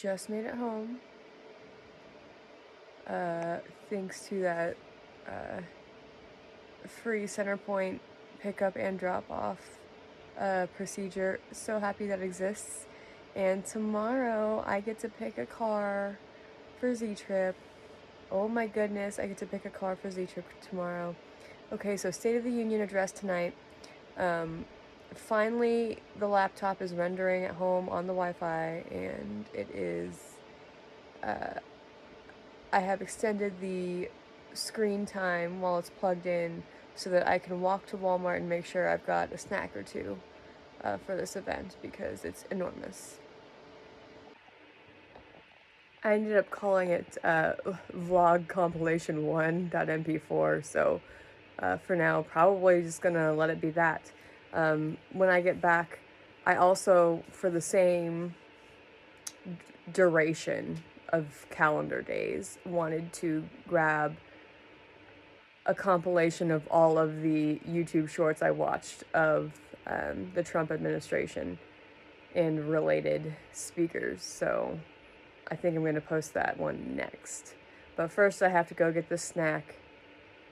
just made it home. Thanks to that free Centerpoint pickup and drop off procedure. So happy that exists. And tomorrow I get to pick a car for Z-Trip. Oh my goodness, I get to pick a car for Z-Trip tomorrow. Okay, so State of the Union address tonight. Finally, the laptop is rendering at home on the Wi-Fi, and it is... I have extended the screen time while it's plugged in so that I can walk to Walmart and make sure I've got a snack or two for this event because it's enormous. I ended up calling it vlog compilation 1.mp4, so for now probably just gonna let it be that. When I get back, I also, for the same duration of calendar days, wanted to grab a compilation of all of the YouTube shorts I watched of the Trump administration and related speakers. So I think I'm going to post that one next. But first I have to go get this snack.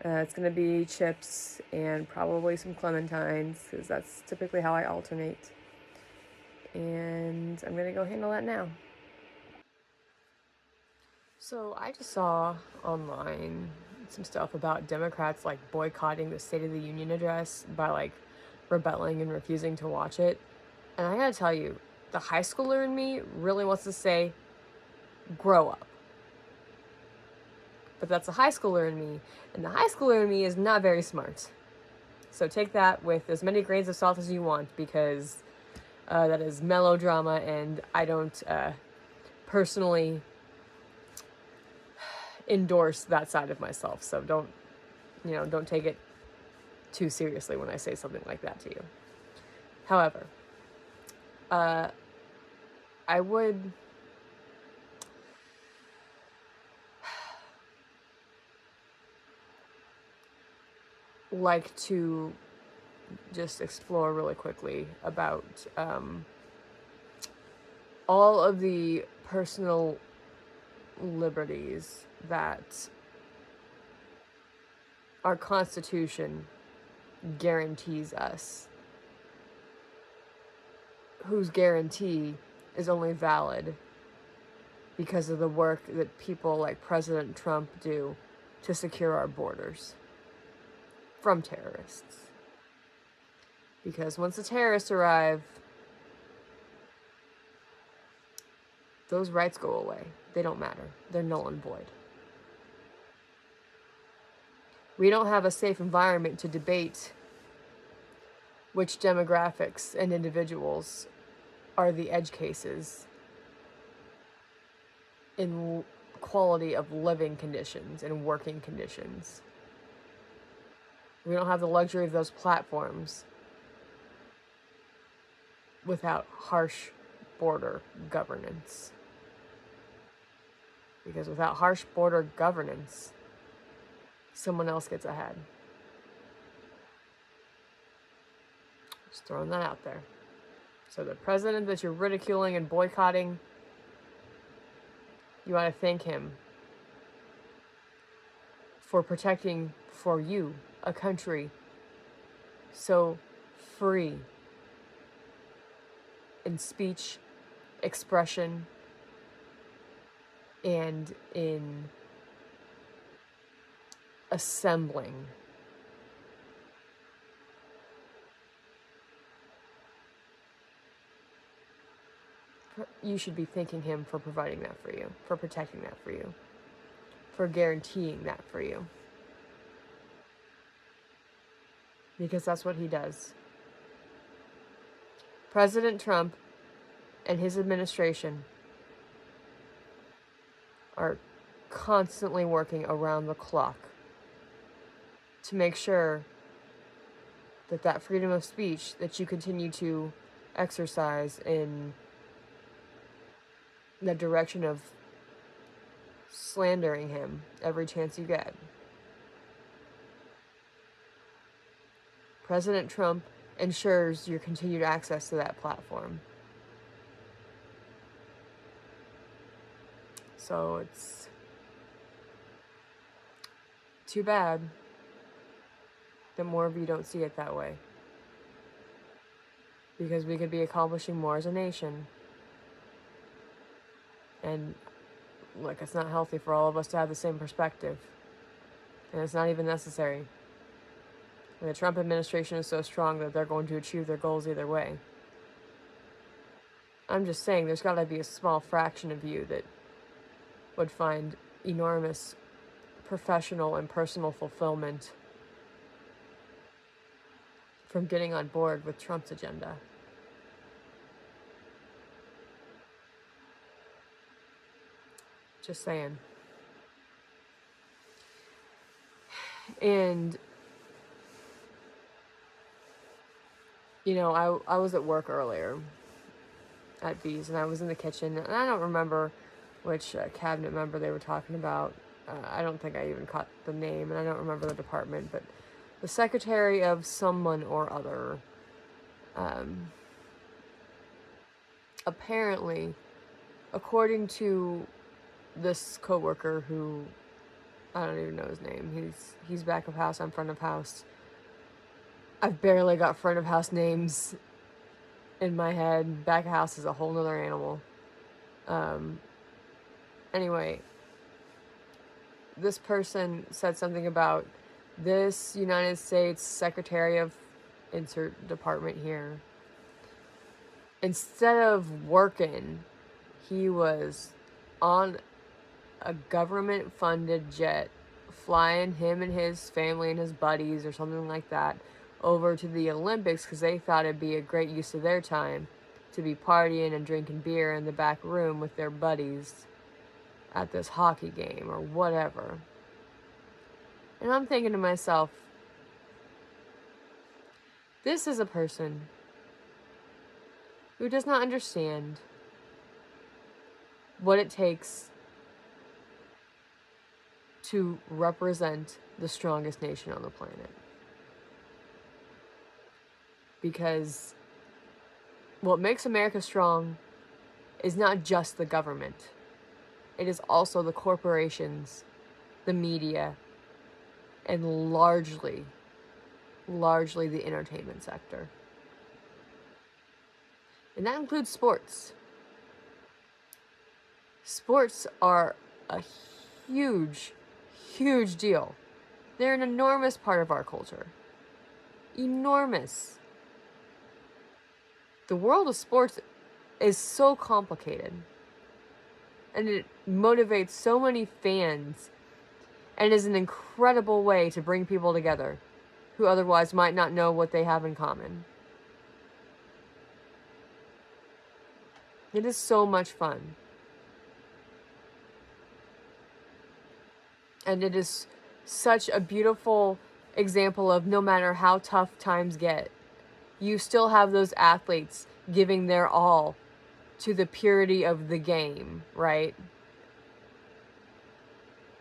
It's going to be chips and probably some clementines because that's typically how I alternate. And I'm going to go handle that now. So I just saw online some stuff about Democrats like boycotting the State of the Union address by like rebelling and refusing to watch it. And I gotta tell you, the high schooler in me really wants to say, grow up. But that's a high schooler in me, and the high schooler in me is not very smart. So take that with as many grains of salt as you want, because that is melodrama, and I don't personally endorse that side of myself. So don't take it too seriously when I say something like that to you. However, I would like to just explore really quickly about all of the personal liberties that our Constitution guarantees us, whose guarantee is only valid because of the work that people like President Trump do to secure our borders from terrorists. Because once the terrorists arrive, those rights go away. They don't matter. They're null and void. We don't have a safe environment to debate which demographics and individuals are the edge cases in quality of living conditions and working conditions. We don't have the luxury of those platforms without harsh border governance. Because without harsh border governance, someone else gets ahead. Just throwing that out there. So the president that you're ridiculing and boycotting, you want to thank him for protecting for you a country so free in speech, expression, and in assembling. You should be thanking him for providing that for you, for protecting that for you, for guaranteeing that for you. Because that's what he does. President Trump and his administration are constantly working around the clock to make sure that that freedom of speech that you continue to exercise in the direction of slandering him every chance you get. President Trump ensures your continued access to that platform. So it's too bad that more of you don't see it that way. Because we could be accomplishing more as a nation. And look, it's not healthy for all of us to have the same perspective. And it's not even necessary. And the Trump administration is so strong that they're going to achieve their goals either way. I'm just saying there's got to be a small fraction of you that would find enormous professional and personal fulfillment from getting on board with Trump's agenda. Just saying. And, you know, I was at work earlier at Bees, and I was in the kitchen, and I don't remember which cabinet member they were talking about. I don't think I even caught the name, and I don't remember the department, but the secretary of someone or other, apparently, according to this coworker who, I don't even know his name, he's back of house, I'm front of house. I've barely got front of house names in my head. Back of house is a whole nother animal. Anyway, this person said something about this United States Secretary of insert department here. Instead of working, he was on a government-funded jet, flying him and his family and his buddies or something like that over to the Olympics because they thought it'd be a great use of their time to be partying and drinking beer in the back room with their buddies at this hockey game or whatever. And I'm thinking to myself, this is a person who does not understand what it takes to represent the strongest nation on the planet. Because what makes America strong is not just the government. It is also the corporations, the media, and largely the entertainment sector. And that includes sports. Sports are a huge deal. They're an enormous part of our culture. Enormous. The world of sports is so complicated. And it motivates so many fans. And is an incredible way to bring people together who otherwise might not know what they have in common. It is so much fun. And it is such a beautiful example of no matter how tough times get, you still have those athletes giving their all to the purity of the game, right?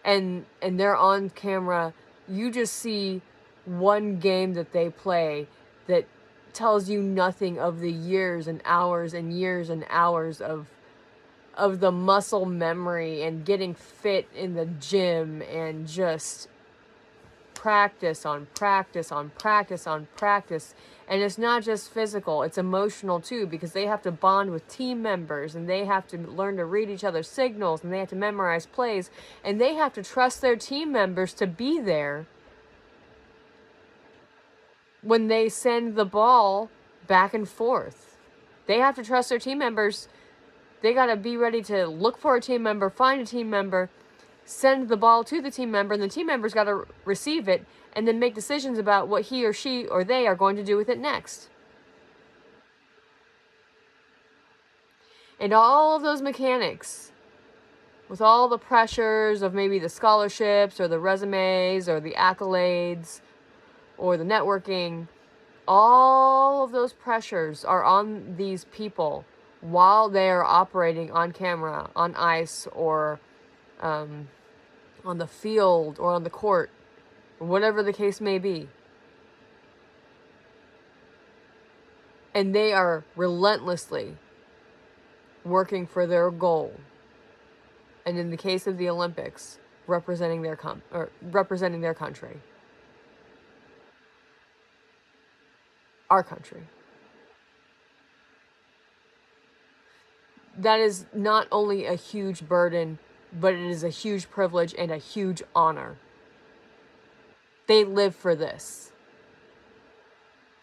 And they're on camera. You just see one game that they play that tells you nothing of the years and hours and years and hours of the muscle memory and getting fit in the gym and just practice on practice on practice on practice. And it's not just physical, it's emotional too, because they have to bond with team members and they have to learn to read each other's signals and they have to memorize plays and they have to trust their team members to be there when they send the ball back and forth. They have to trust their team members. They got to be ready to look for a team member, find a team member, send the ball to the team member, and the team member's got to receive it and then make decisions about what he or she or they are going to do with it next. And all of those mechanics, with all the pressures of maybe the scholarships or the resumes or the accolades or the networking, all of those pressures are on these people while they are operating on camera, on ice, or on the field, or on the court, or whatever the case may be. And they are relentlessly working for their goal. And in the case of the Olympics, representing their country. Our country. That is not only a huge burden, but it is a huge privilege and a huge honor. They live for this.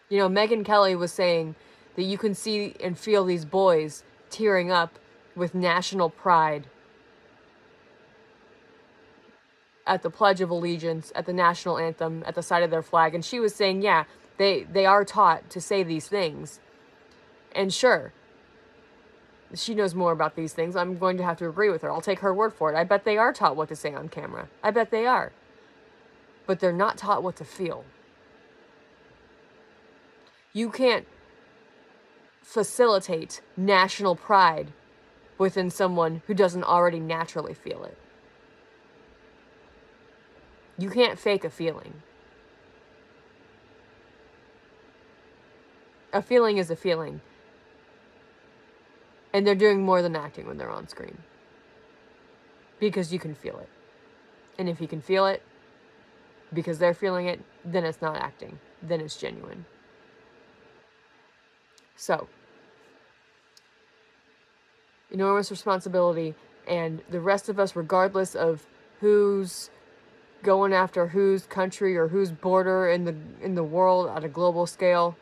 You know, Megyn Kelly was saying that you can see and feel these boys tearing up with national pride at the Pledge of Allegiance, at the national anthem, at the sight of their flag. And she was saying, yeah, they are taught to say these things. And sure, she knows more about these things. I'm going to have to agree with her. I'll take her word for it. I bet they are taught what to say on camera. I bet they are. But they're not taught what to feel. You can't facilitate national pride within someone who doesn't already naturally feel it. You can't fake a feeling. A feeling is a feeling. And they're doing more than acting when they're on screen. Because you can feel it. And if you can feel it, because they're feeling it, then it's not acting. Then it's genuine. So, enormous responsibility, and the rest of us, regardless of who's going after whose country or whose border in the world at a global scale,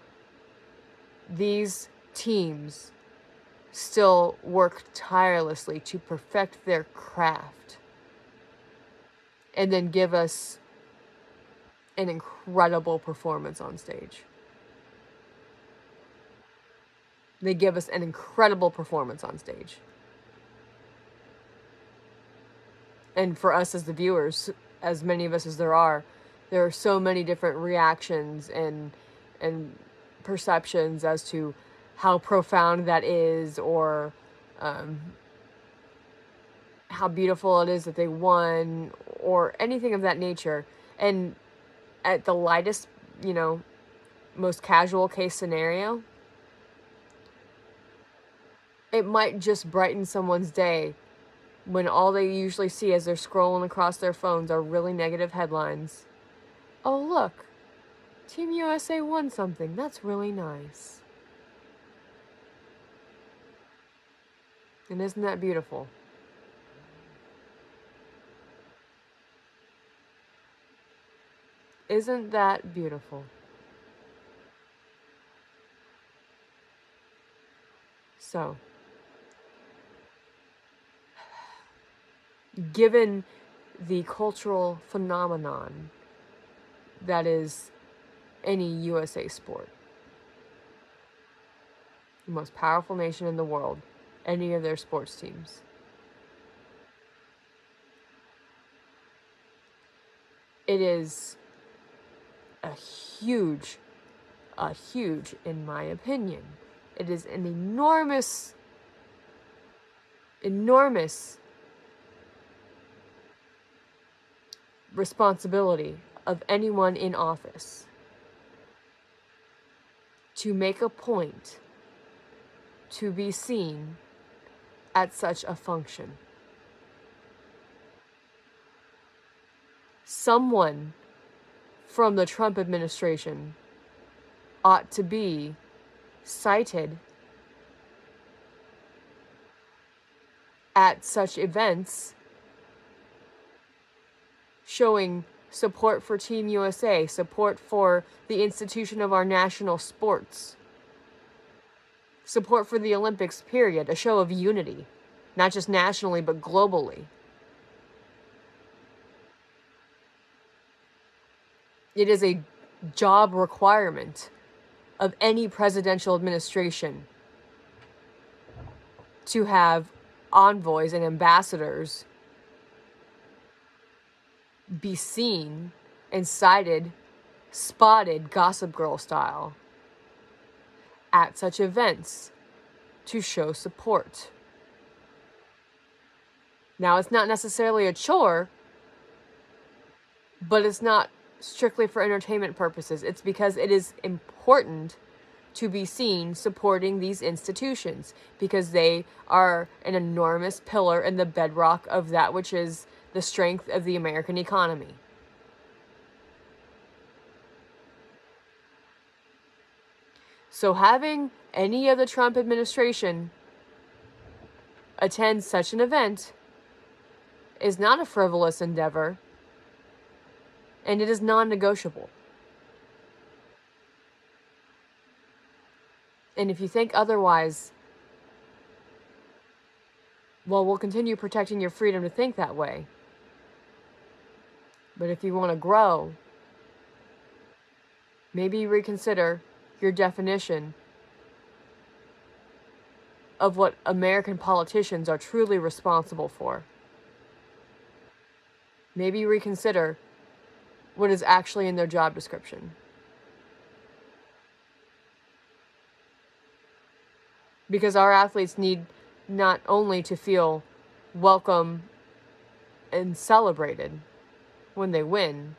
these teams still work tirelessly to perfect their craft and then give us an incredible performance on stage. They give us an incredible performance on stage. And for us as the viewers, as many of us as there are so many different reactions and perceptions as to how profound that is, or how beautiful it is that they won, or anything of that nature. And at the lightest, most casual case scenario, it might just brighten someone's day when all they usually see as they're scrolling across their phones are really negative headlines. Oh, look, Team USA won something. That's really nice. And isn't that beautiful? Isn't that beautiful? So, given the cultural phenomenon that is any USA sport, the most powerful nation in the world, any of their sports teams, it is a huge, in my opinion, it is an enormous responsibility of anyone in office to make a point to be seen at such a function. Someone from the Trump administration ought to be cited at such events, showing support for Team USA, support for the institution of our national sports, support for the Olympics, period, a show of unity, not just nationally, but globally. It is a job requirement of any presidential administration to have envoys and ambassadors be seen and cited, spotted, Gossip Girl style, at such events to show support. Now, it's not necessarily a chore, but it's not strictly for entertainment purposes. It's because it is important to be seen supporting these institutions, because they are an enormous pillar in the bedrock of that which is the strength of the American economy. So having any of the Trump administration attend such an event is not a frivolous endeavor, and it is non-negotiable. And if you think otherwise, well, we'll continue protecting your freedom to think that way. But if you want to grow, maybe reconsider your definition of what American politicians are truly responsible for. Maybe reconsider what is actually in their job description. Because our athletes need not only to feel welcome and celebrated when they win,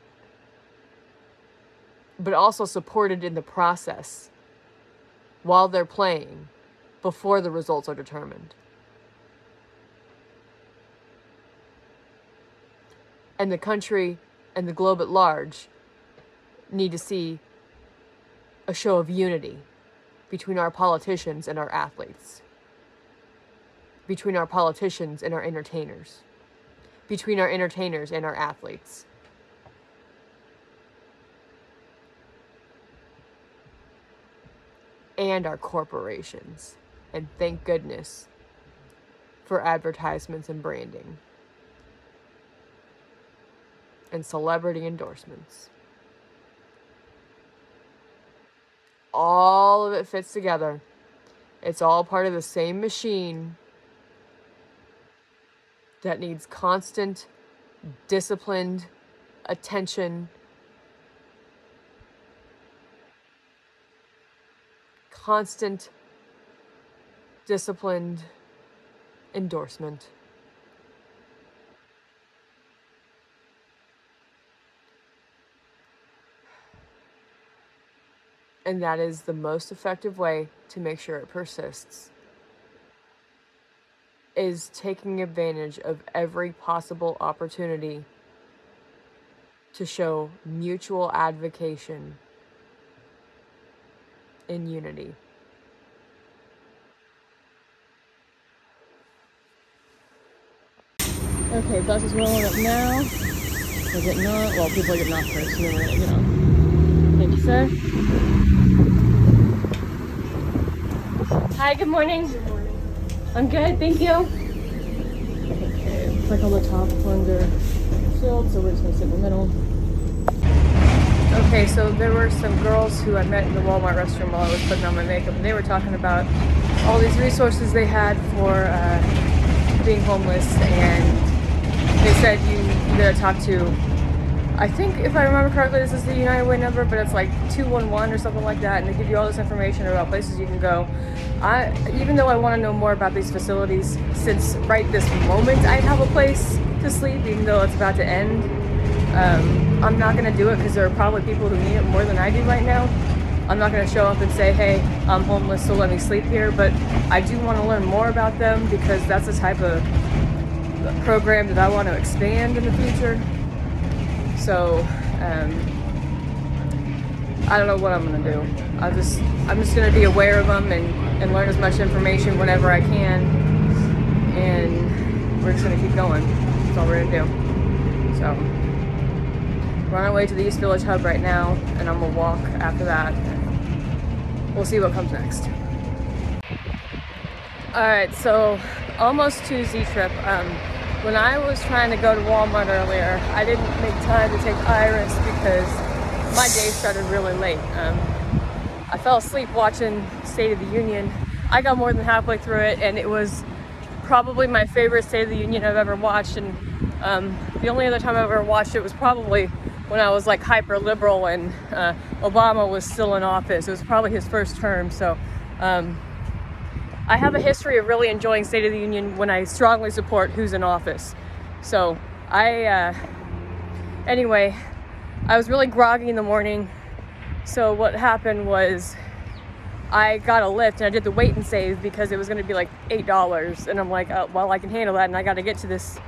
but also supported in the process while they're playing, before the results are determined. And the country and the globe at large need to see a show of unity between our politicians and our athletes, between our politicians and our entertainers, between our entertainers and our athletes. And our corporations. And thank goodness for advertisements and branding and celebrity endorsements. All of it fits together. It's all part of the same machine that needs constant, disciplined attention, constant, disciplined endorsement. And that is the most effective way to make sure it persists, is taking advantage of every possible opportunity to show mutual advocation in unity. Okay, bus is rolling up now. Is it not? Well, people are getting off first, and then we're gonna get on. Thank you, sir. Hi, good morning. Good morning. I'm good, thank you. Okay, it's like on the top ones are filled, so we're just gonna sit in the middle. Okay, so there were some girls who I met in the Walmart restroom while I was putting on my makeup, and they were talking about all these resources they had for being homeless, and they said you gotta talk to, I think if I remember correctly, this is the United Way number, but it's like 211 or something like that, and they give you all this information about places you can go. Even though I want to know more about these facilities, since right this moment I have a place to sleep, even though it's about to end, I'm not going to do it because there are probably people who need it more than I do right now. I'm not going to show up and say, hey, I'm homeless, so let me sleep here, but I do want to learn more about them because that's the type of program that I want to expand in the future. So, I don't know what I'm going to do. I'm just going to be aware of them and learn as much information whenever I can, and we're just going to keep going. That's all we're going to do. So, we're on our way to the East Village Hub right now, and I'm going to walk after that. We'll see what comes next. Alright, so almost to Z-Trip. When I was trying to go to Walmart earlier, I didn't make time to take Iris because my day started really late. I fell asleep watching State of the Union. I got more than halfway through it, and it was probably my favorite State of the Union I've ever watched. And the only other time I've ever watched it was probably when I was like hyper liberal and Obama was still in office. It was probably his first term. So I have a history of really enjoying State of the Union when I strongly support who's in office. So anyway, I was really groggy in the morning. So what happened was I got a Lyft and I did the wait and save because it was going to be like $8. And I'm like, oh, well, I can handle that. And I got to get this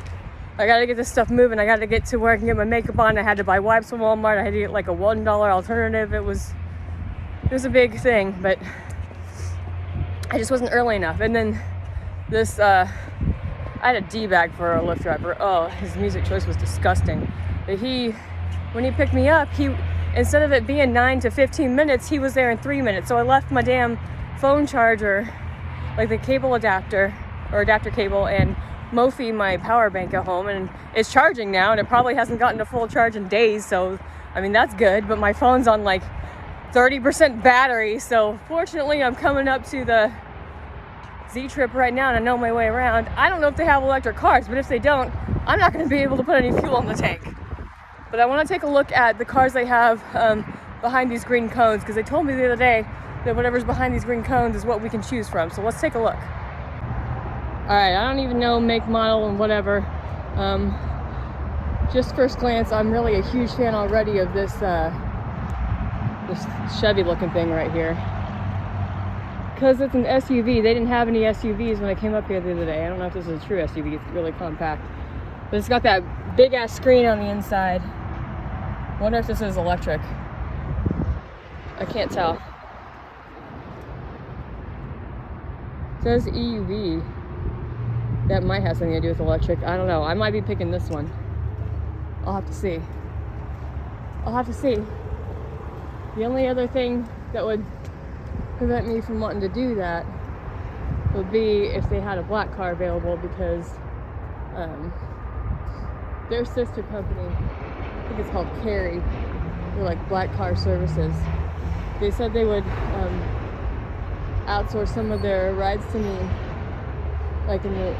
stuff moving. I got to get to where I can get my makeup on. I had to buy wipes from Walmart. I had to get like a $1 alternative. It was a big thing, but I just wasn't early enough. And then this, I had a D-bag for a Lyft driver. Oh, his music choice was disgusting. But when he picked me up, instead of it being 9 to 15 minutes, he was there in 3 minutes. So I left my damn phone charger, like the cable adapter cable, and Mophie, my power bank at home, and it's charging now, and it probably hasn't gotten to full charge in days. So, I mean, that's good, but my phone's on like 30% battery. So fortunately, I'm coming up to the Z-Trip right now, and I know my way around. I don't know if they have electric cars, but if they don't, I'm not going to be able to put any fuel in the tank. But I want to take a look at the cars they have behind these green cones, because they told me the other day that whatever's behind these green cones is what we can choose from. So let's take a look. All right, I don't even know make, model, and whatever. Just first glance, I'm really a huge fan already of this Chevy-looking thing right here. Because it's an SUV. They didn't have any SUVs when I came up here the other day. I don't know if this is a true SUV. It's really compact. But it's got that big-ass screen on the inside. Wonder if this is electric. I can't tell. It says EUV. That might have something to do with electric. I don't know. I might be picking this one. I'll have to see. The only other thing that would prevent me from wanting to do that would be if they had a black car available, because their sister company, I think it's called Carry, they're like black car services. They said they would outsource some of their rides to me, like in the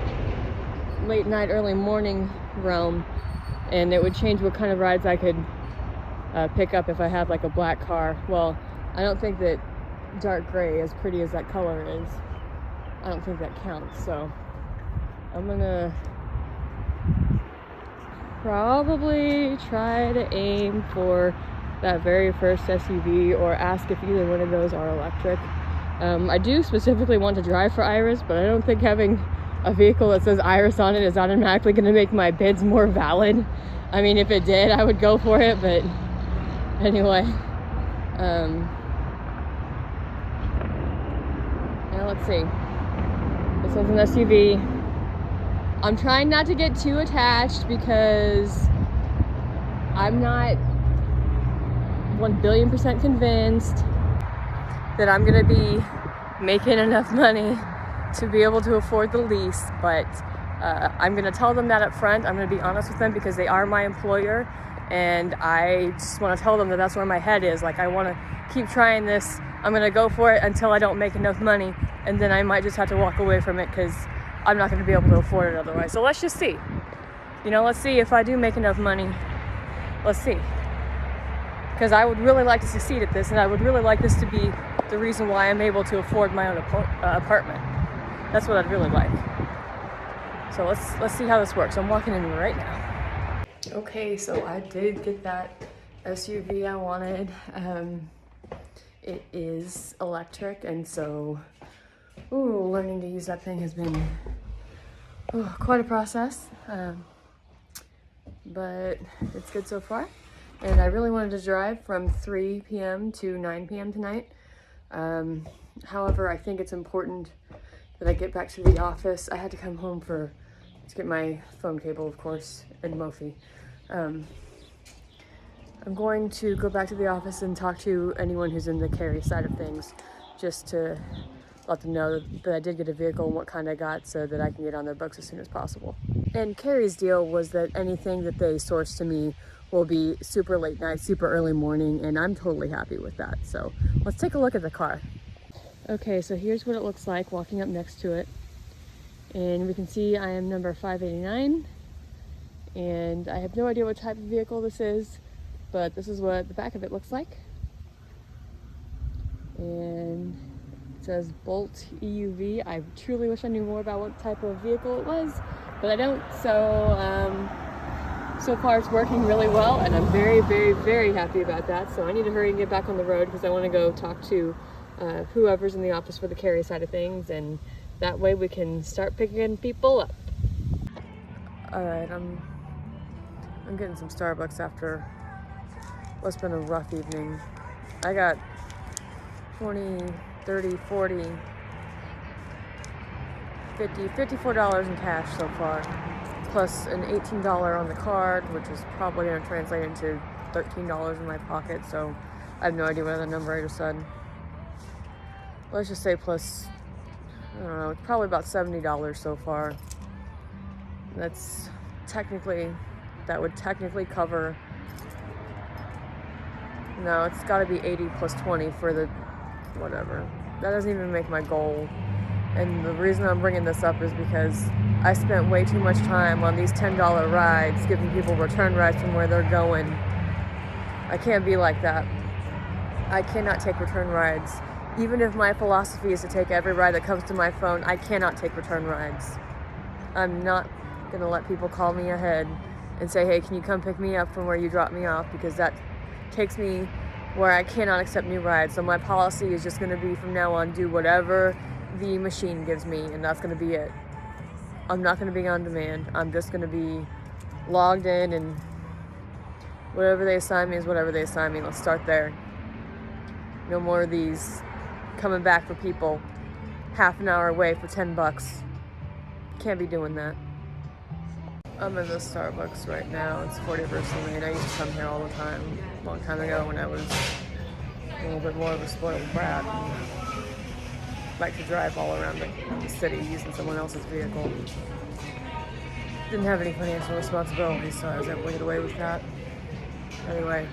late night, early morning realm, and it would change what kind of rides I could pick up if I had like a black car. Well, I don't think that dark gray, as pretty as that color is, I don't think that counts. So I'm gonna probably try to aim for that very first SUV, or ask if either one of those are electric. I do specifically want to drive for Iris, but I don't think having a vehicle that says Iris on it is automatically going to make my bids more valid. I mean, if it did, I would go for it, but anyway. Now let's see. This one's an SUV. I'm trying not to get too attached because I'm not 1,000,000,000% convinced that I'm gonna be making enough money to be able to afford the lease, but I'm gonna tell them that up front. I'm gonna be honest with them because they are my employer, and I just want to tell them that that's where my head is. Like, I want to keep trying this. I'm gonna go for it until I don't make enough money, and then I might just have to walk away from it because I'm not gonna be able to afford it otherwise. So let's just see. Let's see if I do make enough money. Let's see. Because I would really like to succeed at this, and I would really like this to be the reason why I'm able to afford my own apartment. That's what I'd really like. So let's see how this works. I'm walking in right now. Okay, so I did get that SUV I wanted. It is electric, and so learning to use that thing has been quite a process. But it's good so far. And I really wanted to drive from 3 p.m. to 9 p.m. tonight. However, I think it's important that I get back to the office. I had to come home to get my phone cable, of course, and Mophie. I'm going to go back to the office and talk to anyone who's in the Carry side of things, just to let them know that I did get a vehicle and what kind I got, so that I can get on their books as soon as possible. And Carry's deal was that anything that they source to me will be super late night, super early morning, and I'm totally happy with that. So let's take a look at the car. Okay, so here's what it looks like walking up next to it. And we can see I am number 589, and I have no idea what type of vehicle this is, but this is what the back of it looks like. And it says Bolt EUV. I truly wish I knew more about what type of vehicle it was, but I don't. So far it's working really well, and I'm very, very, very happy about that. So I need to hurry and get back on the road because I want to go talk to whoever's in the office for the carry side of things, and that way we can start picking people up. All right, I'm getting some Starbucks after what's been a rough evening. I got 20, 30, 40, 50, $54 in cash so far, plus an $18 on the card, which is probably going to translate into $13 in my pocket, so I have no idea what the number I just said. Let's just say plus, I don't know, it's probably about $70 so far. That would technically cover, no, it's got to be 80 plus 20 for the, whatever. That doesn't even make my goal. And the reason I'm bringing this up is because I spent way too much time on these $10 rides, giving people return rides from where they're going. I can't be like that. I cannot take return rides. Even if my philosophy is to take every ride that comes to my phone, I cannot take return rides. I'm not going to let people call me ahead and say, hey, can you come pick me up from where you dropped me off? Because that takes me where I cannot accept new rides. So my policy is just going to be from now on, do whatever the machine gives me, and that's going to be it. I'm not going to be on demand. I'm just going to be logged in, and whatever they assign me is whatever they assign me. Let's start there. No more of these coming back for people half an hour away for $10. Can't be doing that. I'm in the Starbucks right now. It's 41st Lane. I used to come here all the time, a long time ago when I was a little bit more of a spoiled brat. Like to drive all around the city using someone else's vehicle. Didn't have any financial responsibility, so I was able to get away with that. Anyway,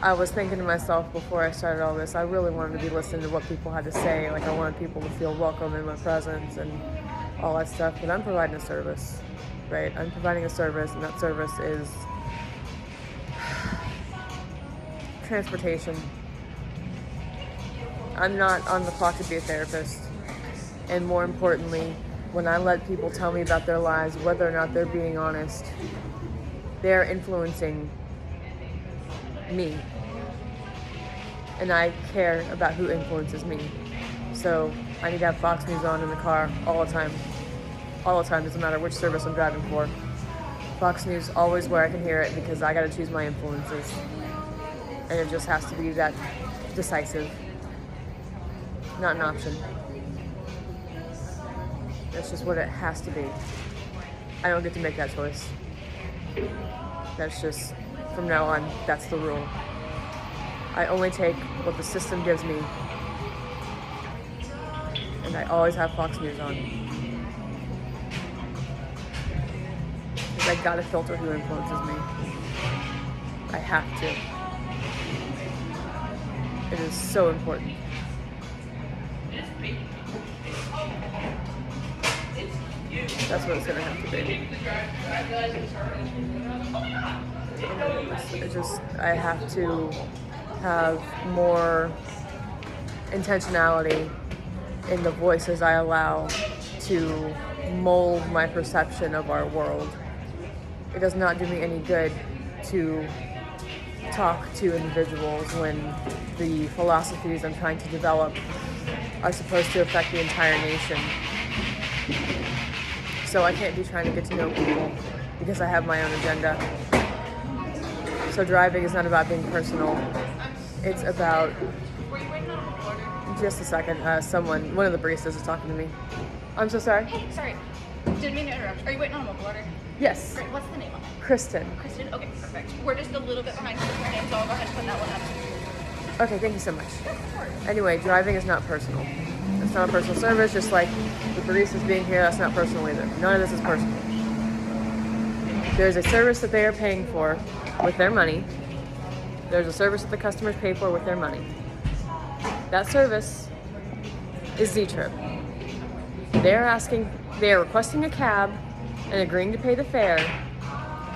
I was thinking to myself before I started all this, I really wanted to be listening to what people had to say. Like, I wanted people to feel welcome in my presence and all that stuff, but I'm providing a service, right? I'm providing a service, and that service is transportation. I'm not on the clock to be a therapist. And more importantly, when I let people tell me about their lives, whether or not they're being honest, they're influencing me. And I care about who influences me. So I need to have Fox News on in the car all the time. All the time, doesn't matter which service I'm driving for. Fox News, always where I can hear it, because I gotta choose my influences. And it just has to be that decisive. Not an option. That's just what it has to be. I don't get to make that choice. That's just, from now on, that's the rule. I only take what the system gives me. And I always have Fox News on. Because I gotta filter who influences me. I have to. It is so important. That's what it's gonna have to be. I have to have more intentionality in the voices I allow to mold my perception of our world. It does not do me any good to talk to individuals when the philosophies I'm trying to develop are supposed to affect the entire nation. So I can't be trying to get to know people because I have my own agenda. So driving is not about being personal. It's about, just a second, one of the baristas is talking to me. I'm so sorry. Hey, sorry. Didn't mean to interrupt. Are you waiting on a mobile order? Yes. Great. What's the name on it? Kristen. Kristen? Okay, perfect. We're just a little bit behind with your name, so I'll go ahead and put that one up. Okay, thank you so much. Anyway, driving is not personal. It's not a personal service, just like the baristas being here, that's not personal either. None of this is personal. There's a service that they are paying for with their money. There's a service that the customers pay for with their money. That service is Z-Trip. They are requesting a cab and agreeing to pay the fare.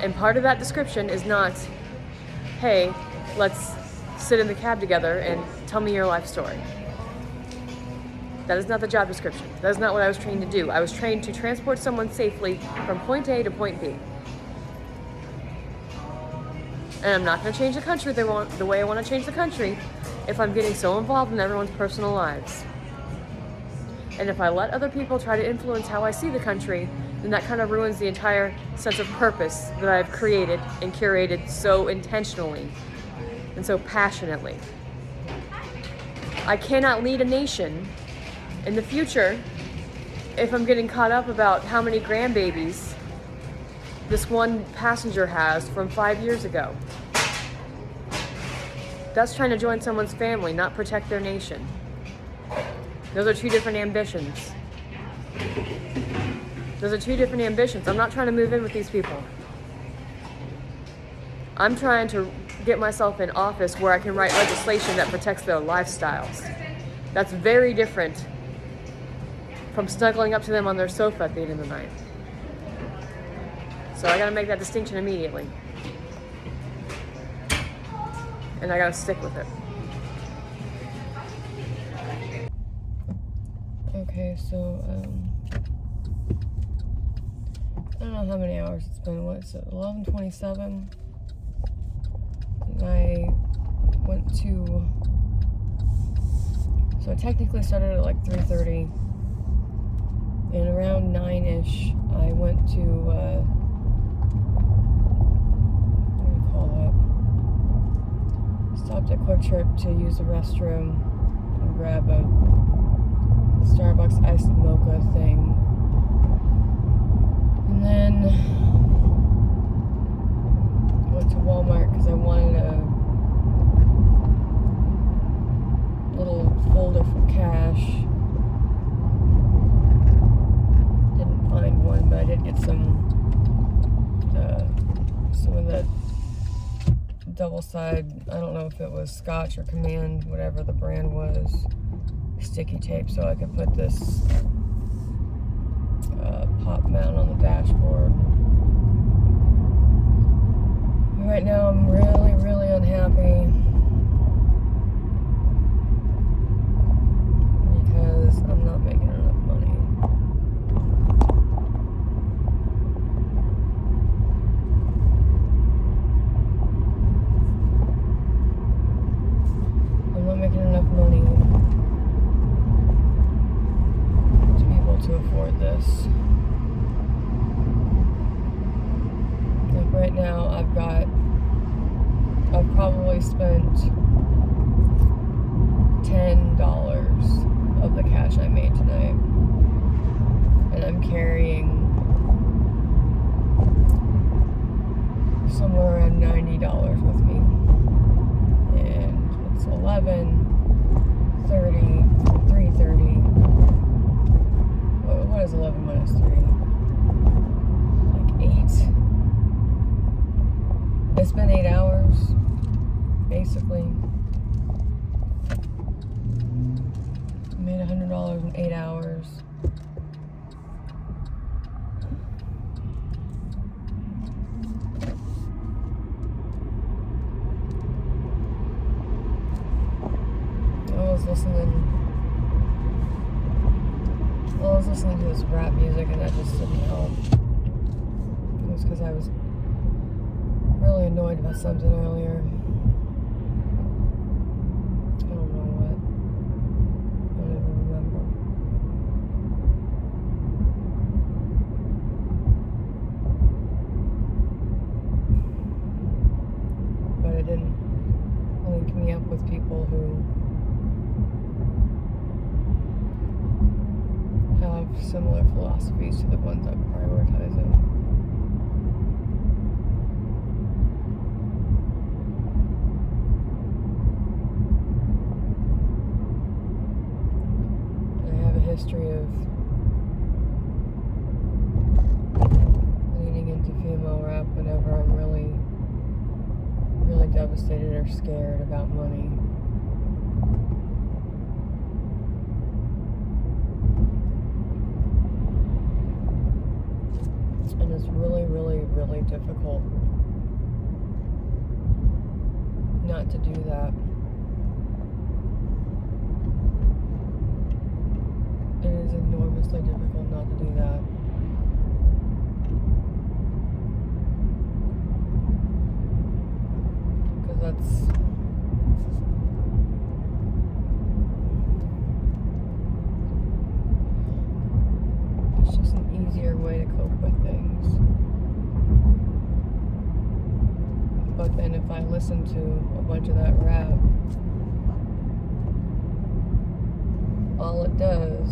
And part of that description is not, hey, let's sit in the cab together and tell me your life story. That is not the job description. That is not what I was trained to do. I was trained to transport someone safely from point A to point B. And I'm not going to change the country the way I want to change the country if I'm getting so involved in everyone's personal lives. And if I let other people try to influence how I see the country, then that kind of ruins the entire sense of purpose that I've created and curated so intentionally and so passionately. I cannot lead a nation in the future if I'm getting caught up about how many grandbabies this one passenger has from 5 years ago. That's trying to join someone's family, not protect their nation. Those are two different ambitions. I'm not trying to move in with these people. I'm trying to get myself in office where I can write legislation that protects their lifestyles. That's very different from snuggling up to them on their sofa at the end of the night. So I gotta make that distinction immediately. And I gotta stick with it. Okay, so, I don't know how many hours it's been. What is it? 11:27. I went to. So I technically started at like 3:30, and around 9-ish, I went to. What do you call that? Stopped at Quick Trip to use the restroom and grab a Starbucks iced mocha thing. And then went to Walmart because I wanted a little folder for cash. Didn't find one, but I did get some of that double side, I don't know if it was Scotch or Command, whatever the brand was, sticky tape, so I could put this pop mount on the dashboard. Right now I'm really, really unhappy because I'm not making enough money. I'm not making enough money to be able to afford this. Like right now I've probably spent $10 of the cash I made tonight, and I'm carrying somewhere around $90 with me, and it's 11:30, 3:30. What is 11 minus 3? Like 8. It's been 8 hours, basically. I made $100 in 8 hours. I was listening to this rap music, and that just didn't help. It was because I was really annoyed about something earlier. I don't know what. I don't even remember. But it didn't link me up with people who have similar philosophies to the ones I'm prioritizing. History of leaning into female rap whenever I'm really, really devastated or scared about money. And it's really, really, really difficult not to do that. It is enormously difficult not to do that. But then if I listen to a bunch of that rap, all it does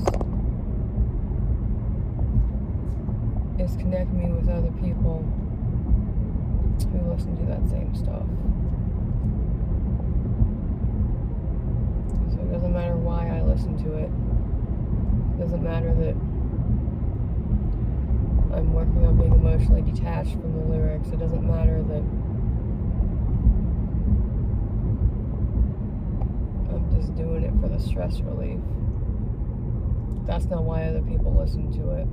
is connect me with other people who listen to that same stuff. So it doesn't matter why I listen to it. It doesn't matter that I'm working on being emotionally detached from the lyrics. It doesn't matter that I'm just doing it for the stress relief. That's not why other people listen to it.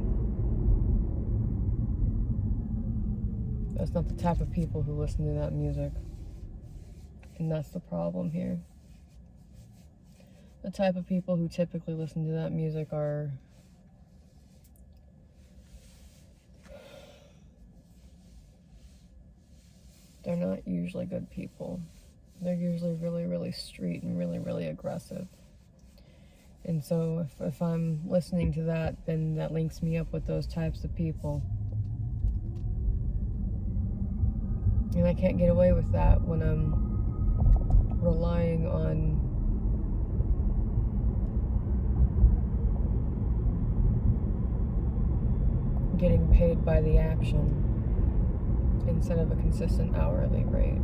That's not the type of people who listen to that music. And that's the problem here. The type of people who typically listen to that music are they're not usually good people. They're usually really, really street and really, really aggressive. And so if I'm listening to that, then that links me up with those types of people. And I can't get away with that when I'm relying on getting paid by the action instead of a consistent hourly rate.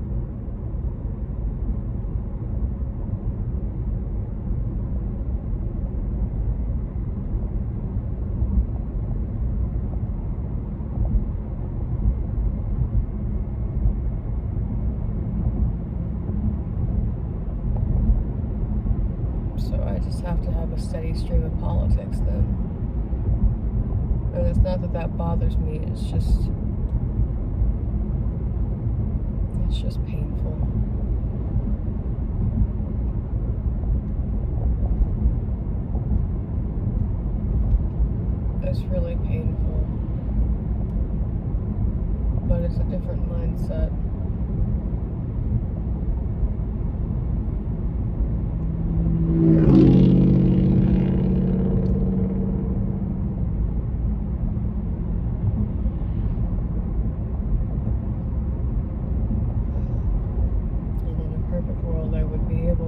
So I just have to have a steady stream of politics then. And it's not that that bothers me, it's just painful. It's really painful. But it's a different mindset.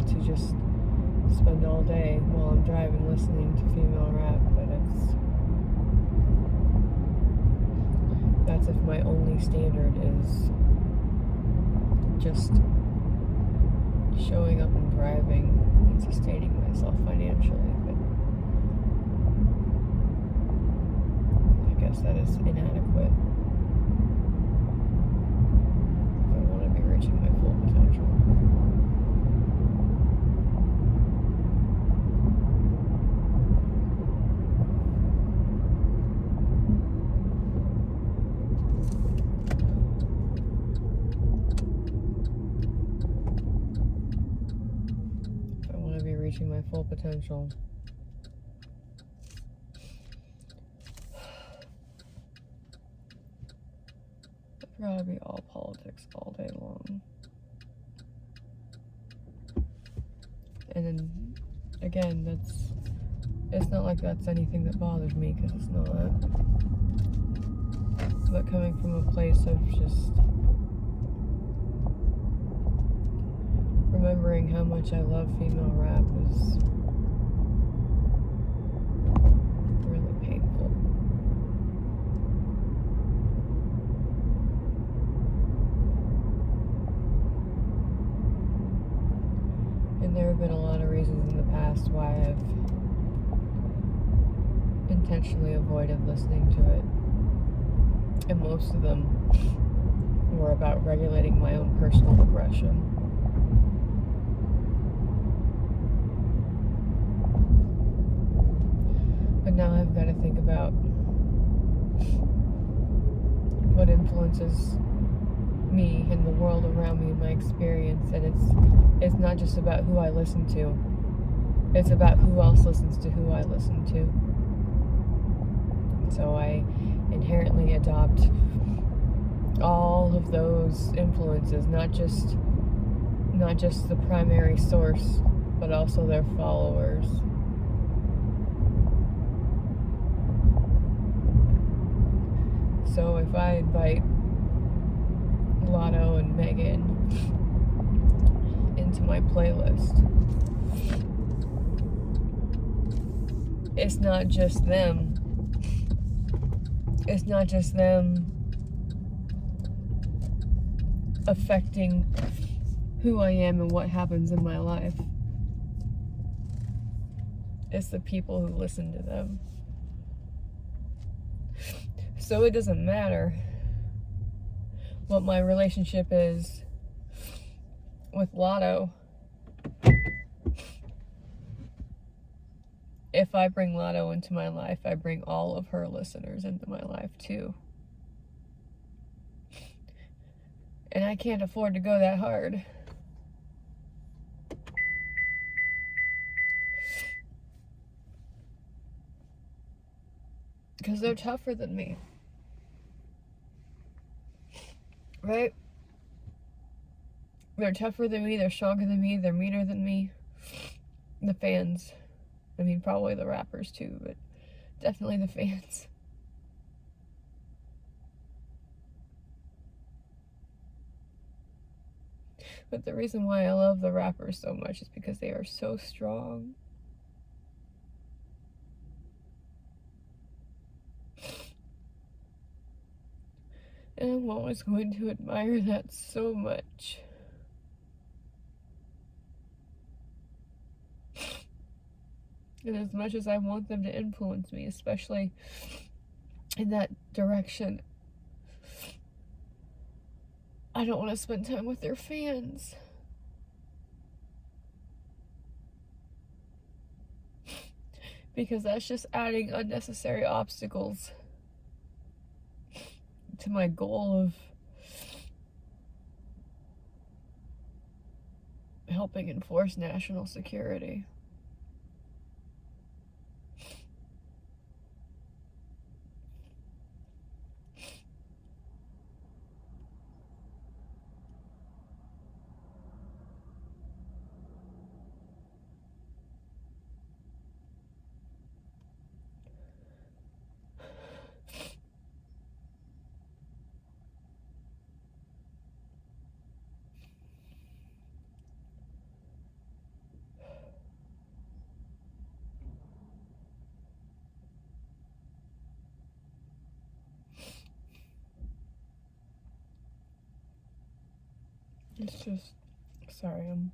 To just spend all day while I'm driving listening to female rap, but that's if my only standard is just showing up and driving and sustaining myself financially, but I guess that is inadequate if I want to be reaching my full potential. Reaching my full potential. It'd probably be all politics all day long. And then, again, it's not like that's anything that bothers me, because it's not. But coming from a place of just remembering how much I love female rap is really painful. And there have been a lot of reasons in the past why I've intentionally avoided listening to it. And most of them were about regulating my own personal aggression. But now I've got to think about what influences me and the world around me and my experience. And it's not just about who I listen to. It's about who else listens to who I listen to. So I inherently adopt all of those influences, not just the primary source, but also their followers. So if I invite Lotto and Megan into my playlist. It's not just them. It's not just them affecting who I am and what happens in my life. It's the people who listen to them. So it doesn't matter what my relationship is with Lotto. If I bring Lotto into my life, I bring all of her listeners into my life too. And I can't afford to go that hard. Because they're tougher than me. Right? They're tougher than me, they're stronger than me, they're meaner than me. The fans. I mean, probably the rappers too, but definitely the fans. But the reason why I love the rappers so much is because they are so strong. And I'm always going to admire that so much. And as much as I want them to influence me, especially in that direction, I don't want to spend time with their fans. Because that's just adding unnecessary obstacles to my goal of helping enforce national security. It's just, sorry, I'm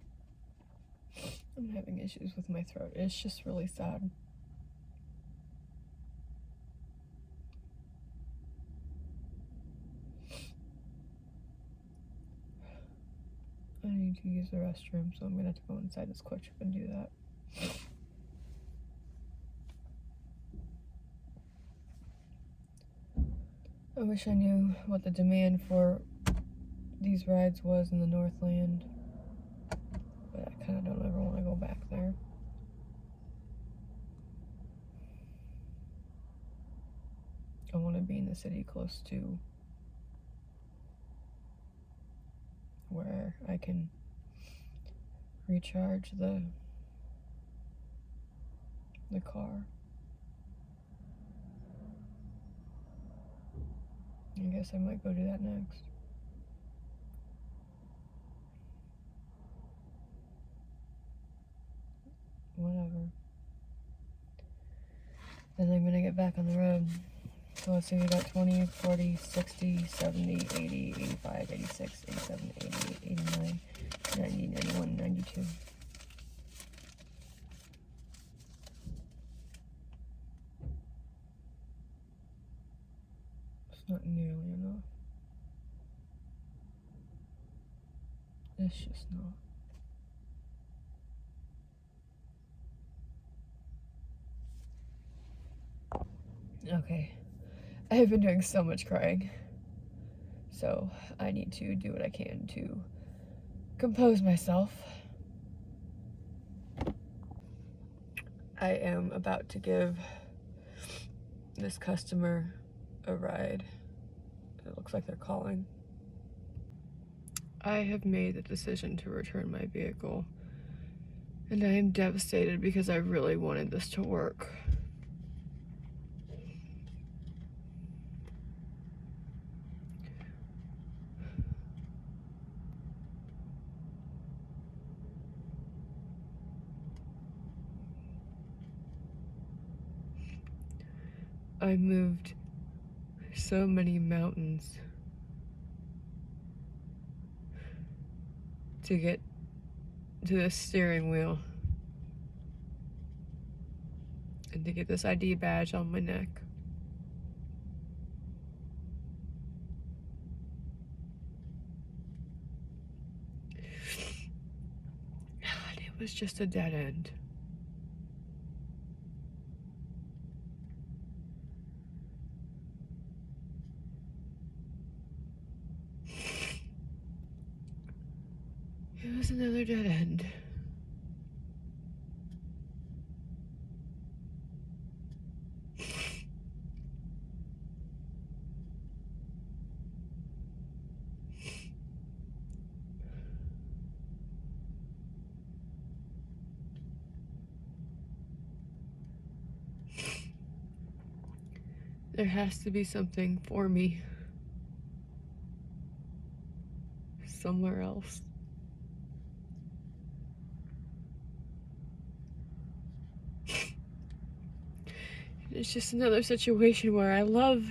having issues with my throat. It's just really sad. I need to use the restroom, so I'm gonna have to go inside this Clipchamp and do that. I wish I knew what the demand for these rides was in the Northland, but I kind of don't ever want to go back there. I want to be in the city close to where I can recharge the car. I guess I might go do that next. Whatever. Then I'm gonna get back on the road. So let's see, we got 20, 40, 60, 70, 80, 85, 86, 87, 88, 89, 90, 91, 92. It's not nearly enough. It's just not. Okay. I have been doing so much crying. So I need to do what I can to compose myself. I am about to give this customer a ride. It looks like they're calling. I have made the decision to return my vehicle, and I am devastated because I really wanted this to work. I moved so many mountains to get to this steering wheel and to get this ID badge on my neck. And it was just a dead end. It was another dead end. There has to be something for me somewhere else. It's just another situation where I love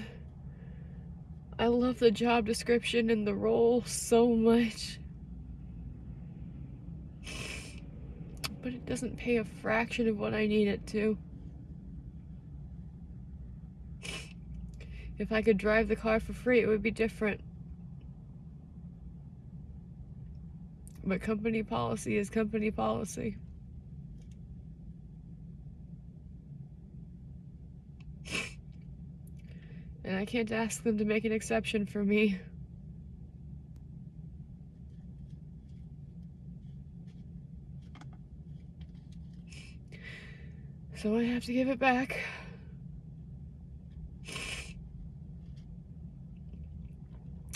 the job description and the role so much, but it doesn't pay a fraction of what I need it to. If I could drive the car for free, it would be different. But company policy is company policy. And I can't ask them to make an exception for me. So I have to give it back.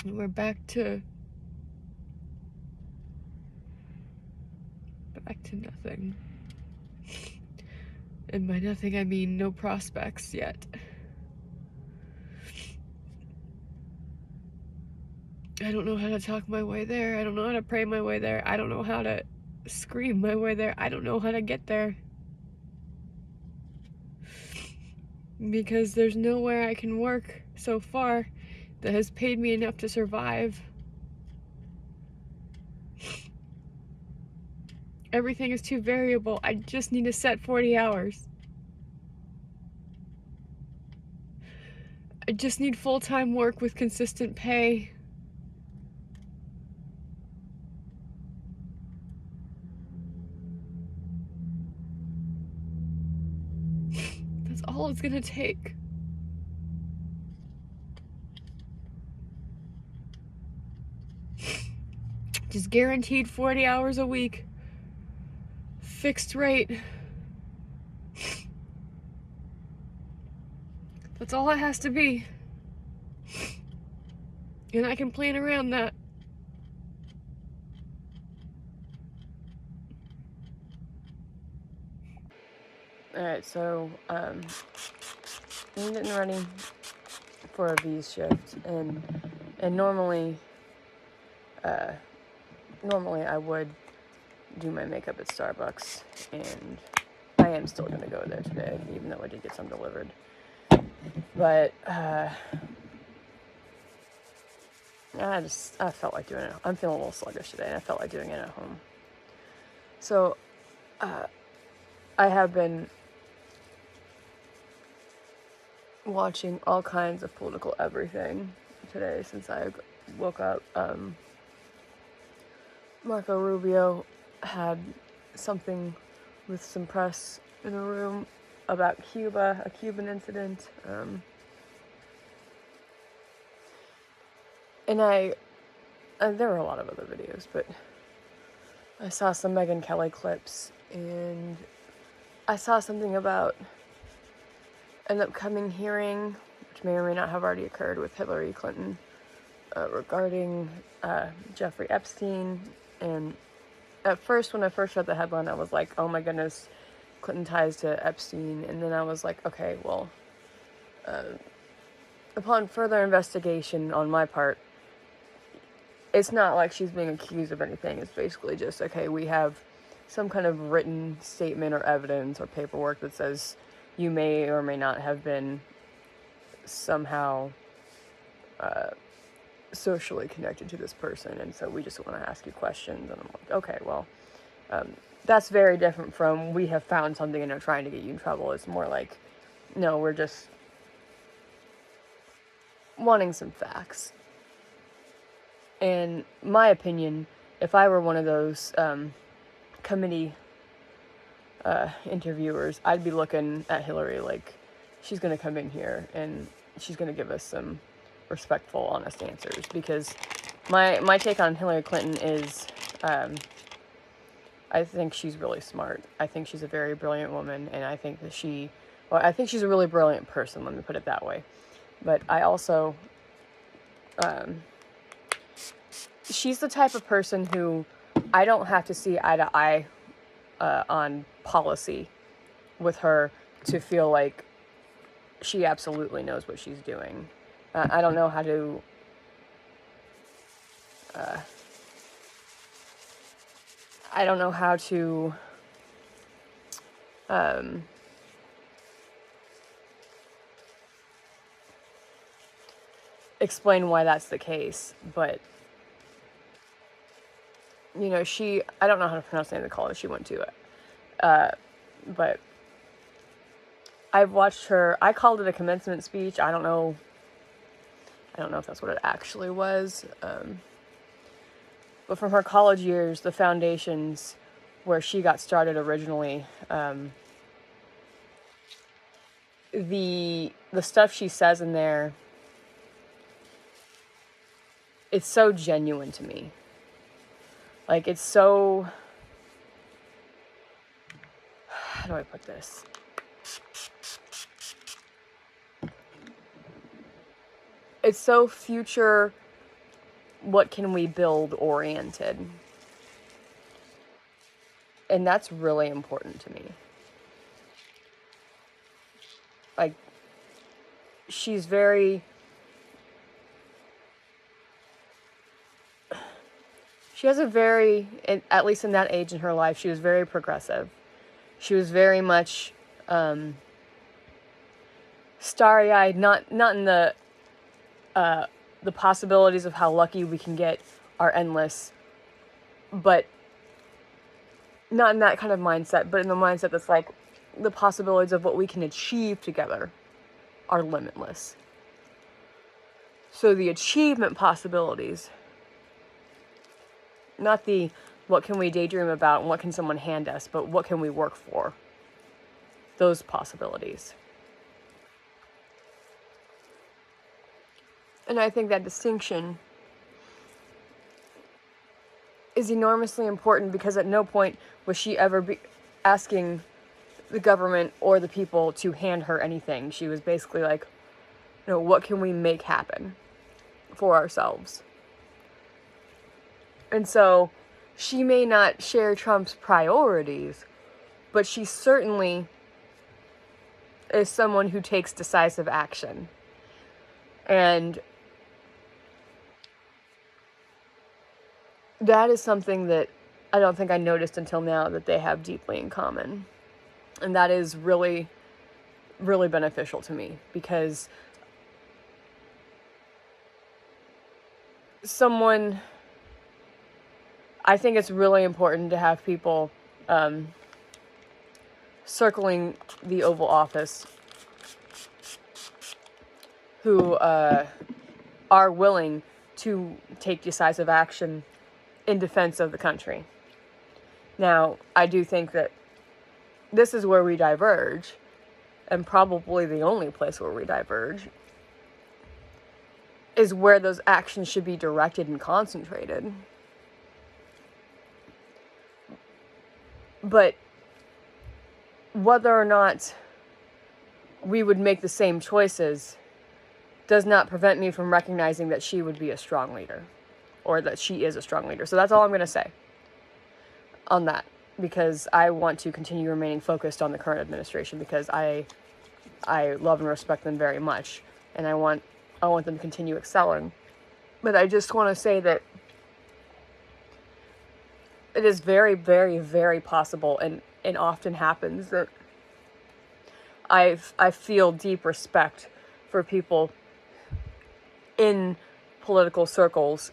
And we're back to nothing. And by nothing, I mean no prospects yet. I don't know how to talk my way there. I don't know how to pray my way there. I don't know how to scream my way there. I don't know how to get there. Because there's nowhere I can work so far that has paid me enough to survive. Everything is too variable. I just need to set 40 hours. I just need full-time work with consistent pay. That's all it's gonna take. Just guaranteed 40 hours a week. Fixed rate. That's all it has to be. And I can plan around that. Alright, so, I'm getting ready for a V's shift, and normally I would do my makeup at Starbucks, and I am still gonna go there today, even though I did get some delivered. But, I felt like doing it. I'm feeling a little sluggish today, and I felt like doing it at home. So, I have been watching all kinds of political everything today since I woke up. Marco Rubio had something with some press in a room about Cuba, a Cuban incident. And there were a lot of other videos, but I saw some Megyn Kelly clips, and I saw something about an upcoming hearing, which may or may not have already occurred, with Hillary Clinton regarding Jeffrey Epstein. And at first, when I first read the headline, I was like, oh my goodness, Clinton ties to Epstein. And then I was like, okay, well, upon further investigation on my part, it's not like she's being accused of anything. It's basically just, okay, we have some kind of written statement or evidence or paperwork that says you may or may not have been somehow socially connected to this person, and so we just want to ask you questions. And I'm like, okay, well, that's very different from we have found something and are trying to get you in trouble. It's more like, no, we're just wanting some facts. In my opinion, if I were one of those committee interviewers, I'd be looking at Hillary like she's going to come in here and she's going to give us some respectful, honest answers. Because my take on Hillary Clinton is, I think she's really smart. I think she's a very brilliant woman, and I think that I think she's a really brilliant person, let me put it that way. But I also, she's the type of person who I don't have to see eye to eye on policy with her to feel like she absolutely knows what she's doing. I don't know how to I don't know how to explain why that's the case, but you know, I don't know how to pronounce the name of the college she went to, but I've watched her. I called it a commencement speech. I don't know if that's what it actually was. But from her college years, the foundations where she got started originally, the stuff she says in there, it's so genuine to me. Like, it's so, how do I put this? It's so future, what can we build oriented. And that's really important to me. Like, she's very, she has a very, at least in that age in her life, she was very progressive. She was very much starry-eyed, not in the possibilities of how lucky we can get are endless, but not in that kind of mindset, but in the mindset that's like the possibilities of what we can achieve together are limitless. So the achievement possibilities, not the what can we daydream about and what can someone hand us, but what can we work for, those possibilities. And I think that distinction is enormously important, because at no point was she ever asking the government or the people to hand her anything. She was basically like, you know, what can we make happen for ourselves? And so she may not share Trump's priorities, but she certainly is someone who takes decisive action. And that is something that I don't think I noticed until now that they have deeply in common. And that is really, really beneficial to me, because I think it's really important to have people circling the Oval Office who are willing to take decisive action in defense of the country. Now, I do think that this is where we diverge, and probably the only place where we diverge, is where those actions should be directed and concentrated. But whether or not we would make the same choices does not prevent me from recognizing that she would be a strong leader, or that she is a strong leader. So that's all I'm going to say on that, because I want to continue remaining focused on the current administration, because I love and respect them very much, and I want them to continue excelling. But I just want to say that it is very, very, very possible, and often happens, that I feel deep respect for people in political circles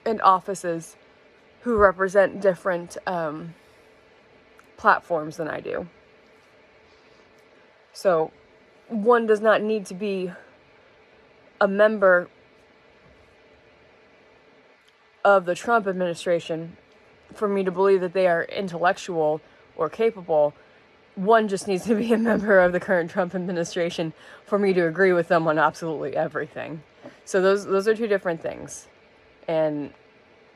and offices who represent different platforms than I do. So one does not need to be a member of the Trump administration for me to believe that they are intellectual or capable. One just needs to be a member of the current Trump administration for me to agree with them on absolutely everything. So those are two different things. And,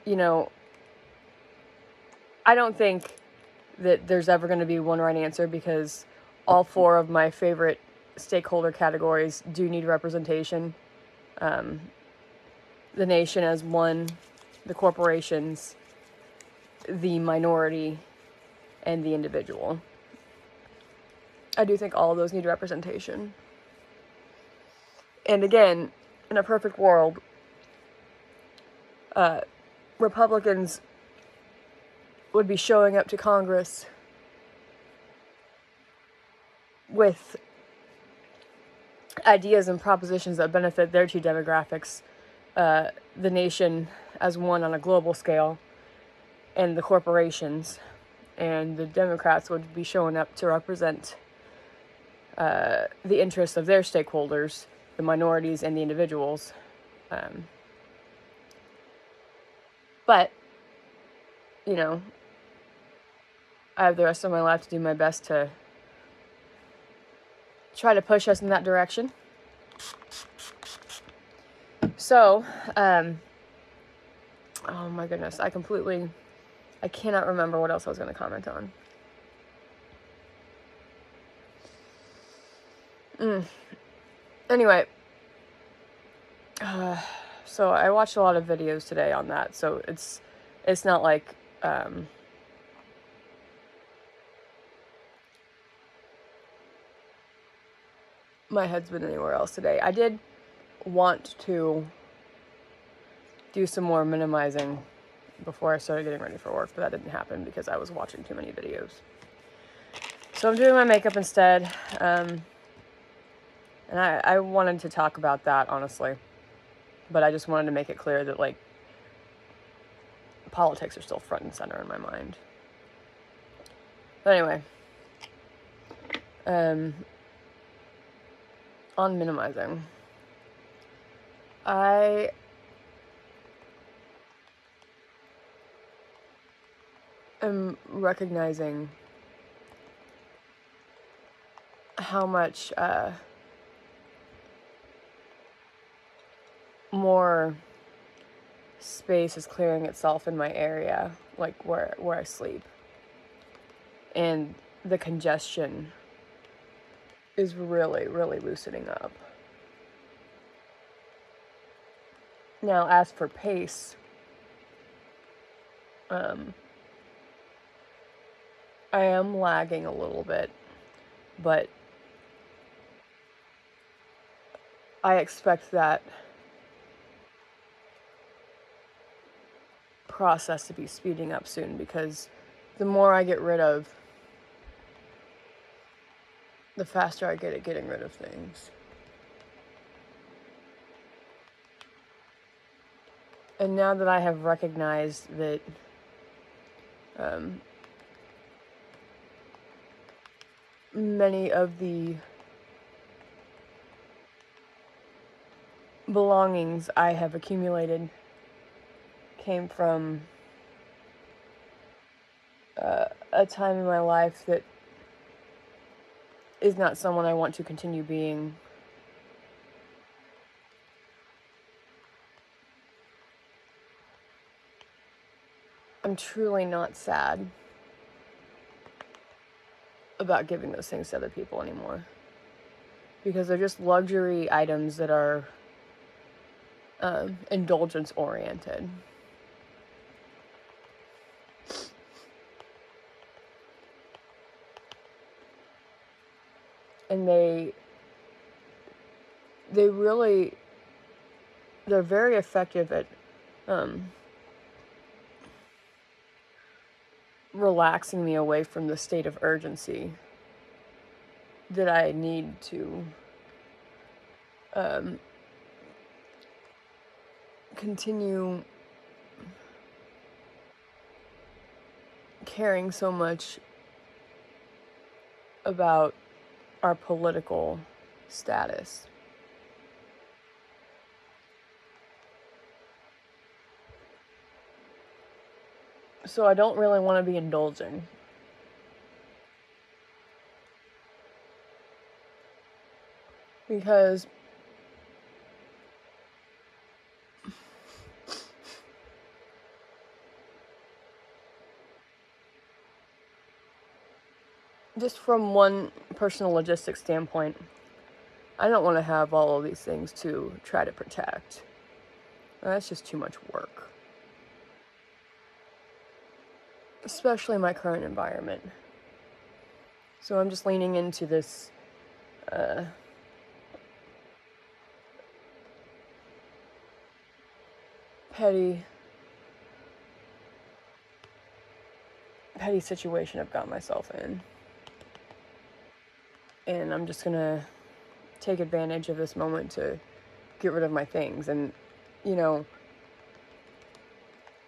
you know, I don't think that there's ever going to be one right answer, because all four of my favorite stakeholder categories do need representation. The nation as one, the corporations, the minority, and the individual. I do think all of those need representation. And again, in a perfect world, Republicans would be showing up to Congress with ideas and propositions that benefit their two demographics, the nation as one on a global scale, and the corporations. And the Democrats would be showing up to represent the interests of their stakeholders, the minorities and the individuals. But, you know, I have the rest of my life to do my best to try to push us in that direction. So, oh my goodness, I cannot remember what else I was going to comment on. Anyway, so I watched a lot of videos today on that, so it's not like my head's been anywhere else today. I did want to do some more minimizing before I started getting ready for work, but that didn't happen because I was watching too many videos. So I'm doing my makeup instead, and I wanted to talk about that, honestly, but I just wanted to make it clear that, like, politics are still front and center in my mind. But anyway, on minimizing, I am recognizing how much more space is clearing itself in my area, like where I sleep, and the congestion is really, really loosening up. Now, as for pace, I am lagging a little bit, but I expect that process to be speeding up soon, because the more I get rid of, the faster I get at getting rid of things. And now that I have recognized that many of the belongings I have accumulated came from a time in my life that is not someone I want to continue being. I'm truly not sad about giving those things to other people anymore, because they're just luxury items that are indulgence oriented. And they're very effective at relaxing me away from the state of urgency that I need to continue caring so much about our political status. So I don't really want to be indulging. Because just from one personal logistics standpoint, I don't want to have all of these things to try to protect. That's just too much work. Especially my current environment. So I'm just leaning into this petty situation I've got myself in. And I'm just gonna take advantage of this moment to get rid of my things. And, you know,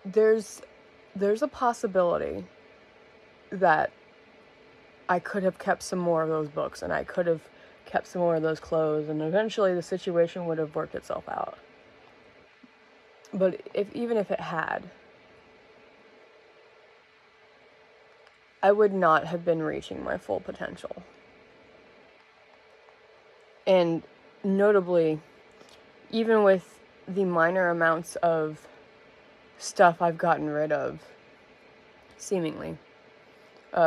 there's a possibility that I could have kept some more of those books, and I could have kept some more of those clothes, and eventually the situation would have worked itself out. But even if it had, I would not have been reaching my full potential. And notably, even with the minor amounts of stuff I've gotten rid of, seemingly,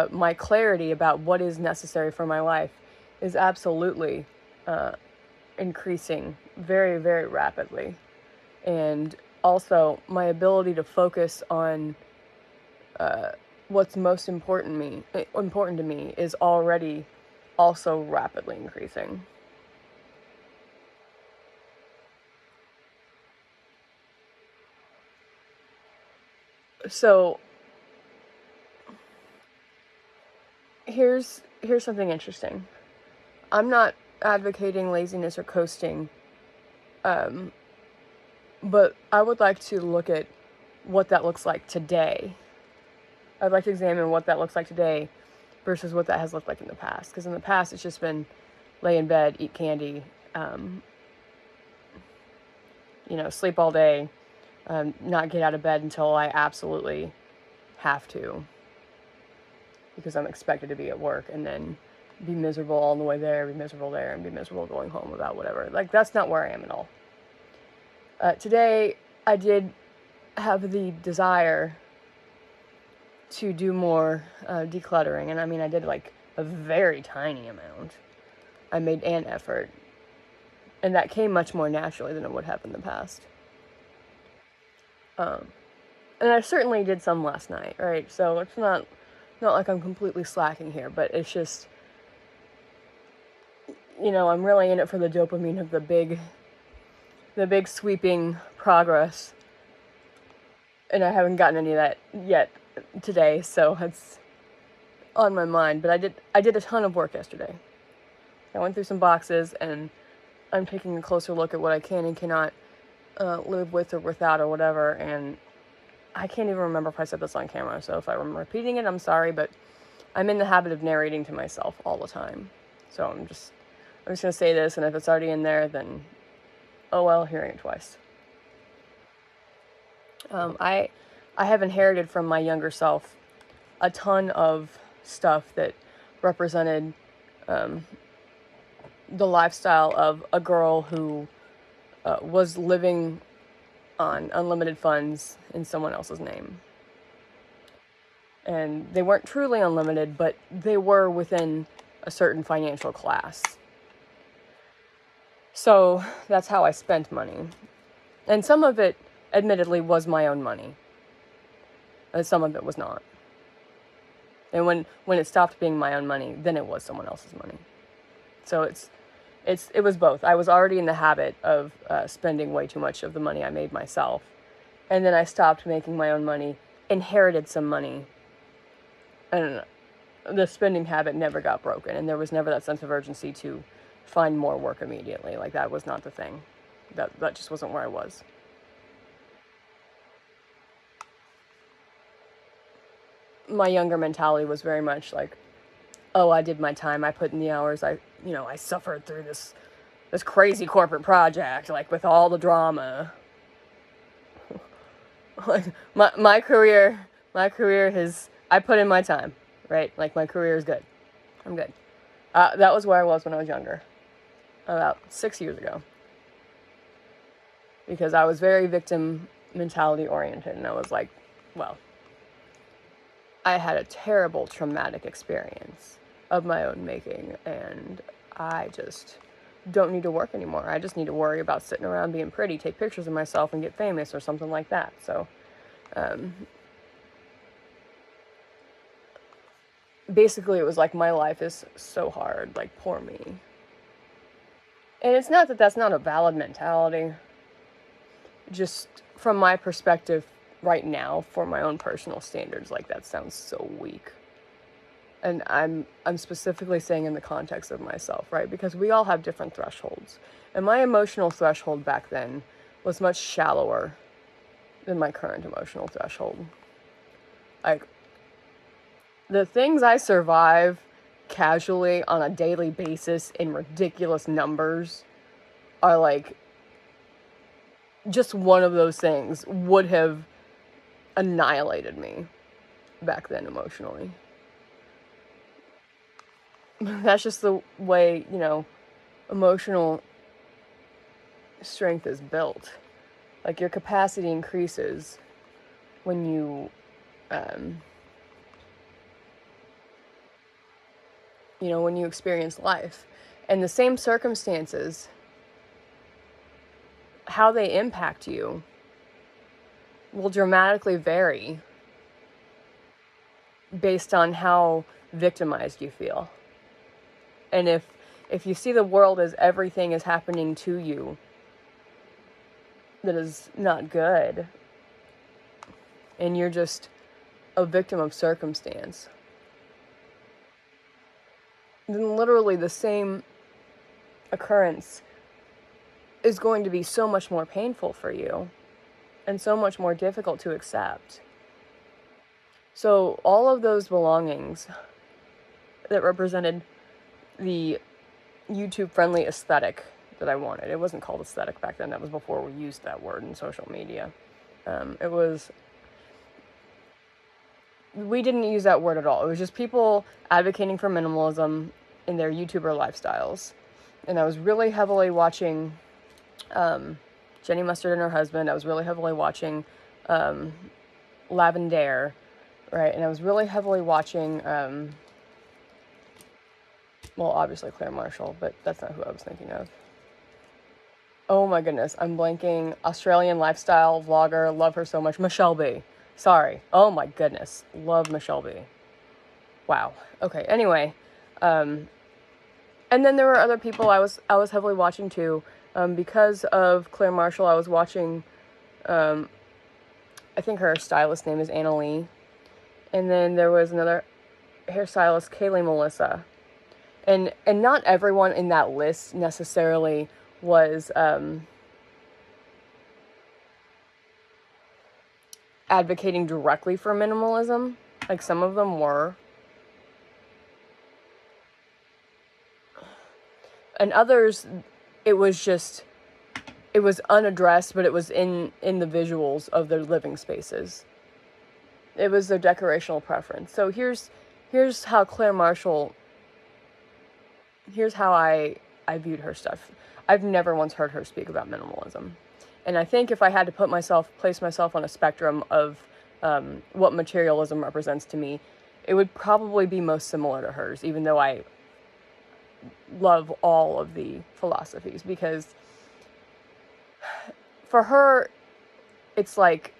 my clarity about what is necessary for my life is absolutely increasing very, very rapidly. And also, my ability to focus on what's most important to me is already also rapidly increasing. So here's something interesting. I'm not advocating laziness or coasting, but I would like to look at what that looks like today. I'd like to examine what that looks like today versus what that has looked like in the past. Because in the past, it's just been lay in bed, eat candy, sleep all day, not get out of bed until I absolutely have to, because I'm expected to be at work, and then be miserable all the way there, be miserable there, and be miserable going home about whatever. Like, that's not where I am at all. Today, I did have the desire to do more decluttering, and I mean, I did like a very tiny amount. I made an effort, and that came much more naturally than it would have in the past. And I certainly did some last night, right? So it's not like I'm completely slacking here, but it's just, I'm really in it for the dopamine of the big sweeping progress. And I haven't gotten any of that yet today, so it's on my mind. But I did a ton of work yesterday. I went through some boxes, and I'm taking a closer look at what I can and cannot live with or without or whatever. And I can't even remember if I said this on camera, so if I'm repeating it, I'm sorry, but I'm in the habit of narrating to myself all the time. So I'm just gonna say this, and if it's already in there, then oh well, hearing it twice. I have inherited from my younger self a ton of stuff that represented the lifestyle of a girl who was living on unlimited funds in someone else's name. And they weren't truly unlimited, but they were within a certain financial class. So that's how I spent money. And some of it, admittedly, was my own money. And some of it was not. And when it stopped being my own money, then it was someone else's money. So it was both. I was already in the habit of spending way too much of the money I made myself. And then I stopped making my own money, inherited some money, and the spending habit never got broken. And there was never that sense of urgency to find more work immediately. Like, that was not the thing. That just wasn't where I was. My younger mentality was very much like, oh, I did my time, I put in the hours, I suffered through this crazy corporate project, like, with all the drama. Like, my career has, I put in my time, right? Like, my career is good. I'm good. That was where I was when I was younger, about 6 years ago. Because I was very victim mentality oriented, and I was like, well, I had a terrible traumatic experience of my own making, and I just don't need to work anymore. I just need to worry about sitting around being pretty, take pictures of myself, and get famous or something like that. So, basically, it was like, my life is so hard, like, poor me. And it's not that that's not a valid mentality. Just from my perspective right now, for my own personal standards, like, that sounds so weak. And I'm specifically saying in the context of myself, right? Because we all have different thresholds. And my emotional threshold back then was much shallower than my current emotional threshold. Like, the things I survive casually on a daily basis in ridiculous numbers are like, just one of those things would have annihilated me back then emotionally. That's just the way, emotional strength is built. Like, your capacity increases when you, when you experience life. And the same circumstances, how they impact you will dramatically vary based on how victimized you feel. And if you see the world as everything is happening to you that is not good, and you're just a victim of circumstance, then literally the same occurrence is going to be so much more painful for you and so much more difficult to accept. So all of those belongings that represented the YouTube-friendly aesthetic that I wanted. It wasn't called aesthetic back then. That was before we used that word in social media. We didn't use that word at all. It was just people advocating for minimalism in their YouTuber lifestyles. And I was really heavily watching Jenny Mustard and her husband. I was really heavily watching Lavender, right? And I was really heavily watching... well, obviously Claire Marshall, but that's not who I was thinking of. Oh my goodness, I'm blanking. Australian lifestyle vlogger, love her so much. Michelle B. Sorry. Oh my goodness, love Michelle B. Wow. Okay, anyway. And then there were other people I was heavily watching too. Because of Claire Marshall, I was watching, I think her stylist name is Anna Lee. And then there was another hairstylist, Kaylee Melissa. And not everyone in that list necessarily was advocating directly for minimalism. Like, some of them were. And others, it was unaddressed, but it was in the visuals of their living spaces. It was their decorational preference. So here's how Claire Marshall... Here's how I viewed her stuff. I've never once heard her speak about minimalism. And I think if I had to place myself on a spectrum of what materialism represents to me, it would probably be most similar to hers, even though I love all of the philosophies. Because for her, it's like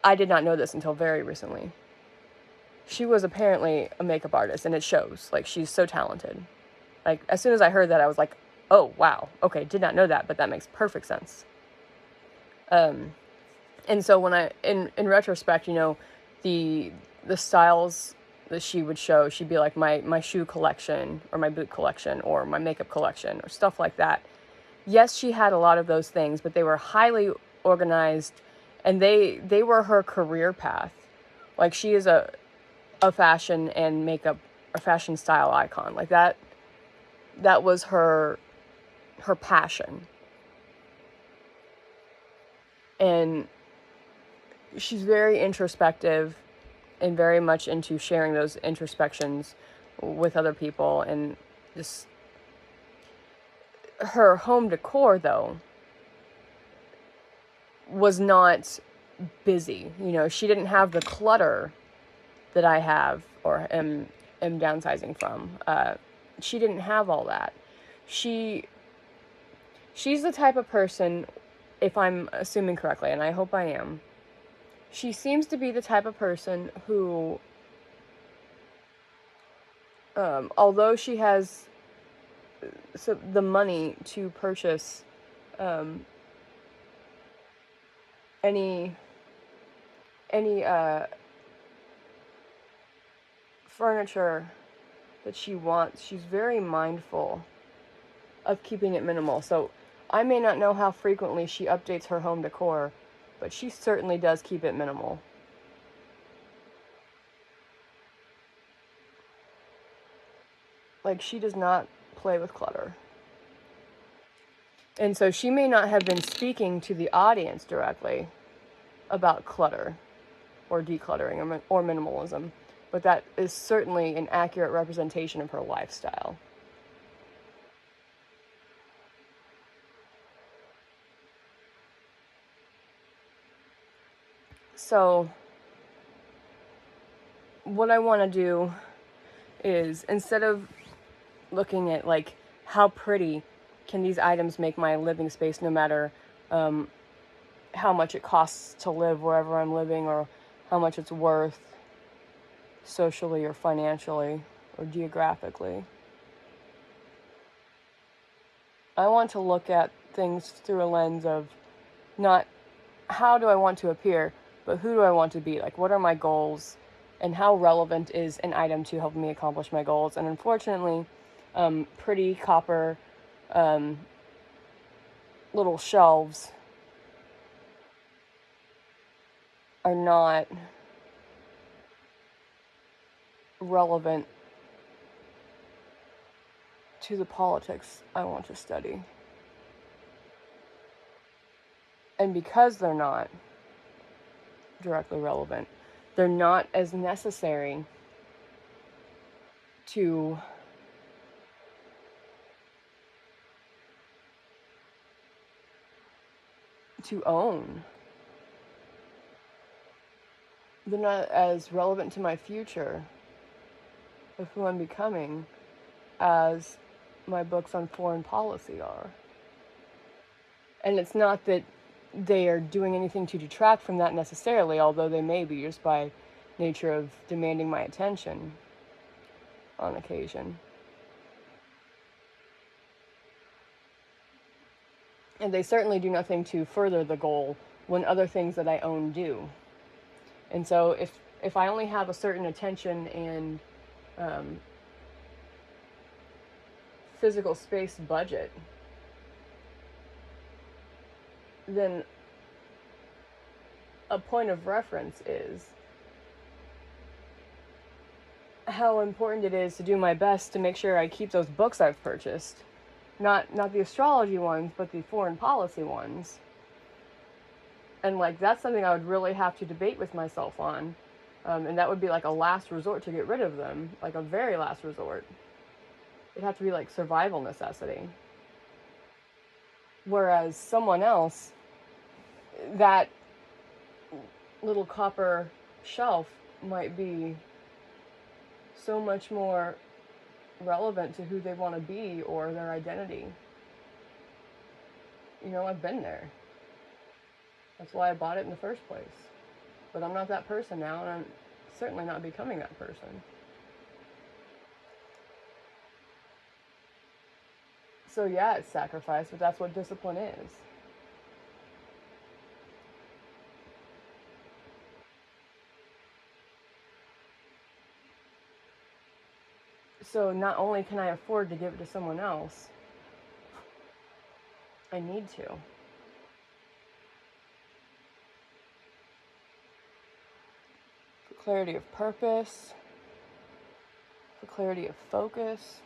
I did not know this until very recently. She was apparently a makeup artist, and it shows. Like, she's so talented. Like, as soon as I heard that, I was like, oh, wow. Okay, did not know that, but that makes perfect sense. And so when in retrospect, the styles that she would show. She'd be like, my shoe collection, or my boot collection, or my makeup collection, or stuff like that. Yes, she had a lot of those things, but they were highly organized, and they were her career path. Like, she is a fashion and makeup, a fashion style icon. Like, that was her passion. And she's very introspective and very much into sharing those introspections with other people. And just her home decor, though, was not busy. You know, she didn't have the clutter that I have or am downsizing from. She didn't have all that. She's the type of person, if I'm assuming correctly, and I hope I am, she seems to be the type of person who, although she has the money to purchase any furniture that she wants, she's very mindful of keeping it minimal. So I may not know how frequently she updates her home decor, but she certainly does keep it minimal. Like, she does not play with clutter. And so she may not have been speaking to the audience directly about clutter or decluttering or minimalism, but that is certainly an accurate representation of her lifestyle. So what I want to do is, instead of looking at like how pretty can these items make my living space, no matter how much it costs to live wherever I'm living, or how much it's worth socially or financially or geographically, I want to look at things through a lens of not how do I want to appear, but who do I want to be? Like, what are my goals, and how relevant is an item to help me accomplish my goals? And unfortunately, pretty copper little shelves are not relevant to the politics I want to study. And because they're not directly relevant, they're not as necessary to own. They're not as relevant to my future of who I'm becoming as my books on foreign policy are. And it's not that they are doing anything to detract from that necessarily, although they may be, just by nature of demanding my attention on occasion. And they certainly do nothing to further the goal when other things that I own do. And so if I only have a certain attention and physical space budget, then a point of reference is how important it is to do my best to make sure I keep those books I've purchased. Not the astrology ones, but the foreign policy ones. And like, that's something I would really have to debate with myself on. And that would be like a last resort to get rid of them, like a very last resort. It'd have to be like survival necessity. Whereas someone else, that little copper shelf might be so much more relevant to who they want to be or their identity. You know, I've been there. That's why I bought it in the first place. But I'm not that person now, and I'm certainly not becoming that person. So yeah, it's sacrifice, but that's what discipline is. So not only can I afford to give it to someone else, I need to. For clarity of purpose, for clarity of focus,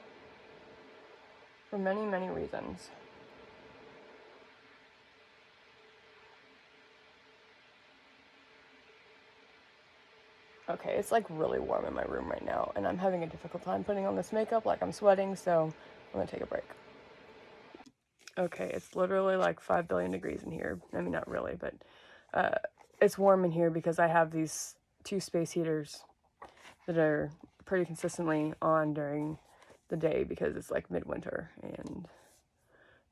for many, many reasons. Okay, it's like really warm in my room right now, and I'm having a difficult time putting on this makeup, like I'm sweating, so I'm gonna take a break. Okay, it's literally like 5 billion degrees in here. I mean, not really, but it's warm in here because I have these 2 space heaters that are pretty consistently on during the day because it's like midwinter. And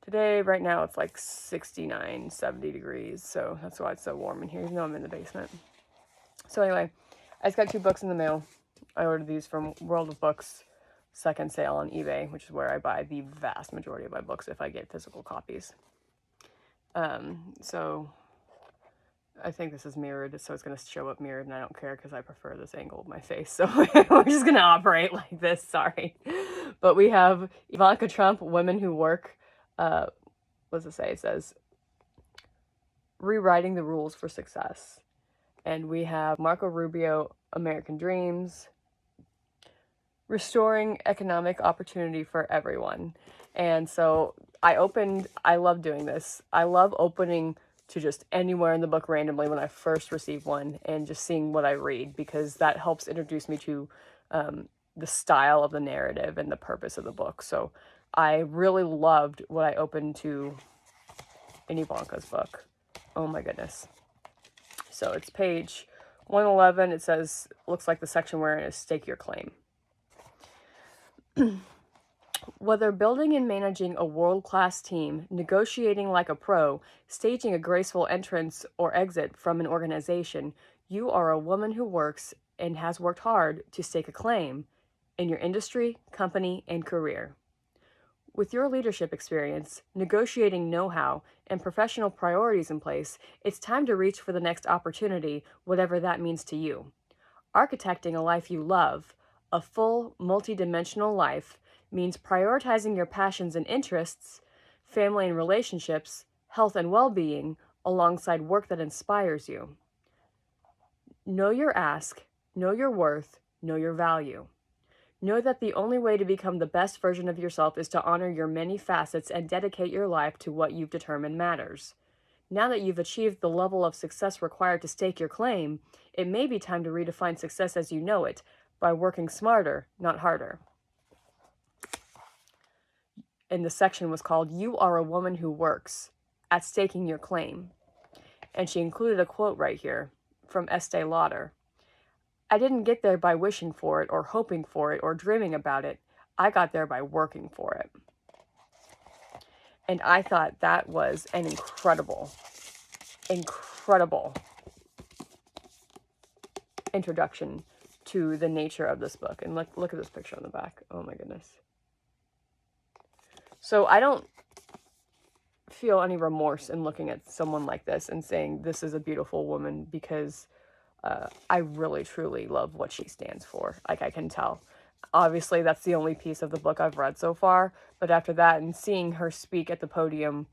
today, right now, it's like 69, 70 degrees, so that's why it's so warm in here, even though I'm in the basement. So anyway, I just got 2 books in the mail. I ordered these from World of Books second sale on eBay, which is where I buy the vast majority of my books if I get physical copies. So I think this is mirrored, so it's going to show up mirrored, and I don't care because I prefer this angle of my face. So we're just going to operate like this, sorry. But we have Ivanka Trump, Women Who Work. What does it say? It says, Rewriting the Rules for Success. And we have Marco Rubio, American Dreams, Restoring Economic Opportunity for Everyone. And so I love doing this. I love opening to just anywhere in the book randomly when I first receive one and just seeing what I read, because that helps introduce me to the style of the narrative and the purpose of the book. So I really loved what I opened to in Ivanka's book. Oh my goodness. So it's page 111. It says, looks like the section we're in is Stake Your Claim. Whether building and managing a world-class team, negotiating like a pro, staging a graceful entrance or exit from an organization, you are a woman who works and has worked hard to stake a claim in your industry, company, and career. With your leadership experience, negotiating know-how, and professional priorities in place, it's time to reach for the next opportunity, whatever that means to you. Architecting a life you love, a full, multi-dimensional life, means prioritizing your passions and interests, family and relationships, health and well-being, alongside work that inspires you. Know your ask, know your worth, know your value. Know that the only way to become the best version of yourself is to honor your many facets and dedicate your life to what you've determined matters. Now that you've achieved the level of success required to stake your claim, it may be time to redefine success as you know it, by working smarter, not harder. And the section was called, You Are a Woman Who Works, at Staking Your Claim. And she included a quote right here from Estee Lauder. I didn't get there by wishing for it, or hoping for it, or dreaming about it. I got there by working for it. And I thought that was an incredible introduction to the nature of this book. And look at this picture on the back. Oh my goodness. So I don't feel any remorse in looking at someone like this and saying this is a beautiful woman, because I really truly love what she stands for. Like, I can tell. Obviously, that's the only piece of the book I've read so far, but after that and seeing her speak at the podium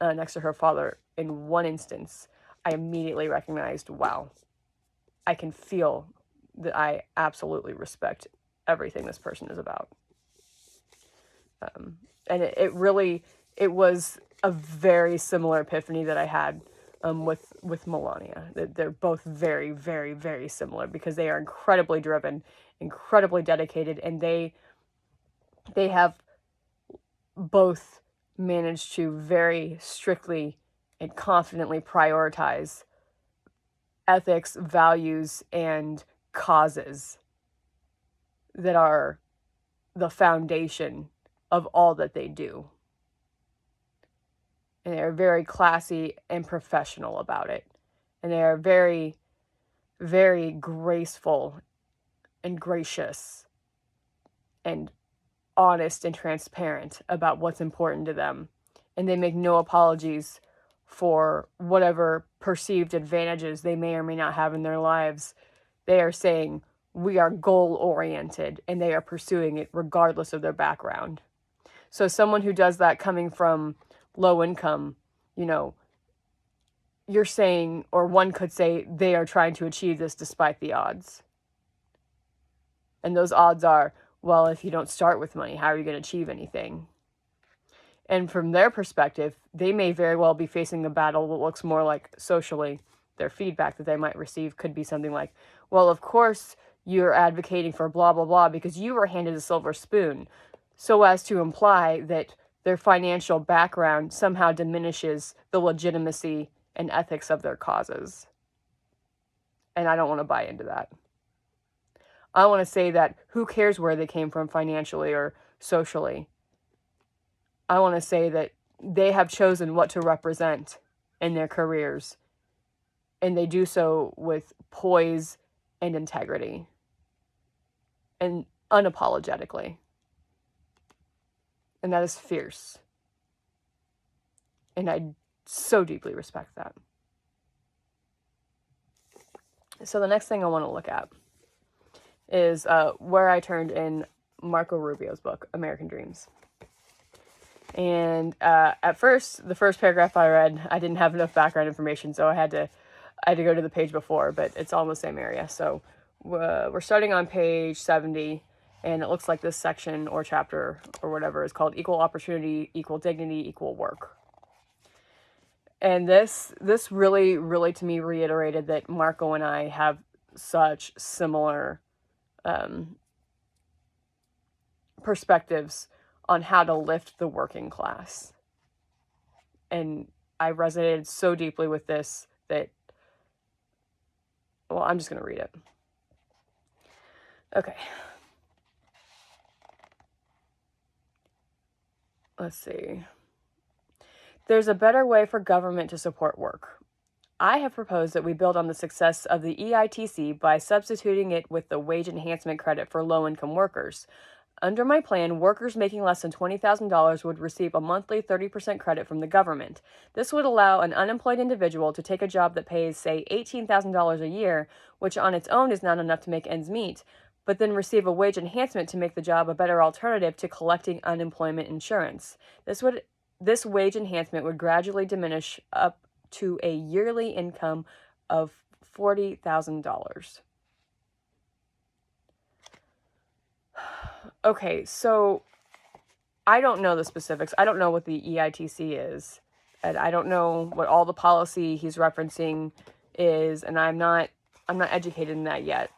next to her father in one instance, I immediately recognized, wow, I can feel that I absolutely respect everything this person is about. And it was a very similar epiphany that I had with Melania. They're both very, very, very similar, because they are incredibly driven, incredibly dedicated, and they have both managed to very strictly and confidently prioritize ethics, values, and causes that are the foundation of all that they do. And they are very classy and professional about it. And they are very, very graceful and gracious and honest and transparent about what's important to them. And they make no apologies for whatever perceived advantages they may or may not have in their lives. They are saying we are goal-oriented, and they are pursuing it regardless of their background. So someone who does that coming from low income, you're saying, or one could say, they are trying to achieve this despite the odds. And those odds are, well, if you don't start with money, how are you going to achieve anything? And from their perspective, they may very well be facing a battle that looks more like socially. Their feedback that they might receive could be something like, well, of course you're advocating for blah, blah, blah because you were handed a silver spoon, so as to imply that their financial background somehow diminishes the legitimacy and ethics of their causes. And I don't want to buy into that. I want to say that who cares where they came from financially or socially? I want to say that they have chosen what to represent in their careers, and they do so with poise and integrity and unapologetically. And that is fierce. And I so deeply respect that. So the next thing I want to look at is where I turned in Marco Rubio's book, American Dreams. And at first, the first paragraph I read, I didn't have enough background information, so I had to go to the page before, but it's all in the same area. So we're starting on page 70, and it looks like this section or chapter or whatever is called Equal Opportunity, Equal Dignity, Equal Work. And this really, really to me reiterated that Marco and I have such similar perspectives on how to lift the working class. And I resonated so deeply with this that, well, I'm just going to read it. Okay. Let's see. There's a better way for government to support work. I have proposed that we build on the success of the EITC by substituting it with the wage enhancement credit for low-income workers. Under my plan, workers making less than $20,000 would receive a monthly 30% credit from the government. This would allow an unemployed individual to take a job that pays, say, $18,000 a year, which on its own is not enough to make ends meet, but then receive a wage enhancement to make the job a better alternative to collecting unemployment insurance. This wage enhancement would gradually diminish up to a yearly income of $40,000. Okay, so I don't know the specifics. I don't know what the EITC is, and I don't know what all the policy he's referencing is, and I'm not educated in that yet.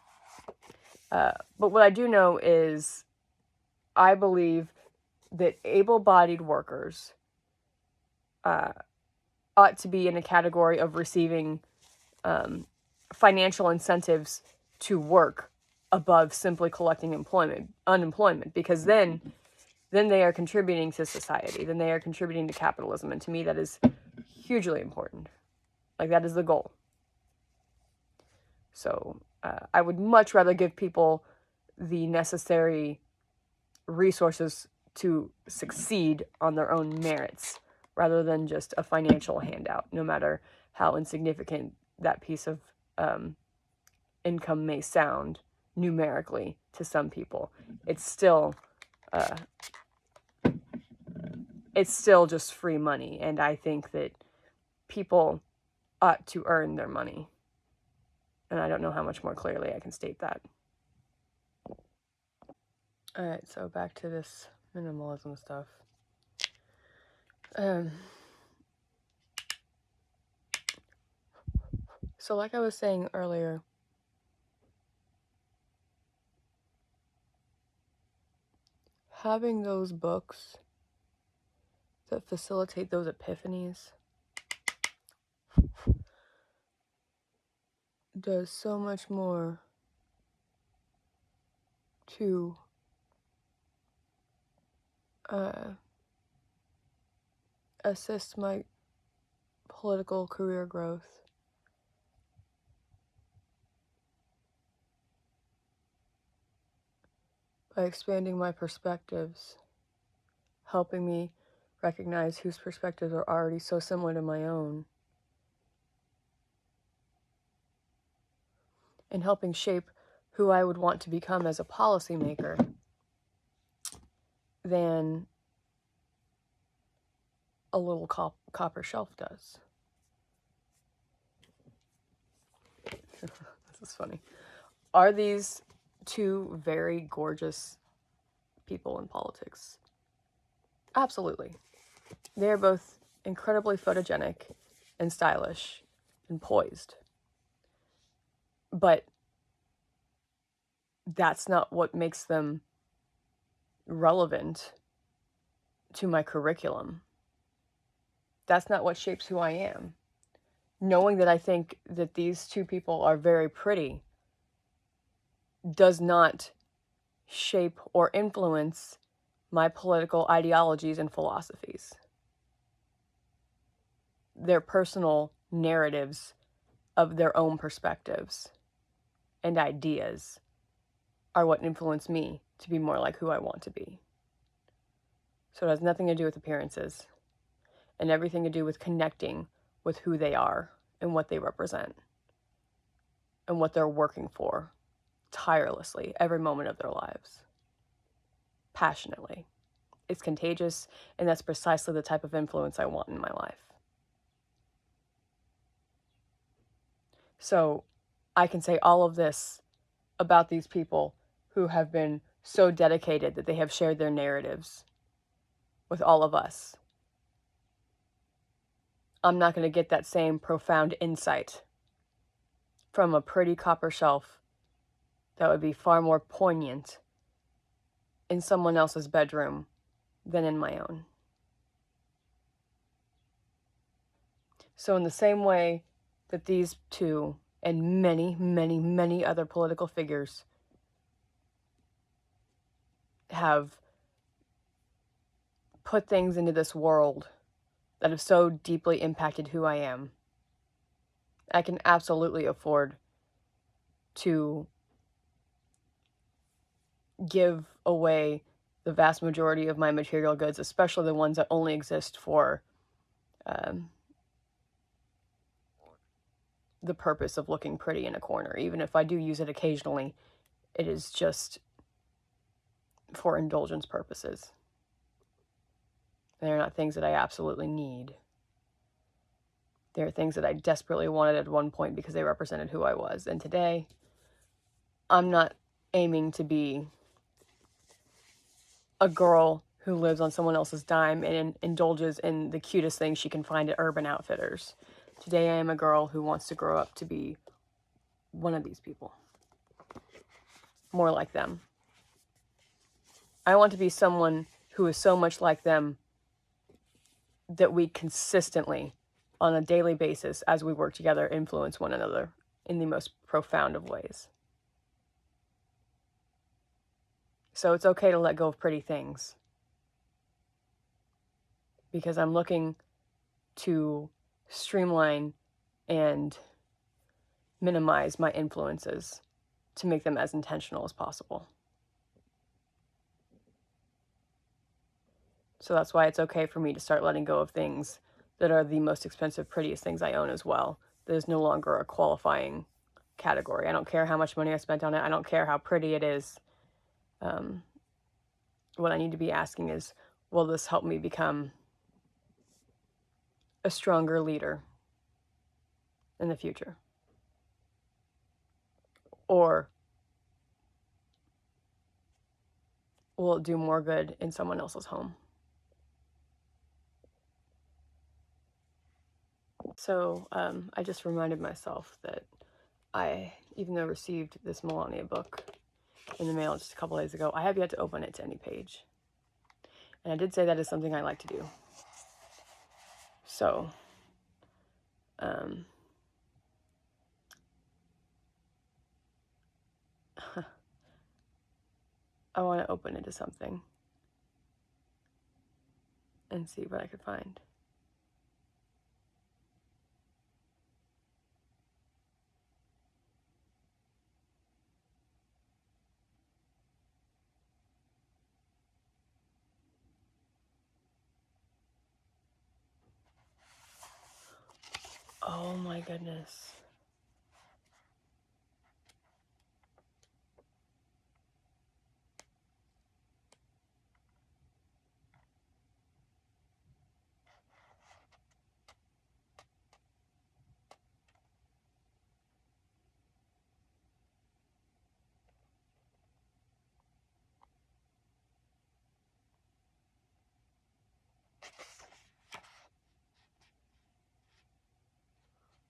But what I do know is I believe that able-bodied workers ought to be in a category of receiving financial incentives to work above simply collecting unemployment, because then they are contributing to society, then they are contributing to capitalism, and to me that is hugely important. Like, that is the goal. So I would much rather give people the necessary resources to succeed on their own merits rather than just a financial handout, no matter how insignificant that piece of income may sound numerically to some people. It's still just free money, and I think that people ought to earn their money. And I don't know how much more clearly I can state that. Alright, so back to this minimalism stuff. So like I was saying earlier, having those books that facilitate those epiphanies does so much more to assist my political career growth. By expanding my perspectives, helping me recognize whose perspectives are already so similar to my own, and helping shape who I would want to become as a policymaker than a little copper shelf does. This is funny. Are these two very gorgeous people in politics? Absolutely. They are both incredibly photogenic and stylish and poised. But that's not what makes them relevant to my curriculum. That's not what shapes who I am. Knowing that I think that these two people are very pretty does not shape or influence my political ideologies and philosophies. Their personal narratives of their own perspectives and ideas are what influence me to be more like who I want to be. So it has nothing to do with appearances and everything to do with connecting with who they are and what they represent and what they're working for tirelessly every moment of their lives. Passionately. It's contagious, and that's precisely the type of influence I want in my life. So I can say all of this about these people who have been so dedicated that they have shared their narratives with all of us. I'm not going to get that same profound insight from a pretty copper shelf that would be far more poignant in someone else's bedroom than in my own. So in the same way that these two and many, many, many other political figures have put things into this world that have so deeply impacted who I am, I can absolutely afford to give away the vast majority of my material goods, especially the ones that only exist for the purpose of looking pretty in a corner. Even if I do use it occasionally, it is just for indulgence purposes. They're not things that I absolutely need. They're things that I desperately wanted at one point because they represented who I was. And today, I'm not aiming to be a girl who lives on someone else's dime and indulges in the cutest things she can find at Urban Outfitters. Today I am a girl who wants to grow up to be one of these people. More like them. I want to be someone who is so much like them that we consistently, on a daily basis, as we work together, influence one another in the most profound of ways. So it's okay to let go of pretty things. Because I'm looking to streamline and minimize my influences to make them as intentional as possible. So that's why it's okay for me to start letting go of things that are the most expensive, prettiest things I own as well. That is no longer a qualifying category. I don't care how much money I spent on it. I don't care how pretty it is. What I need to be asking is, will this help me become a stronger leader in the future? Or will it do more good in someone else's home? So I just reminded myself that I, even though I received this Melania book in the mail just a couple days ago, I have yet to open it to any page. And I did say that is something I like to do. So, I want to open it to something and see what I could find. Oh my goodness.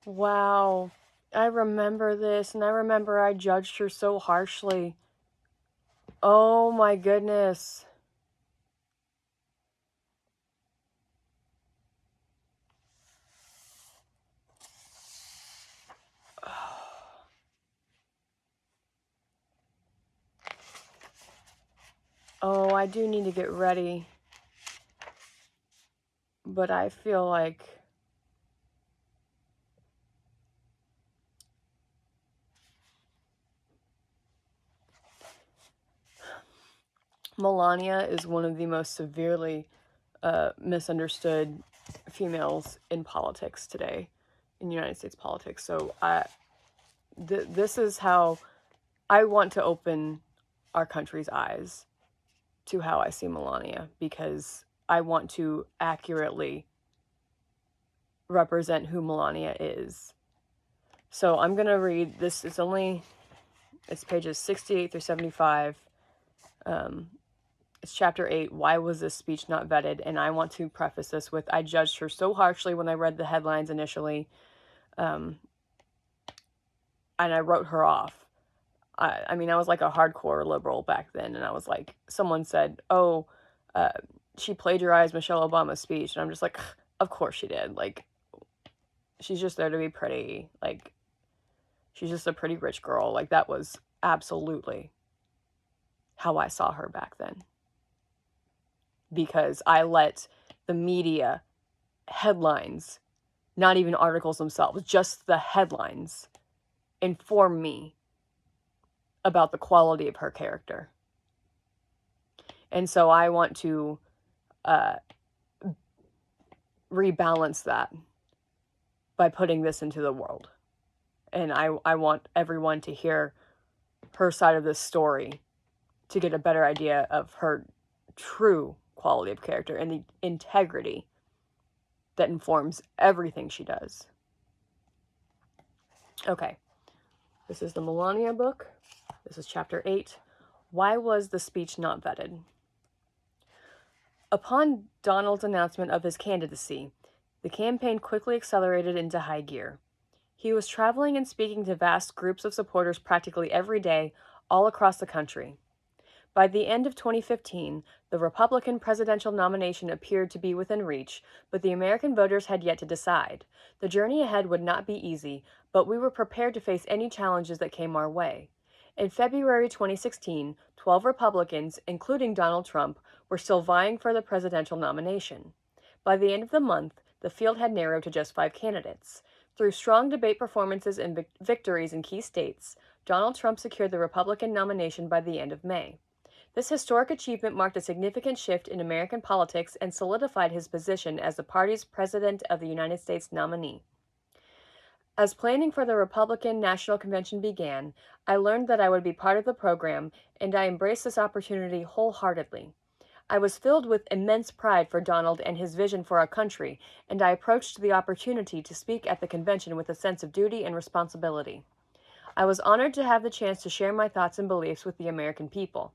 Wow. I remember this, and I remember I judged her so harshly. Oh my goodness. Oh, I do need to get ready. But I feel like Melania is one of the most severely misunderstood females in politics today, in United States politics. So this is how I want to open our country's eyes to how I see Melania, because I want to accurately represent who Melania is. So I'm going to read this. It's pages 68 through 75. It's chapter 8, Why Was This Speech Not Vetted? And I want to preface this with, I judged her so harshly when I read the headlines initially, and I wrote her off. I mean, I was like a hardcore liberal back then, and I was like, someone said, oh, she plagiarized Michelle Obama's speech, and I'm just like, of course she did. Like, she's just there to be pretty. Like, she's just a pretty rich girl. Like, that was absolutely how I saw her back then. Because I let the media headlines, not even articles themselves, just the headlines, inform me about the quality of her character. And so I want to rebalance that by putting this into the world. And I want everyone to hear her side of this story to get a better idea of her true quality of character and the integrity that informs everything she does. Okay, this is the Melania book. This is chapter 8. Why was the speech not vetted? Upon Donald's announcement of his candidacy, the campaign quickly accelerated into high gear. He was traveling and speaking to vast groups of supporters practically every day, all across the country. By the end of 2015, the Republican presidential nomination appeared to be within reach, but the American voters had yet to decide. The journey ahead would not be easy, but we were prepared to face any challenges that came our way. In February 2016, 12 Republicans, including Donald Trump, were still vying for the presidential nomination. By the end of the month, the field had narrowed to just 5 candidates. Through strong debate performances and victories in key states, Donald Trump secured the Republican nomination by the end of May. This historic achievement marked a significant shift in American politics and solidified his position as the party's President of the United States nominee. As planning for the Republican National Convention began, I learned that I would be part of the program, and I embraced this opportunity wholeheartedly. I was filled with immense pride for Donald and his vision for our country, and I approached the opportunity to speak at the convention with a sense of duty and responsibility. I was honored to have the chance to share my thoughts and beliefs with the American people.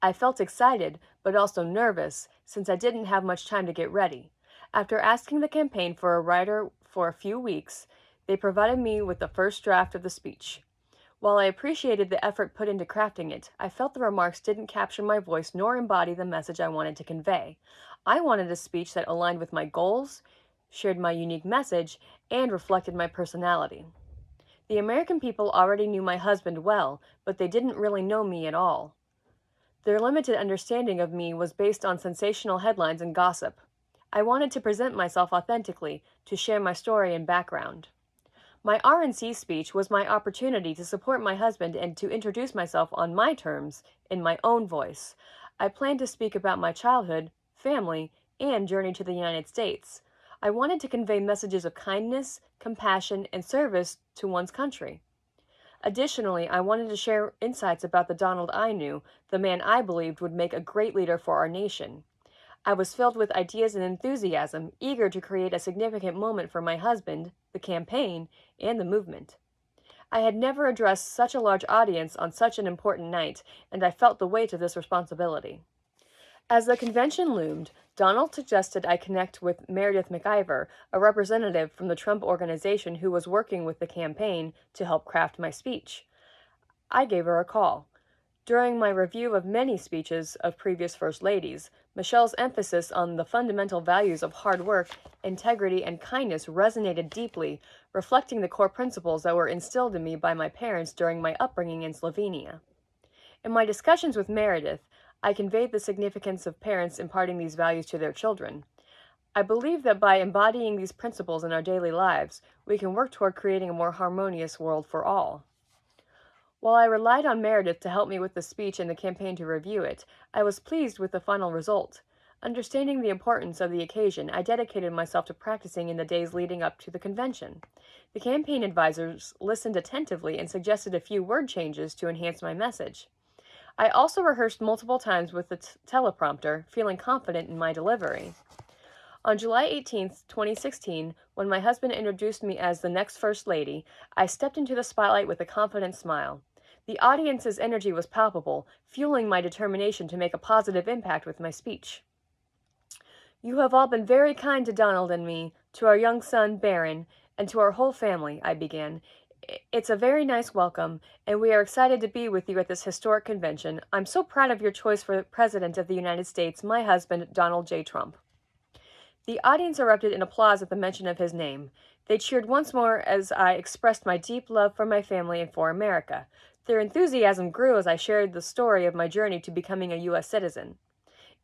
I felt excited, but also nervous, since I didn't have much time to get ready. After asking the campaign for a writer for a few weeks, they provided me with the first draft of the speech. While I appreciated the effort put into crafting it, I felt the remarks didn't capture my voice nor embody the message I wanted to convey. I wanted a speech that aligned with my goals, shared my unique message, and reflected my personality. The American people already knew my husband well, but they didn't really know me at all. Their limited understanding of me was based on sensational headlines and gossip. I wanted to present myself authentically, to share my story and background. My RNC speech was my opportunity to support my husband and to introduce myself on my terms, in my own voice. I planned to speak about my childhood, family, and journey to the United States. I wanted to convey messages of kindness, compassion, and service to one's country. Additionally, I wanted to share insights about the Donald I knew, the man I believed would make a great leader for our nation. I was filled with ideas and enthusiasm, eager to create a significant moment for my husband, the campaign, and the movement. I had never addressed such a large audience on such an important night, and I felt the weight of this responsibility. As the convention loomed, Donald suggested I connect with Meredith McIver, a representative from the Trump organization who was working with the campaign to help craft my speech. I gave her a call. During my review of many speeches of previous First Ladies, Michelle's emphasis on the fundamental values of hard work, integrity, and kindness resonated deeply, reflecting the core principles that were instilled in me by my parents during my upbringing in Slovenia. In my discussions with Meredith, I conveyed the significance of parents imparting these values to their children. I believe that by embodying these principles in our daily lives, we can work toward creating a more harmonious world for all. While I relied on Meredith to help me with the speech and the campaign to review it, I was pleased with the final result. Understanding the importance of the occasion, I dedicated myself to practicing in the days leading up to the convention. The campaign advisors listened attentively and suggested a few word changes to enhance my message. I also rehearsed multiple times with the teleprompter, feeling confident in my delivery. On July 18th, 2016, when my husband introduced me as the next First Lady, I stepped into the spotlight with a confident smile. The audience's energy was palpable, fueling my determination to make a positive impact with my speech. "You have all been very kind to Donald and me, to our young son, Barron, and to our whole family," I began. "It's a very nice welcome, and we are excited to be with you at this historic convention. I'm so proud of your choice for President of the United States, my husband, Donald J. Trump." The audience erupted in applause at the mention of his name. They cheered once more as I expressed my deep love for my family and for America. Their enthusiasm grew as I shared the story of my journey to becoming a U.S. citizen.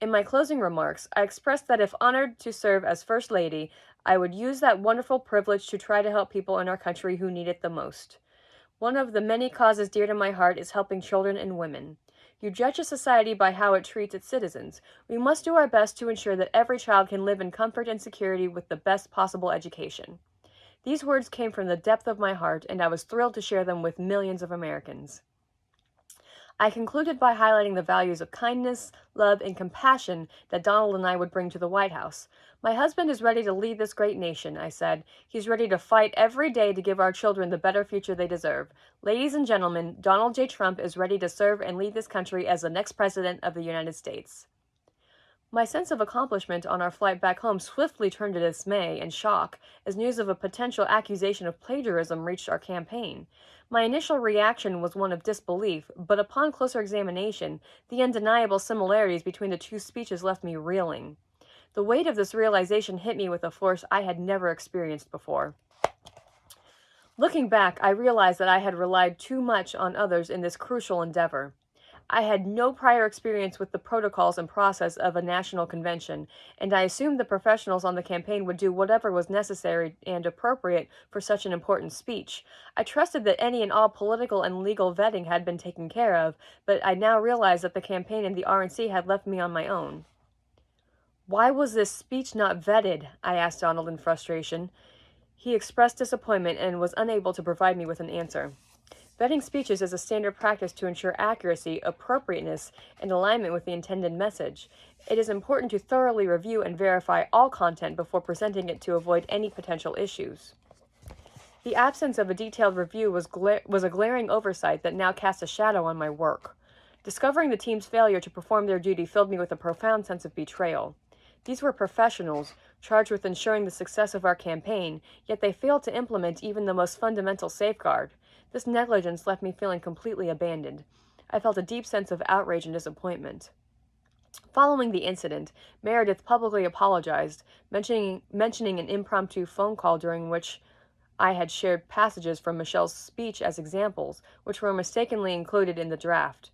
In my closing remarks, I expressed that if honored to serve as First Lady, I would use that wonderful privilege to try to help people in our country who need it the most. One of the many causes dear to my heart is helping children and women. You judge a society by how it treats its citizens. We must do our best to ensure that every child can live in comfort and security with the best possible education. These words came from the depth of my heart, and I was thrilled to share them with millions of Americans. I concluded by highlighting the values of kindness, love, and compassion that Donald and I would bring to the White House. "My husband is ready to lead this great nation," I said. "He's ready to fight every day to give our children the better future they deserve. Ladies and gentlemen, Donald J. Trump is ready to serve and lead this country as the next President of the United States." My sense of accomplishment on our flight back home swiftly turned to dismay and shock as news of a potential accusation of plagiarism reached our campaign. My initial reaction was one of disbelief, but upon closer examination, the undeniable similarities between the two speeches left me reeling. The weight of this realization hit me with a force I had never experienced before. Looking back, I realized that I had relied too much on others in this crucial endeavor. I had no prior experience with the protocols and process of a national convention, and I assumed the professionals on the campaign would do whatever was necessary and appropriate for such an important speech. I trusted that any and all political and legal vetting had been taken care of, but I now realized that the campaign and the RNC had left me on my own. "Why was this speech not vetted?" I asked Donald in frustration. He expressed disappointment and was unable to provide me with an answer. Vetting speeches is a standard practice to ensure accuracy, appropriateness, and alignment with the intended message. It is important to thoroughly review and verify all content before presenting it to avoid any potential issues. The absence of a detailed review was a glaring oversight that now casts a shadow on my work. Discovering the team's failure to perform their duty filled me with a profound sense of betrayal. These were professionals, charged with ensuring the success of our campaign, yet they failed to implement even the most fundamental safeguard. This negligence left me feeling completely abandoned. I felt a deep sense of outrage and disappointment. Following the incident, Meredith publicly apologized, mentioning an impromptu phone call during which I had shared passages from Michelle's speech as examples, which were mistakenly included in the draft.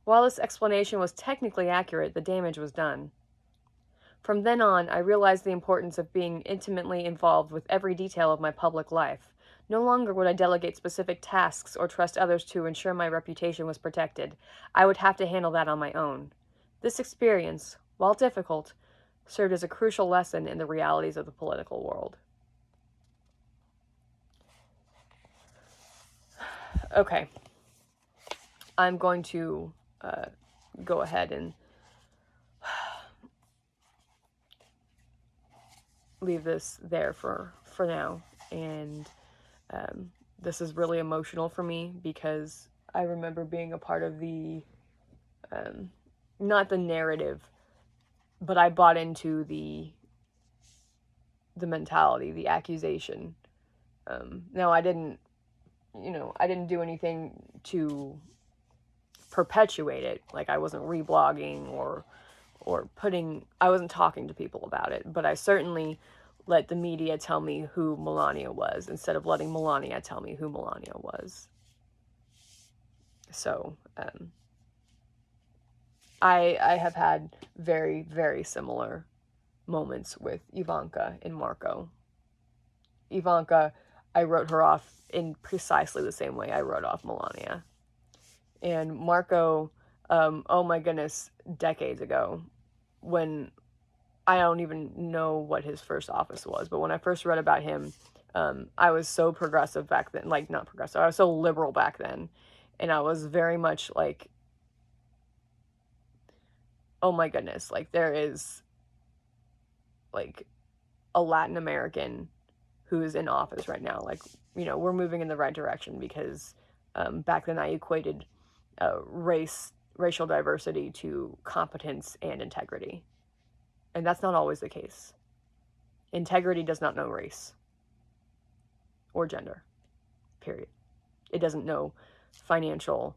While this explanation was technically accurate, the damage was done. From then on, I realized the importance of being intimately involved with every detail of my public life. No longer would I delegate specific tasks or trust others to ensure my reputation was protected. I would have to handle that on my own. This experience, while difficult, served as a crucial lesson in the realities of the political world. Okay. I'm going to go ahead and leave this there for now. And this is really emotional for me because I remember being a part of the, not the narrative, but I bought into the mentality, the accusation. No, I didn't do anything to perpetuate it. Like, I wasn't reblogging or I wasn't talking to people about it, but I certainly let the media tell me who Melania was instead of letting Melania tell me who Melania was. So, I have had very, very similar moments with Ivanka and Marco. Ivanka, I wrote her off in precisely the same way I wrote off Melania. And Marco, oh my goodness, decades ago, when I don't even know what his first office was, but when I first read about him, I was so progressive back then, like, not progressive, I was so liberal back then, and I was very much like, oh my goodness, like, there is, like, a Latin American who is in office right now, like, we're moving in the right direction, because back then I equated racial diversity to competence and integrity. And that's not always the case. Integrity does not know race or gender, period. It doesn't know financial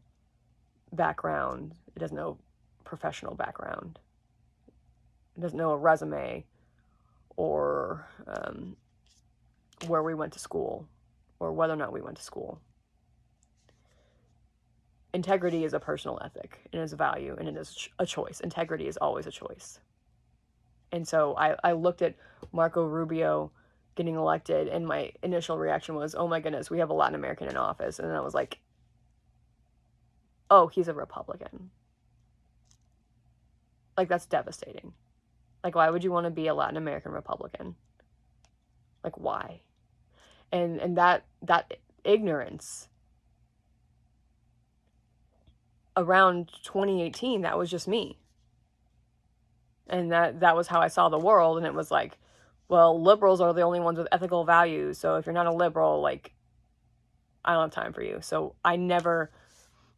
background. It doesn't know professional background. It doesn't know a resume or where we went to school or whether or not we went to school. Integrity is a personal ethic, and is a value, and it is a choice. Integrity is always a choice. And so I looked at Marco Rubio getting elected, and my initial reaction was, oh my goodness, we have a Latin American in office. And then I was like, oh, he's a Republican. Like, that's devastating. Like, why would you want to be a Latin American Republican? Like, why? And that ignorance, around 2018, that was just me. And that was how I saw the world. And it was like, well, liberals are the only ones with ethical values. So if you're not a liberal, like, I don't have time for you. So I never,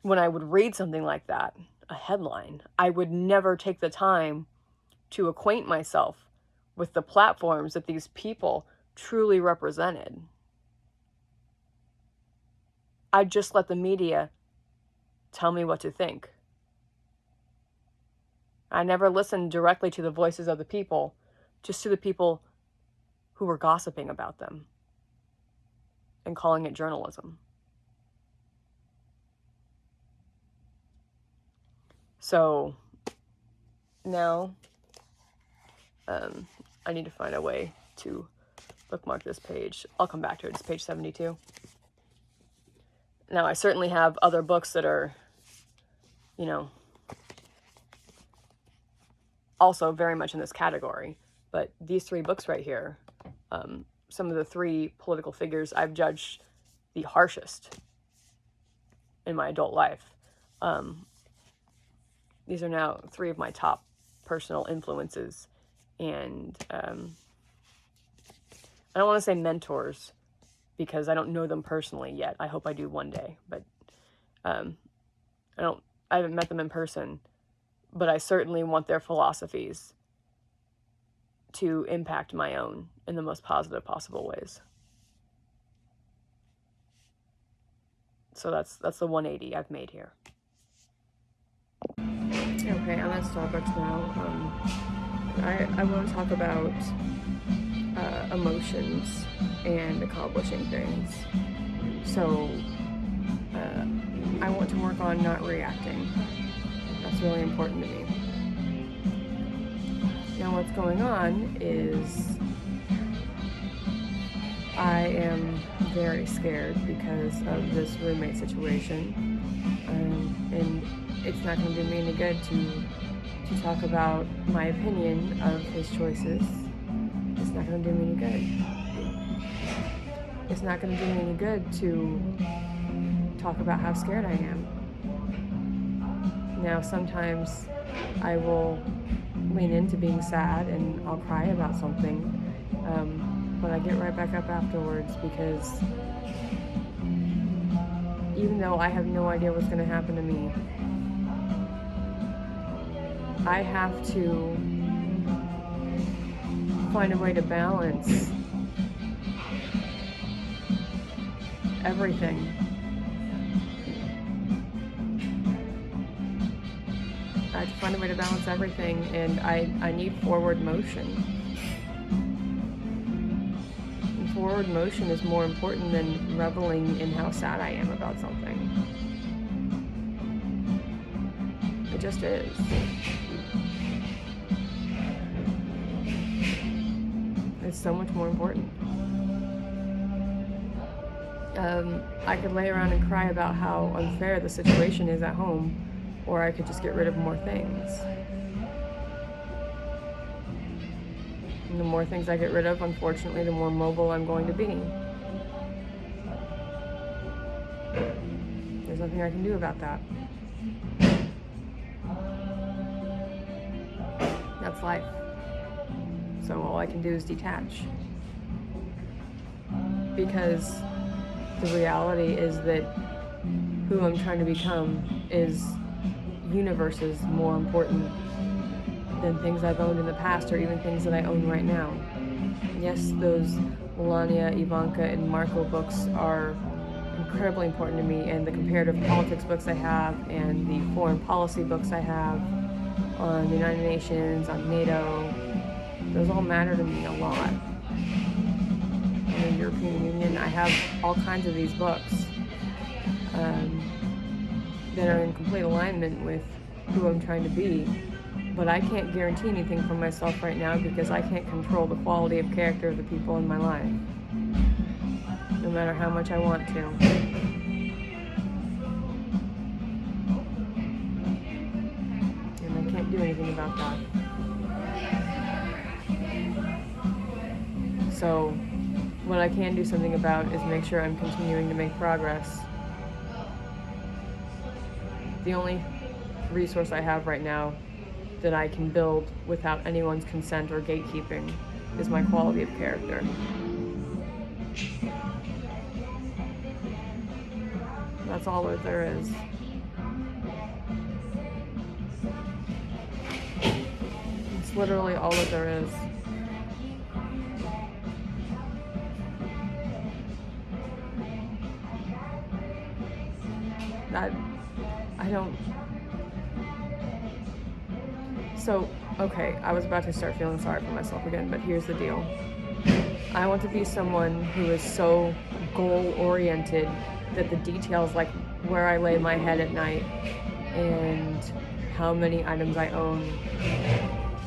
when I would read something like that, a headline, I would never take the time to acquaint myself with the platforms that these people truly represented. I'd just let the media tell me what to think. I never listened directly to the voices of the people, just to the people who were gossiping about them and calling it journalism. So now I need to find a way to bookmark this page. I'll come back to it. It's page 72. Now, I certainly have other books that are, also very much in this category. But these three books right here, some of the three political figures I've judged the harshest in my adult life. These are now three of my top personal influences. And I don't want to say mentors, because I don't know them personally yet. I hope I do one day. But I haven't met them in person. But I certainly want their philosophies to impact my own in the most positive possible ways. So that's the 180 I've made here. Okay, I'm at Starbucks now. I want to talk about emotions and accomplishing things. So I want to work on not reacting. That's really important to me. Now, what's going on is I am very scared because of this roommate situation, and it's not going to do me any good to talk about my opinion of his choices. It's not going to do me any good. It's not going to do me any good to talk about how scared I am. Now, sometimes I will lean into being sad and I'll cry about something, but I get right back up afterwards, because even though I have no idea what's going to happen to me, I have to find a way to balance everything. I have to find a way to balance everything, and I need forward motion. And forward motion is more important than reveling in how sad I am about something. It just is. It's so much more important. I could lay around and cry about how unfair the situation is at home, or I could just get rid of more things. And the more things I get rid of, unfortunately, the more mobile I'm going to be. There's nothing I can do about that. That's life. So all I can do is detach. Because the reality is that who I'm trying to become is universes more important than things I've owned in the past or even things that I own right now. Yes, those Melania, Ivanka, and Marco books are incredibly important to me, and the comparative politics books I have, and the foreign policy books I have on the United Nations, on NATO, those all matter to me a lot. In the European Union, I have all kinds of these books that are in complete alignment with who I'm trying to be. But I can't guarantee anything for myself right now because I can't control the quality of character of the people in my life, no matter how much I want to. And I can't do anything about that. So what I can do something about is make sure I'm continuing to make progress. The only resource I have right now that I can build without anyone's consent or gatekeeping is my quality of character. That's all that there is. It's literally all that there is. I don't... So, okay, I was about to start feeling sorry for myself again, but here's the deal. I want to be someone who is so goal-oriented that the details, like where I lay my head at night and how many items I own,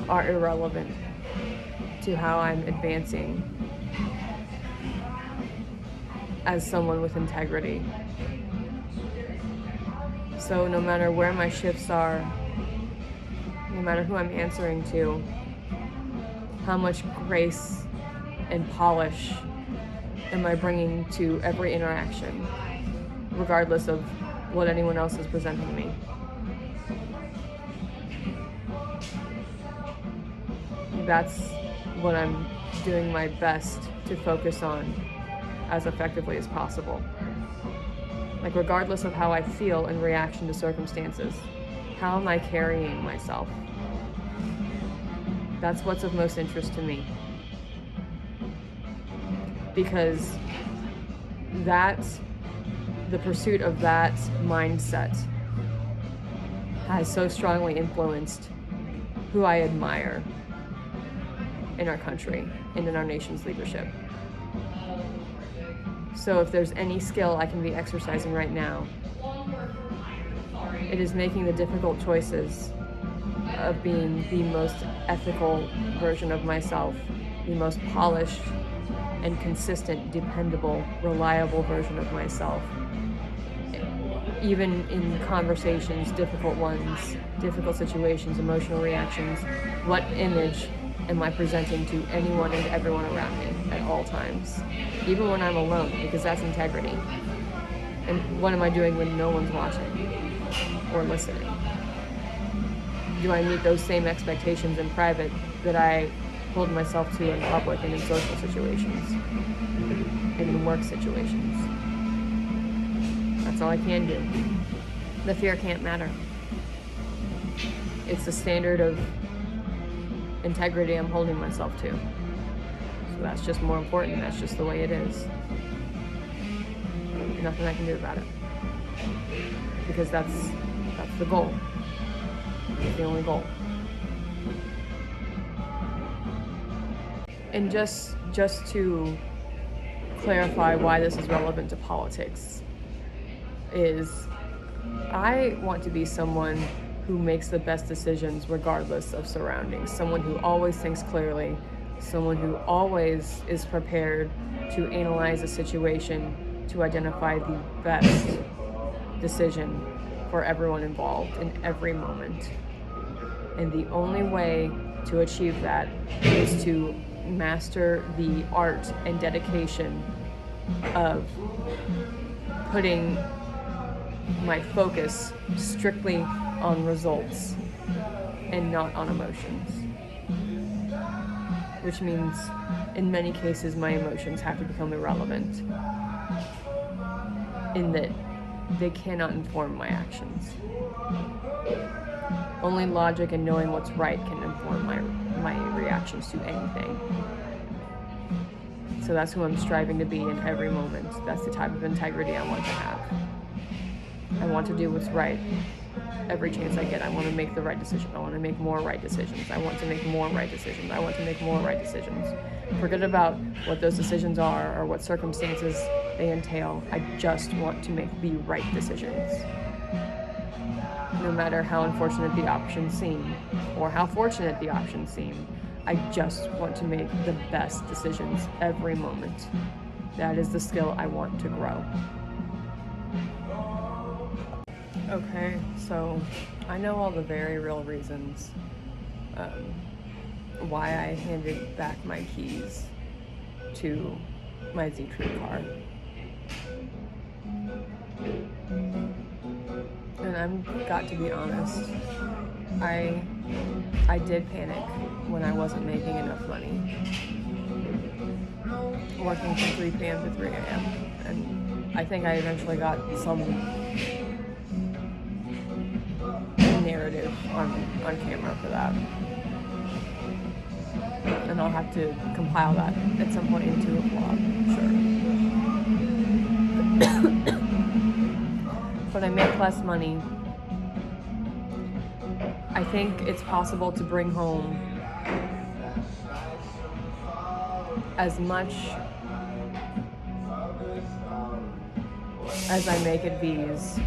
are irrelevant to how I'm advancing as someone with integrity. So no matter where my shifts are, no matter who I'm answering to, how much grace and polish am I bringing to every interaction, regardless of what anyone else is presenting to me. That's what I'm doing my best to focus on as effectively as possible. Like, regardless of how I feel in reaction to circumstances, how am I carrying myself? That's what's of most interest to me. Because the pursuit of that mindset has so strongly influenced who I admire in our country and in our nation's leadership. So if there's any skill I can be exercising right now, it is making the difficult choices of being the most ethical version of myself, the most polished and consistent, dependable, reliable version of myself. Even in conversations, difficult ones, difficult situations, emotional reactions, what image am I presenting to anyone and everyone around me at all times? Even when I'm alone, because that's integrity. And what am I doing when no one's watching or listening? Do I meet those same expectations in private that I hold myself to in public and in social situations and in work situations? That's all I can do. The fear can't matter. It's the standard of integrity I'm holding myself to. that's just more important. That's just the way it is. Nothing I can do about it. Because that's the goal. It's the only goal. And just to clarify why this is relevant to politics is I want to be someone who makes the best decisions regardless of surroundings, someone who always thinks clearly, someone who always is prepared to analyze a situation to identify the best decision for everyone involved in every moment. And the only way to achieve that is to master the art and dedication of putting my focus strictly on results and not on emotions. Which means, in many cases, my emotions have to become irrelevant in that they cannot inform my actions. Only logic and knowing what's right can inform my reactions to anything. So that's who I'm striving to be in every moment. That's the type of integrity I want to have. I want to do what's right every chance I get. I want to make the right decision. I want to make more right decisions. I want to make more right decisions. I want to make more right decisions. Forget about what those decisions are or what circumstances they entail. I just want to make the right decisions. No matter how unfortunate the options seem or how fortunate the options seem, I just want to make the best decisions every moment. That is the skill I want to grow. Okay, so I know all the very real reasons why I handed back my keys to my Z-Trip car. And I've got to be honest, I did panic when I wasn't making enough money, working from 3 p.m. to 3 a.m. And I think I eventually got some narrative on camera for that. And I'll have to compile that at some point into a vlog, sure. But I make less money. I think it's possible to bring home as much as I make at these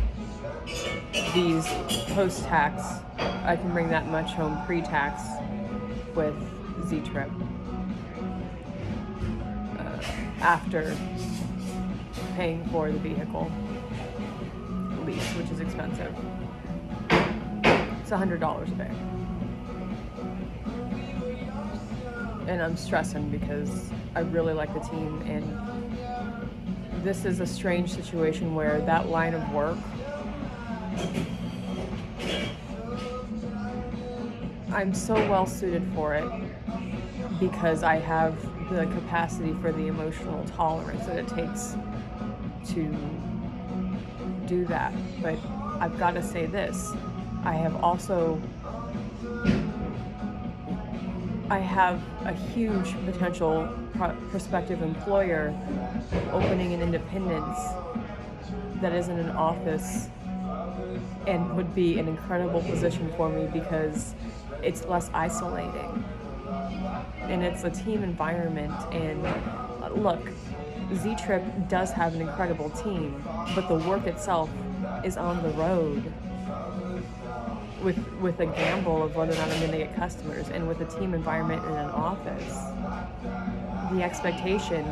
post-tax. I can bring that much home pre-tax with Z-Trip after paying for the vehicle lease, which is expensive. It's $100 a day. And I'm stressing because I really like the team, and this is a strange situation where that line of work, I'm so well suited for it because I have the capacity for the emotional tolerance that it takes to do that. But I've got to say this, I have a huge potential prospective employer opening an independence that is in an office and would be an incredible position for me because it's less isolating and it's a team environment. And look, Z-Trip does have an incredible team, but the work itself is on the road with a gamble of whether or not I'm going to get customers. And with a team environment in an office, the expectation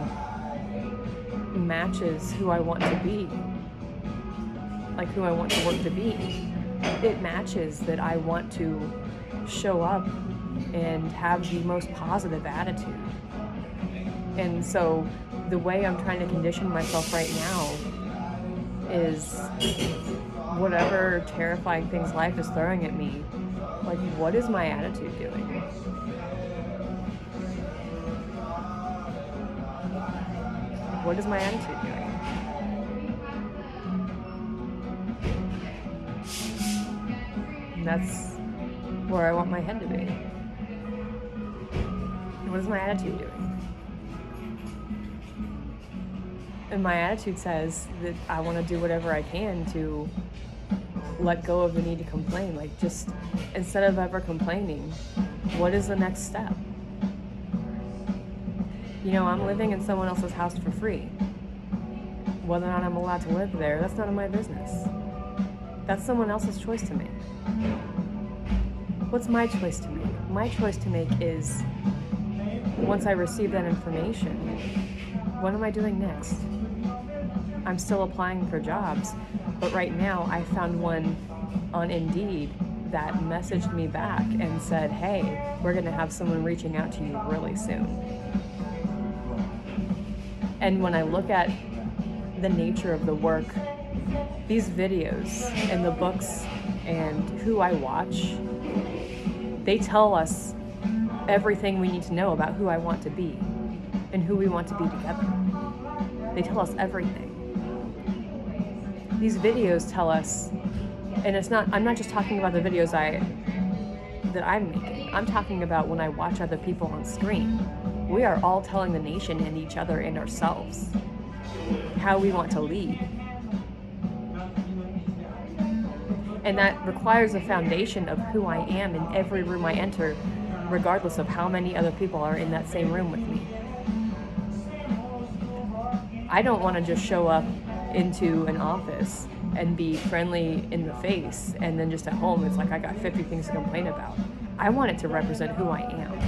matches who I want to be, like who I want the work to be. It matches that I want to show up and have the most positive attitude. And so the way I'm trying to condition myself right now is whatever terrifying things life is throwing at me, like, what is my attitude doing? What is my attitude doing? And that's where I want my head to be. What is my attitude doing? And my attitude says that I want to do whatever I can to let go of the need to complain. Like, just instead of ever complaining, what is the next step? You know, I'm living in someone else's house for free. Whether or not I'm allowed to live there, that's none of my business. That's someone else's choice to make. What's my choice to make? My choice to make is, once I receive that information, what am I doing next? I'm still applying for jobs, but right now I found one on Indeed that messaged me back and said, hey, we're going to have someone reaching out to you really soon. And when I look at the nature of the work, these videos and the books and who I watch, they tell us everything we need to know about who I want to be and who we want to be together. They tell us everything. These videos tell us, and I'm not just talking about the videos that I'm making. I'm talking about when I watch other people on screen. We are all telling the nation and each other and ourselves how we want to lead. And that requires a foundation of who I am in every room I enter, regardless of how many other people are in that same room with me. I don't want to just show up into an office and be friendly in the face, and then just at home it's like I got 50 things to complain about. I want it to represent who I am.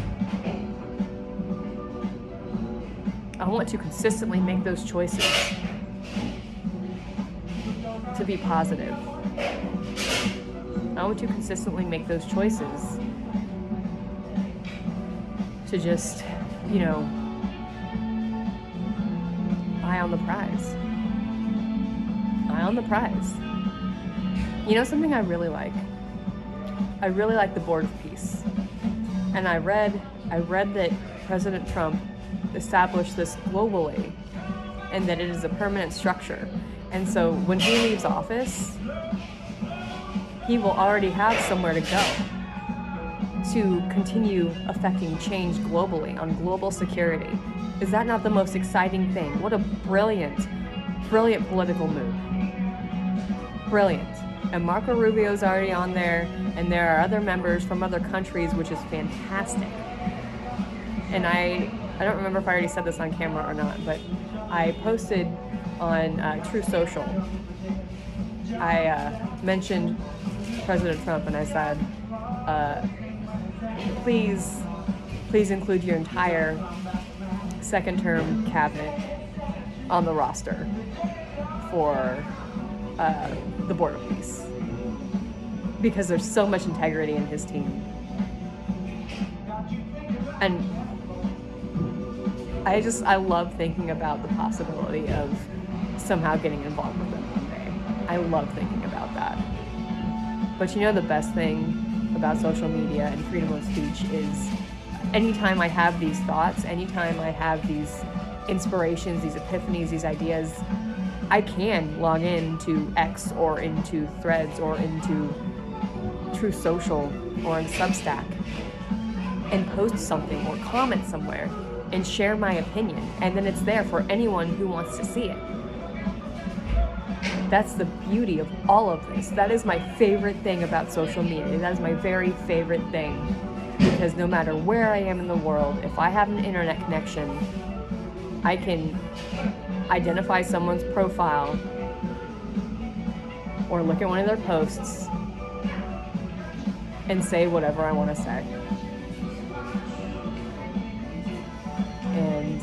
I want to consistently make those choices to be positive. I want to consistently make those choices to just, eye on the prize. Eye on the prize. You know something I really like? I really like the Board of Peace. And I read that President Trump established this globally and that it is a permanent structure. And so when he leaves office, he will already have somewhere to go to continue affecting change globally on global security. Is that not the most exciting thing? What a brilliant political move. Brilliant. And Marco Rubio's already on there, and there are other members from other countries, which is fantastic. And I don't remember if I already said this on camera or not, but I posted on True Social. I mentioned President Trump, and I said, please include your entire second-term cabinet on the roster for the Board of Peace, because there's so much integrity in his team. And I love thinking about the possibility of somehow getting involved with them one day. I love thinking about that. But the best thing about social media and freedom of speech is anytime I have these thoughts, anytime I have these inspirations, these epiphanies, these ideas, I can log into X or into Threads or into True Social or in Substack and post something or comment somewhere and share my opinion, and then it's there for anyone who wants to see it. That's the beauty of all of this. That is my favorite thing about social media. That is my very favorite thing, because no matter where I am in the world, if I have an internet connection, I can identify someone's profile or look at one of their posts and say whatever I want to say. And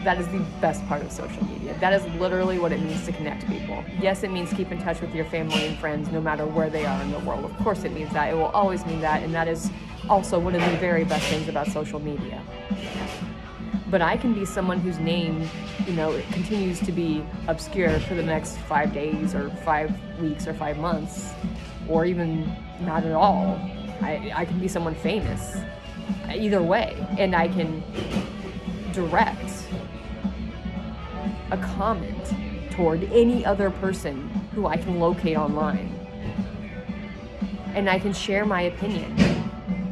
that is the best part of social media. That is literally what it means to connect people. Yes, it means keep in touch with your family and friends no matter where they are in the world. Of course it means that. It will always mean that, and that is also one of the very best things about social media. But I can be someone whose name, continues to be obscure for the next 5 days or 5 weeks or 5 months, or even not at all. I can be someone famous. Either way, and I can direct a comment toward any other person who I can locate online. And I can share my opinion.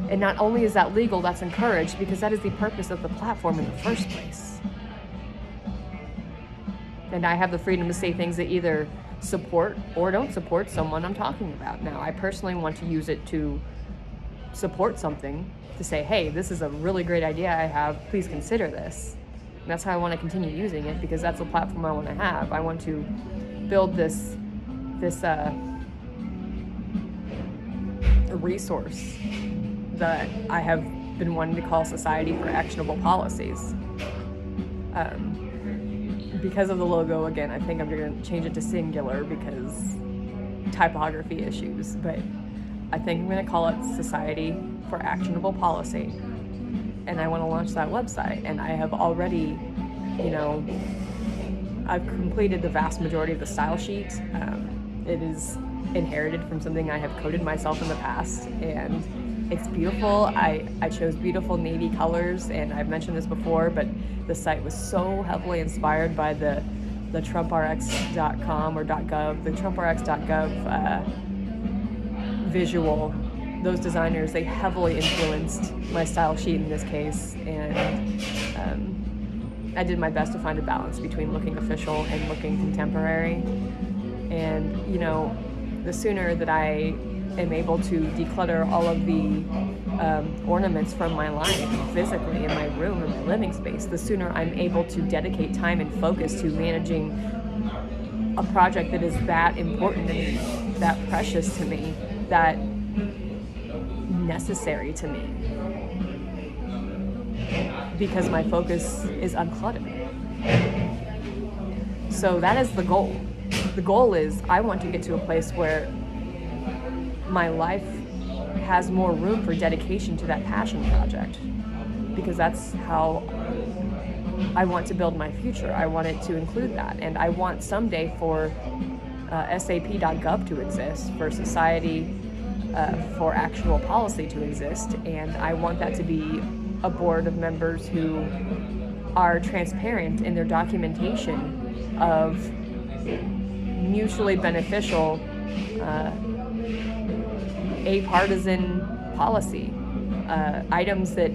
And not only is that legal, that's encouraged, because that is the purpose of the platform in the first place. And I have the freedom to say things that either support or don't support someone I'm talking about. Now, I personally want to use it to support something, to say, hey, this is a really great idea I have, please consider this. And that's how I want to continue using it, because that's the platform I want to have. I want to build this resource that I have been wanting to call Society for Actionable Policies. Because of the logo, again, I think I'm going to change it to singular because typography issues, but I think I'm going to call it Society for Actionable Policy. And I want to launch that website. And I have already, I've completed the vast majority of the style sheet. It is inherited from something I have coded myself in the past, and it's beautiful. I chose beautiful navy colors, and I've mentioned this before, but the site was so heavily inspired by the TrumpRx.com or .gov, the TrumpRx.gov visual. Those designers, they heavily influenced my style sheet in this case, and I did my best to find a balance between looking official and looking contemporary. And the sooner that I am able to declutter all of the ornaments from my life physically in my room, in my living space, the sooner I'm able to dedicate time and focus to managing a project that is that important to me, that precious to me, that necessary to me, because my focus is uncluttered. So that is the goal. The goal is I want to get to a place where my life has more room for dedication to that passion project, because that's how I want to build my future. I want it to include that, and I want someday for sap.gov to exist, for Society for Actual Policy to exist, and I want that to be a board of members who are transparent in their documentation of mutually beneficial, apartisan policy, items that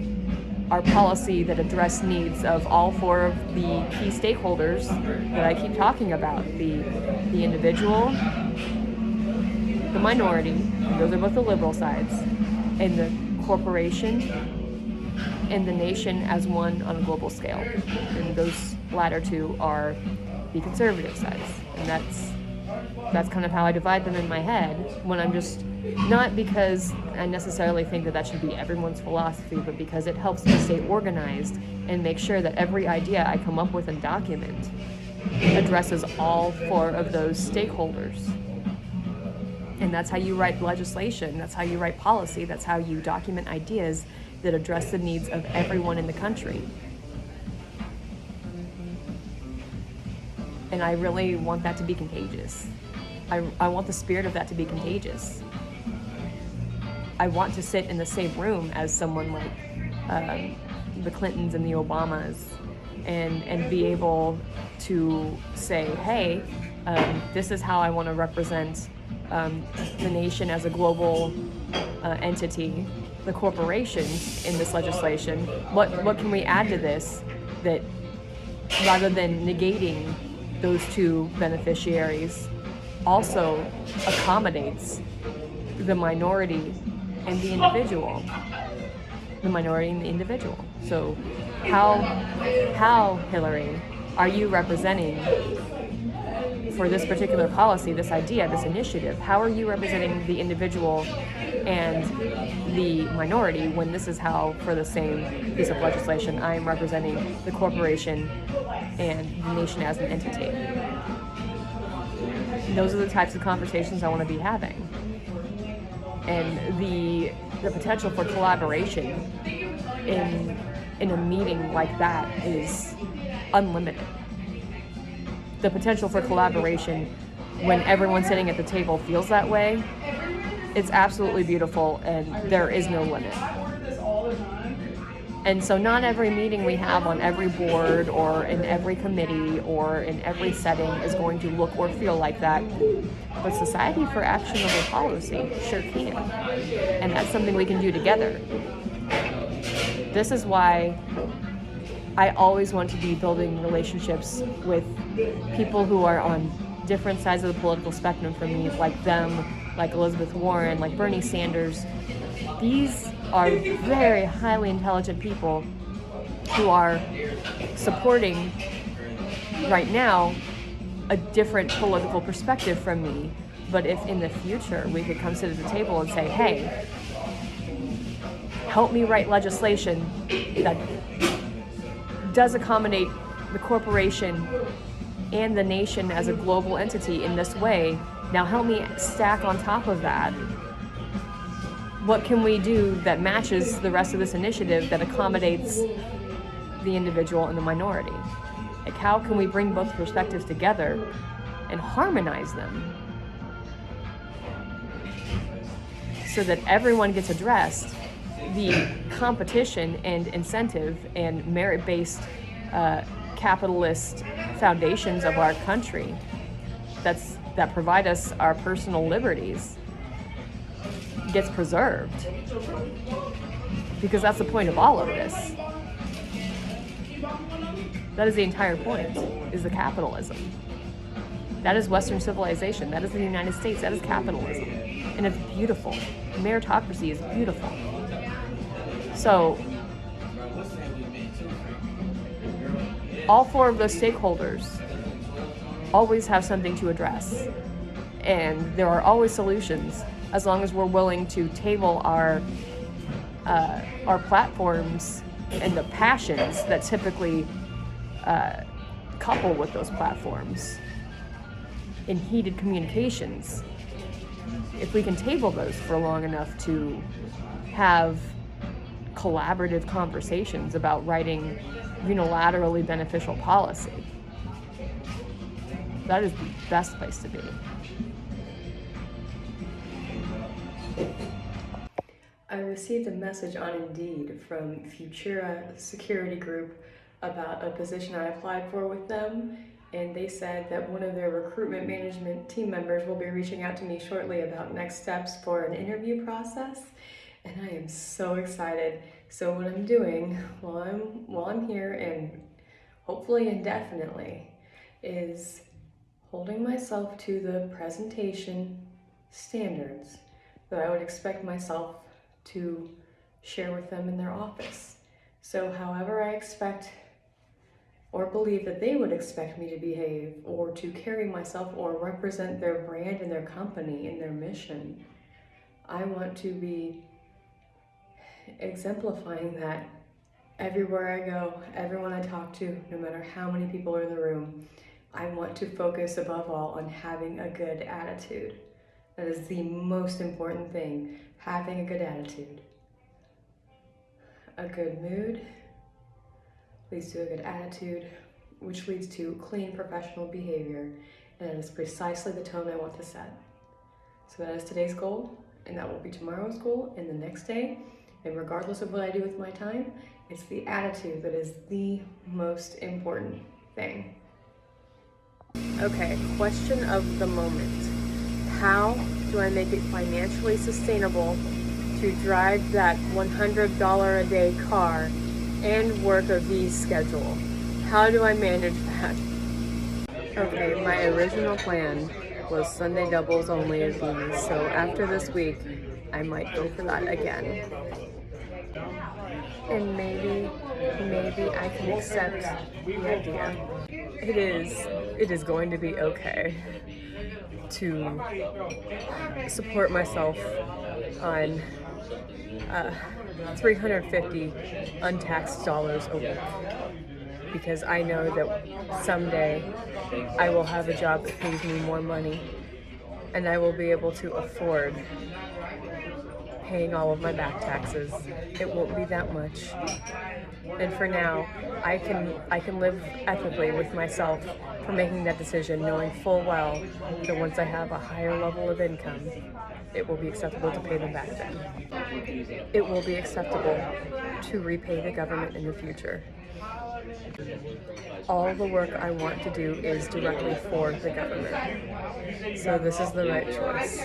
are policy that address needs of all four of the key stakeholders that I keep talking about: the individual, the minority, those are both the liberal sides, and the corporation, and the nation as one on a global scale. And those latter two are the conservative sides. And that's kind of how I divide them in my head, when I'm just, not because I necessarily think that should be everyone's philosophy, but because it helps me stay organized and make sure that every idea I come up with and document addresses all four of those stakeholders. And that's how you write legislation, that's how you write policy, that's how you document ideas that address the needs of everyone in the country. And I really want that to be contagious. I want the spirit of that to be contagious. I want to sit in the same room as someone like the Clintons and the Obamas, and be able to say, hey, this is how I want to represent the nation as a global entity, the corporations in this legislation. What can we add to this that, rather than negating those two beneficiaries, also accommodates the minority and the individual. The minority and the individual. So how, Hillary, are you representing, for this particular policy, this idea, this initiative, how are you representing the individual and the minority, when this is how, for the same piece of legislation, I am representing the corporation and the nation as an entity? Those are the types of conversations I want to be having. And the potential for collaboration in a meeting like that is unlimited. The potential for collaboration, when everyone sitting at the table feels that way, it's absolutely beautiful, and there is no limit. And so not every meeting we have on every board or in every committee or in every setting is going to look or feel like that. But Society for Actionable Policy sure can. And that's something we can do together. This is why I always want to be building relationships with people who are on different sides of the political spectrum from me, like them, like Elizabeth Warren, like Bernie Sanders. These are very highly intelligent people who are supporting right now a different political perspective from me. But if in the future we could come sit at the table and say, hey, help me write legislation that does accommodate the corporation and the nation as a global entity in this way, now help me stack on top of that. What can we do that matches the rest of this initiative that accommodates the individual and the minority? Like, how can we bring both perspectives together and harmonize them so that everyone gets addressed? The competition and incentive and merit-based capitalist foundations of our country that provide us our personal liberties gets preserved, because that's the point of all of this. That is the entire point, is the capitalism. That is Western civilization. That is the United States. That is capitalism. And it's beautiful. Meritocracy is beautiful. So, all four of those stakeholders always have something to address. And there are always solutions, as long as we're willing to table our platforms and the passions that typically couple with those platforms in heated communications. If we can table those for long enough to have collaborative conversations about writing unilaterally beneficial policy, that is the best place to be. I received a message on Indeed from Futura Security Group about a position I applied for with them, and they said that one of their recruitment management team members will be reaching out to me shortly about next steps for an interview process, and I am so excited. So what I'm doing while I'm here, and hopefully indefinitely, is holding myself to the presentation standards that I would expect myself to share with them in their office. So however I expect or believe that they would expect me to behave or to carry myself or represent their brand and their company and their mission, I want to be exemplifying that everywhere I go, everyone I talk to, no matter how many people are in the room. I want to focus above all on having a good attitude. That is the most important thing, having a good attitude. A good mood leads to a good attitude, which leads to clean professional behavior, and that is precisely the tone I want to set. So that is today's goal, and that will be tomorrow's goal, and the next day, and regardless of what I do with my time, it's the attitude that is the most important thing. Okay, question of the moment. How do I make it financially sustainable to drive that $100 a day car and work a V schedule? How do I manage that? Okay, my original plan was Sunday doubles only of these, so after this week, I might go for that again. And maybe I can accept the idea. It is going to be okay to support myself on $350 untaxed dollars a week, because I know that someday I will have a job that pays me more money and I will be able to afford paying all of my back taxes. It won't be that much. And for now, I can live ethically with myself for making that decision, knowing full well that once I have a higher level of income, it will be acceptable to pay them back then. It will be acceptable to repay the government in the future. All the work I want to do is directly for the government. So this is the right choice.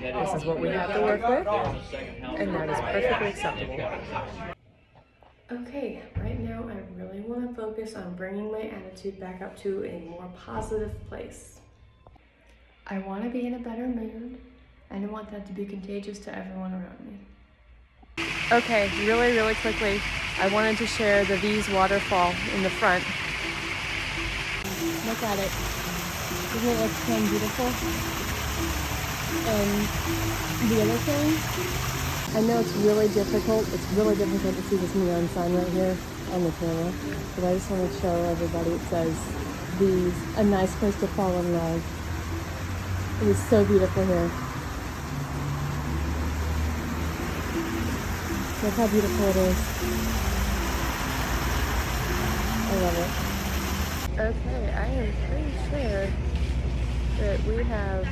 This is what we have to work with, and that is perfectly acceptable. Okay, right now I really want to focus on bringing my attitude back up to a more positive place. I want to be in a better mood, and I want that to be contagious to everyone around me. Okay, really quickly, I wanted to share the V's waterfall in the front. Look at it. Doesn't it look so beautiful? And the other thing, I know it's really difficult to see this neon sign right here on the camera, but I just want to show everybody it says V's, a nice place to fall in love. It is so beautiful here. Look how beautiful it is. I love it. Okay, I am pretty sure that we have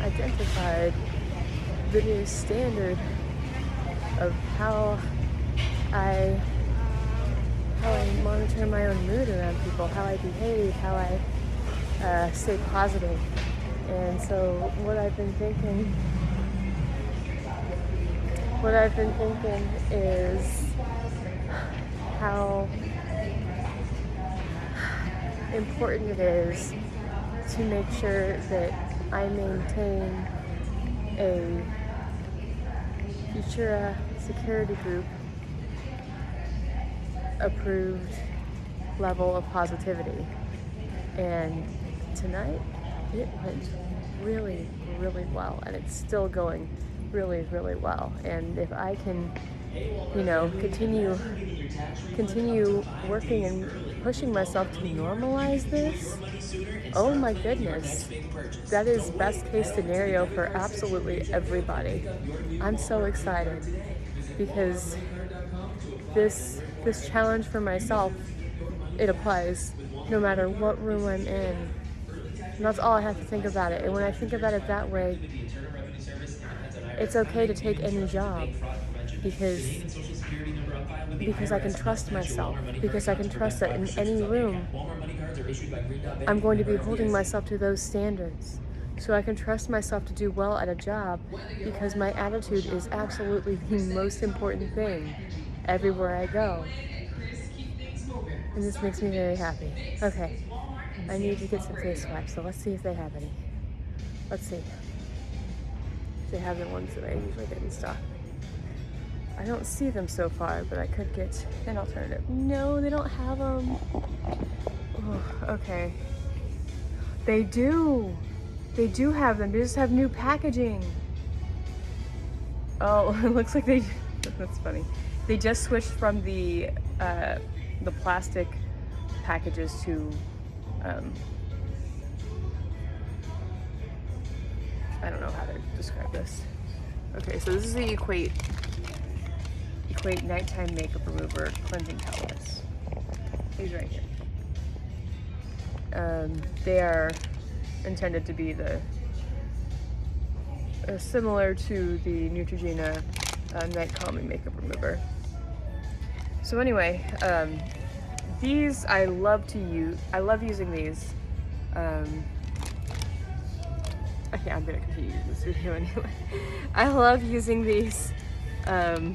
identified the new standard of how I monitor my own mood around people, how I behave, how I stay positive. And so what I've been thinking is how important it is to make sure that I maintain a Futura Security Group approved level of positivity. And tonight it went really well, and it's still going really well. And if I can, continue working and pushing myself to normalize this, oh my goodness, that is best case scenario for absolutely everybody. I'm so excited because this challenge for myself, it applies no matter what room I'm in. And that's all I have to think about it. And when I think about it that way, it's okay to take any job because I can trust myself, because I can trust that in any room I'm going to be holding myself to those standards. So I can trust myself to do well at a job because my attitude is absolutely the most important thing everywhere I go. And this makes me very happy. Okay, I need to get some face wipes, so let's see if they have any. Let's see. They have the ones that I usually get in stock. I don't see them so far, but I could get an alternative. No, they don't have them. Oh, okay. They do. They do have them. They just have new packaging. Oh, it looks like they. That's funny. They just switched from the plastic packages to. I don't know how to describe this. Okay, so this is the Equate Nighttime Makeup Remover Cleansing Towels. These right here. They are intended to be similar to the Neutrogena Night Calming Makeup Remover. So anyway, these I love to use. I love using these. Okay, I'm gonna continue this video anyway. I love using these to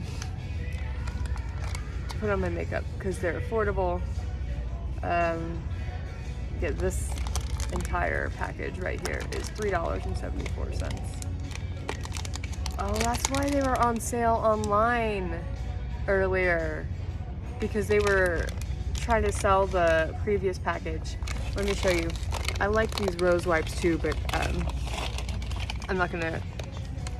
put on my makeup because they're affordable. Yeah, this entire package right here is $3.74. Oh, that's why they were on sale online earlier, because they were trying to sell the previous package. Let me show you. I like these rose wipes too, but I'm not gonna.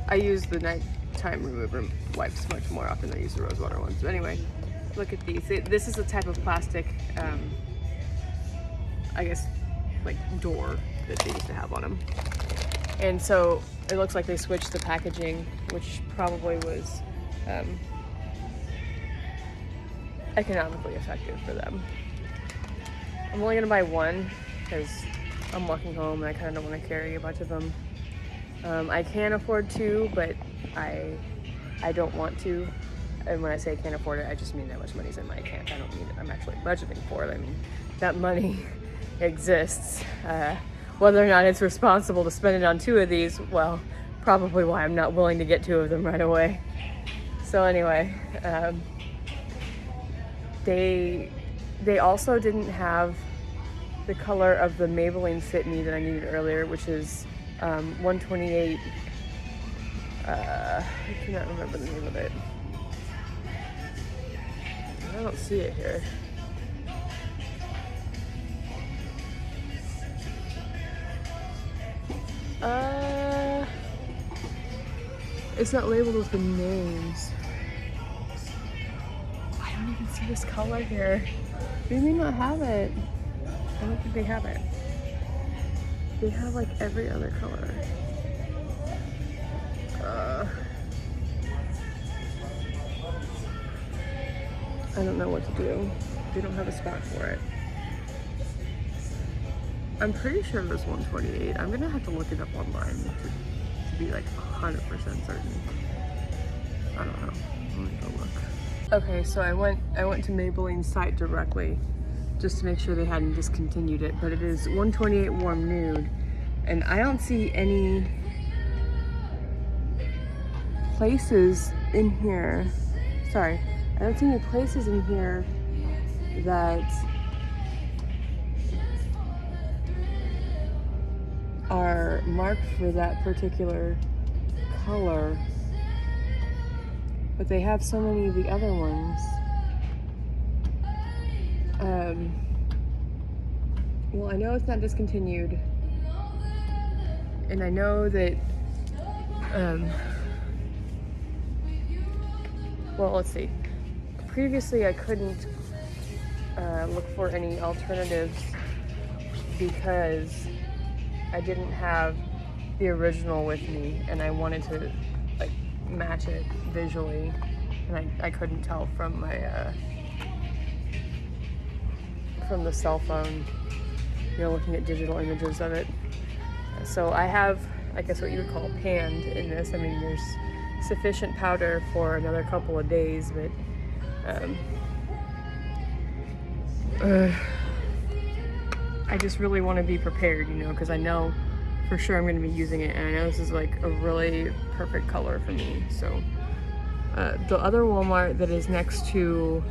I use the nighttime remover wipes much more often than I use the rose water ones. But anyway, look at these. This is a type of plastic, I guess, like door that they used to have on them. And so it looks like they switched the packaging, which probably was economically effective for them. I'm only gonna buy one because I'm walking home and I kind of don't want to carry a bunch of them. I can afford two, but I don't want to. And when I say I can't afford it, I just mean that much money's in my account. I don't mean I'm actually budgeting for it. I mean that money exists. Whether or not it's responsible to spend it on two of these, well, probably why I'm not willing to get two of them right away. So anyway, they also didn't have the color of the Maybelline Fit Me that I needed earlier, which is 128. I cannot remember the name of it. I don't see it here. It's not labeled with the names. I don't even see this color here. They may not have it. I don't think they have it. They have like every other color. I don't know what to do. They don't have a spot for it. I'm pretty sure it was 128. I'm gonna have to look it up online to be like 100% certain. I don't know. Let me go look. Okay, so I went to Maybelline's site directly just to make sure they hadn't discontinued it, but it is 128 Warm Nude, and I don't see any places in here. Sorry, I don't see any places in here that are marked for that particular color, but they have so many of the other ones. Well, I know it's not discontinued, and I know that well, let's see. Previously I couldn't look for any alternatives because I didn't have the original with me, and I wanted to like match it visually, and I couldn't tell from my from the cell phone, you know, looking at digital images of it. So I have, I guess what you would call panned in this. I mean, there's sufficient powder for another couple of days, but I just really want to be prepared, you know, because I know for sure I'm going to be using it, and I know this is like a really perfect color for me. So the other Walmart that is next to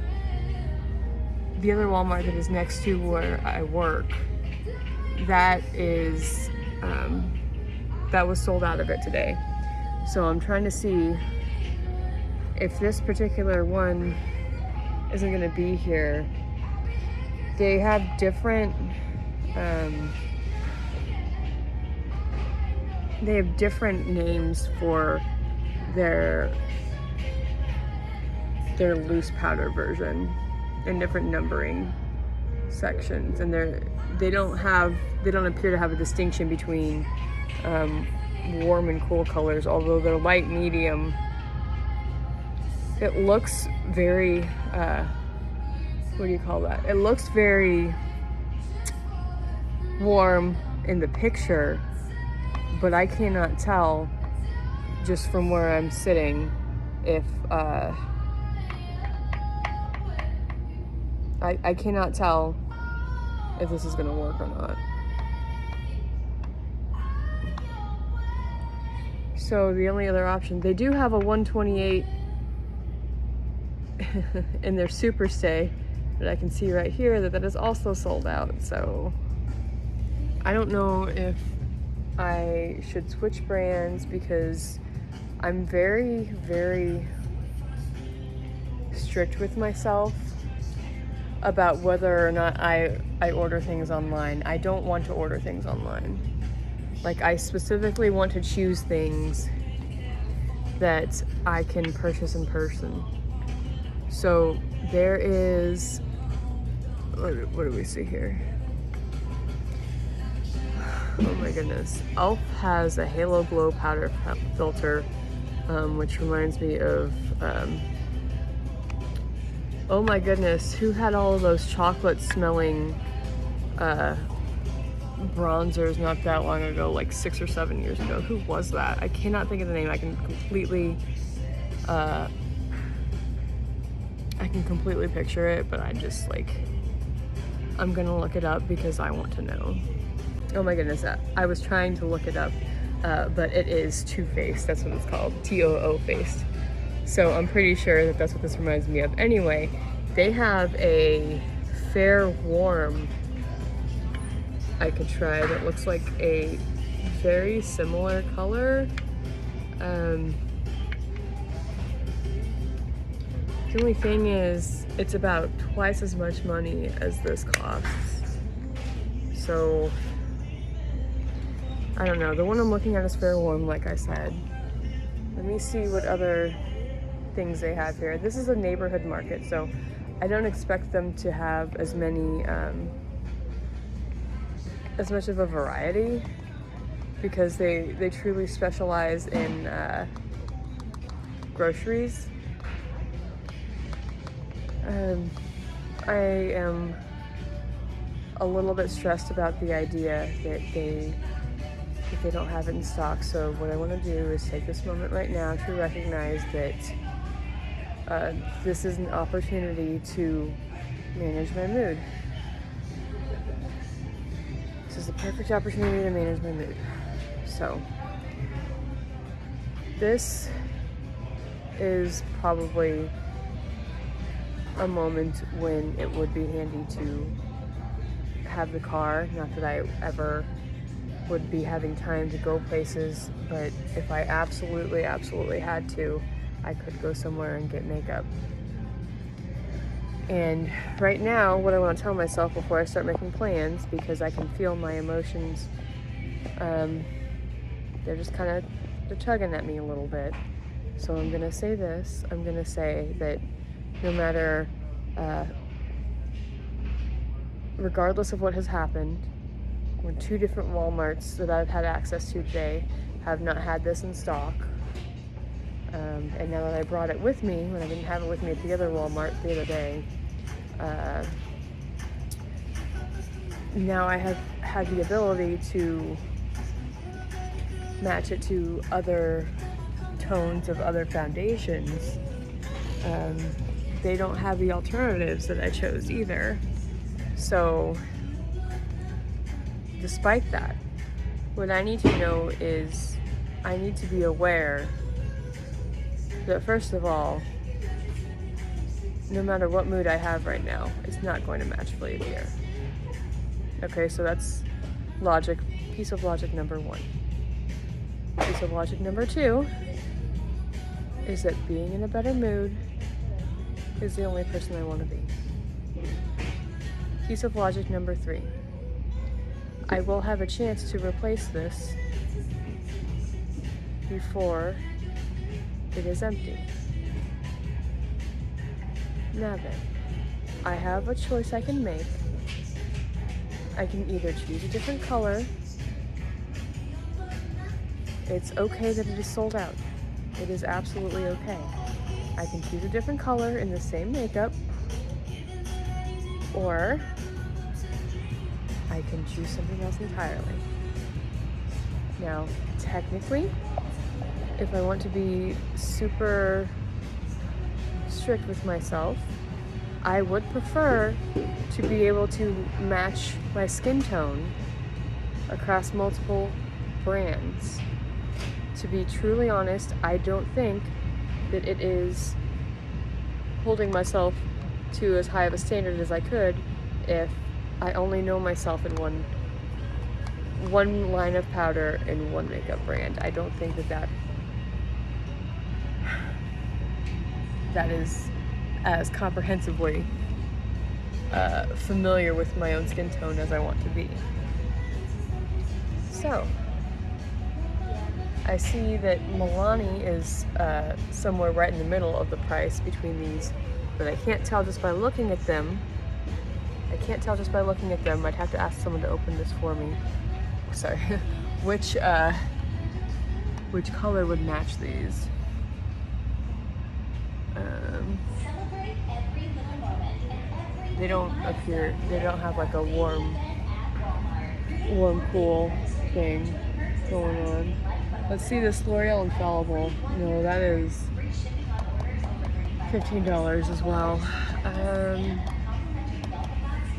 where I work, that is that was sold out of it today. So I'm trying to see if this particular one isn't going to be here. They have different names for their loose powder version and different numbering sections, and they don't appear to have a distinction between warm and cool colors, although they're light medium. It looks very what do you call that? It looks very warm in the picture, but I cannot tell just from where I'm sitting if I cannot tell if this is gonna work or not. So the only other option, they do have a 128 in their Super Stay, but I can see right here that is also sold out. So I don't know if I should switch brands, because I'm very, very strict with myself about whether or not I order things online. I don't want to order things online. Like, I specifically want to choose things that I can purchase in person. So there is, what do we see here? Oh my goodness. e.l.f. has a Halo Glow powder filter, which reminds me of, oh my goodness, who had all of those chocolate smelling bronzers not that long ago, like 6 or 7 years ago? Who was that? I cannot think of the name. I can completely picture it, but I just like, I'm gonna look it up because I want to know. Oh my goodness, I was trying to look it up, but it is Too Faced. That's what it's called, Too Faced. So I'm pretty sure that that's what this reminds me of. Anyway, They have a fair warm I could try that looks like a very similar color. The only thing is, it's about twice as much money as this costs. So, I don't know. The one I'm looking at is fair warm, like I said. Let me see what other things they have here. This is a neighborhood market, so I don't expect them to have as many, as much of a variety, because they truly specialize in groceries. I am a little bit stressed about the idea that they don't have it in stock. So what I want to do is take this moment right now to recognize that this is an opportunity to manage my mood. This is the perfect opportunity to manage my mood. So this is probably a moment when it would be handy to have the car. Not that I ever would be having time to go places, but if I absolutely had to, I could go somewhere and get makeup. And right now, what I want to tell myself before I start making plans, because I can feel my emotions, they're just kind of, they're tugging at me a little bit. So I'm going to say this. I'm going to say that no matter, regardless of what has happened, when 2 different Walmarts that I've had access to today have not had this in stock, and now that I brought it with me, when I didn't have it with me at the other Walmart the other day, now I have had the ability to match it to other tones of other foundations. They don't have the alternatives that I chose either. So, despite that, what I need to know is I need to be aware that, first of all, no matter what mood I have right now, it's not going to match Flea Beer. Okay, so that's logic, piece of logic number 1. Piece of logic number 2 is that being in a better mood is the only person I want to be. Piece of logic number 3. I will have a chance to replace this before it is empty. Now then, I have a choice I can make. I can either choose a different color. It's okay that it is sold out. It is absolutely okay. I can choose a different color in the same makeup, or I can choose something else entirely. Now, technically, if I want to be super strict with myself, I would prefer to be able to match my skin tone across multiple brands. To be truly honest, I don't think that it is holding myself to as high of a standard as I could if I only know myself in one line of powder and one makeup brand. I don't think that is as comprehensively familiar with my own skin tone as I want to be. So, I see that Milani is somewhere right in the middle of the price between these, but I can't tell just by looking at them. I'd have to ask someone to open this for me. Sorry. Which color would match these? They don't have like a warm, cool thing going on. Let's see this L'Oreal Infallible. No, that is $15 as well.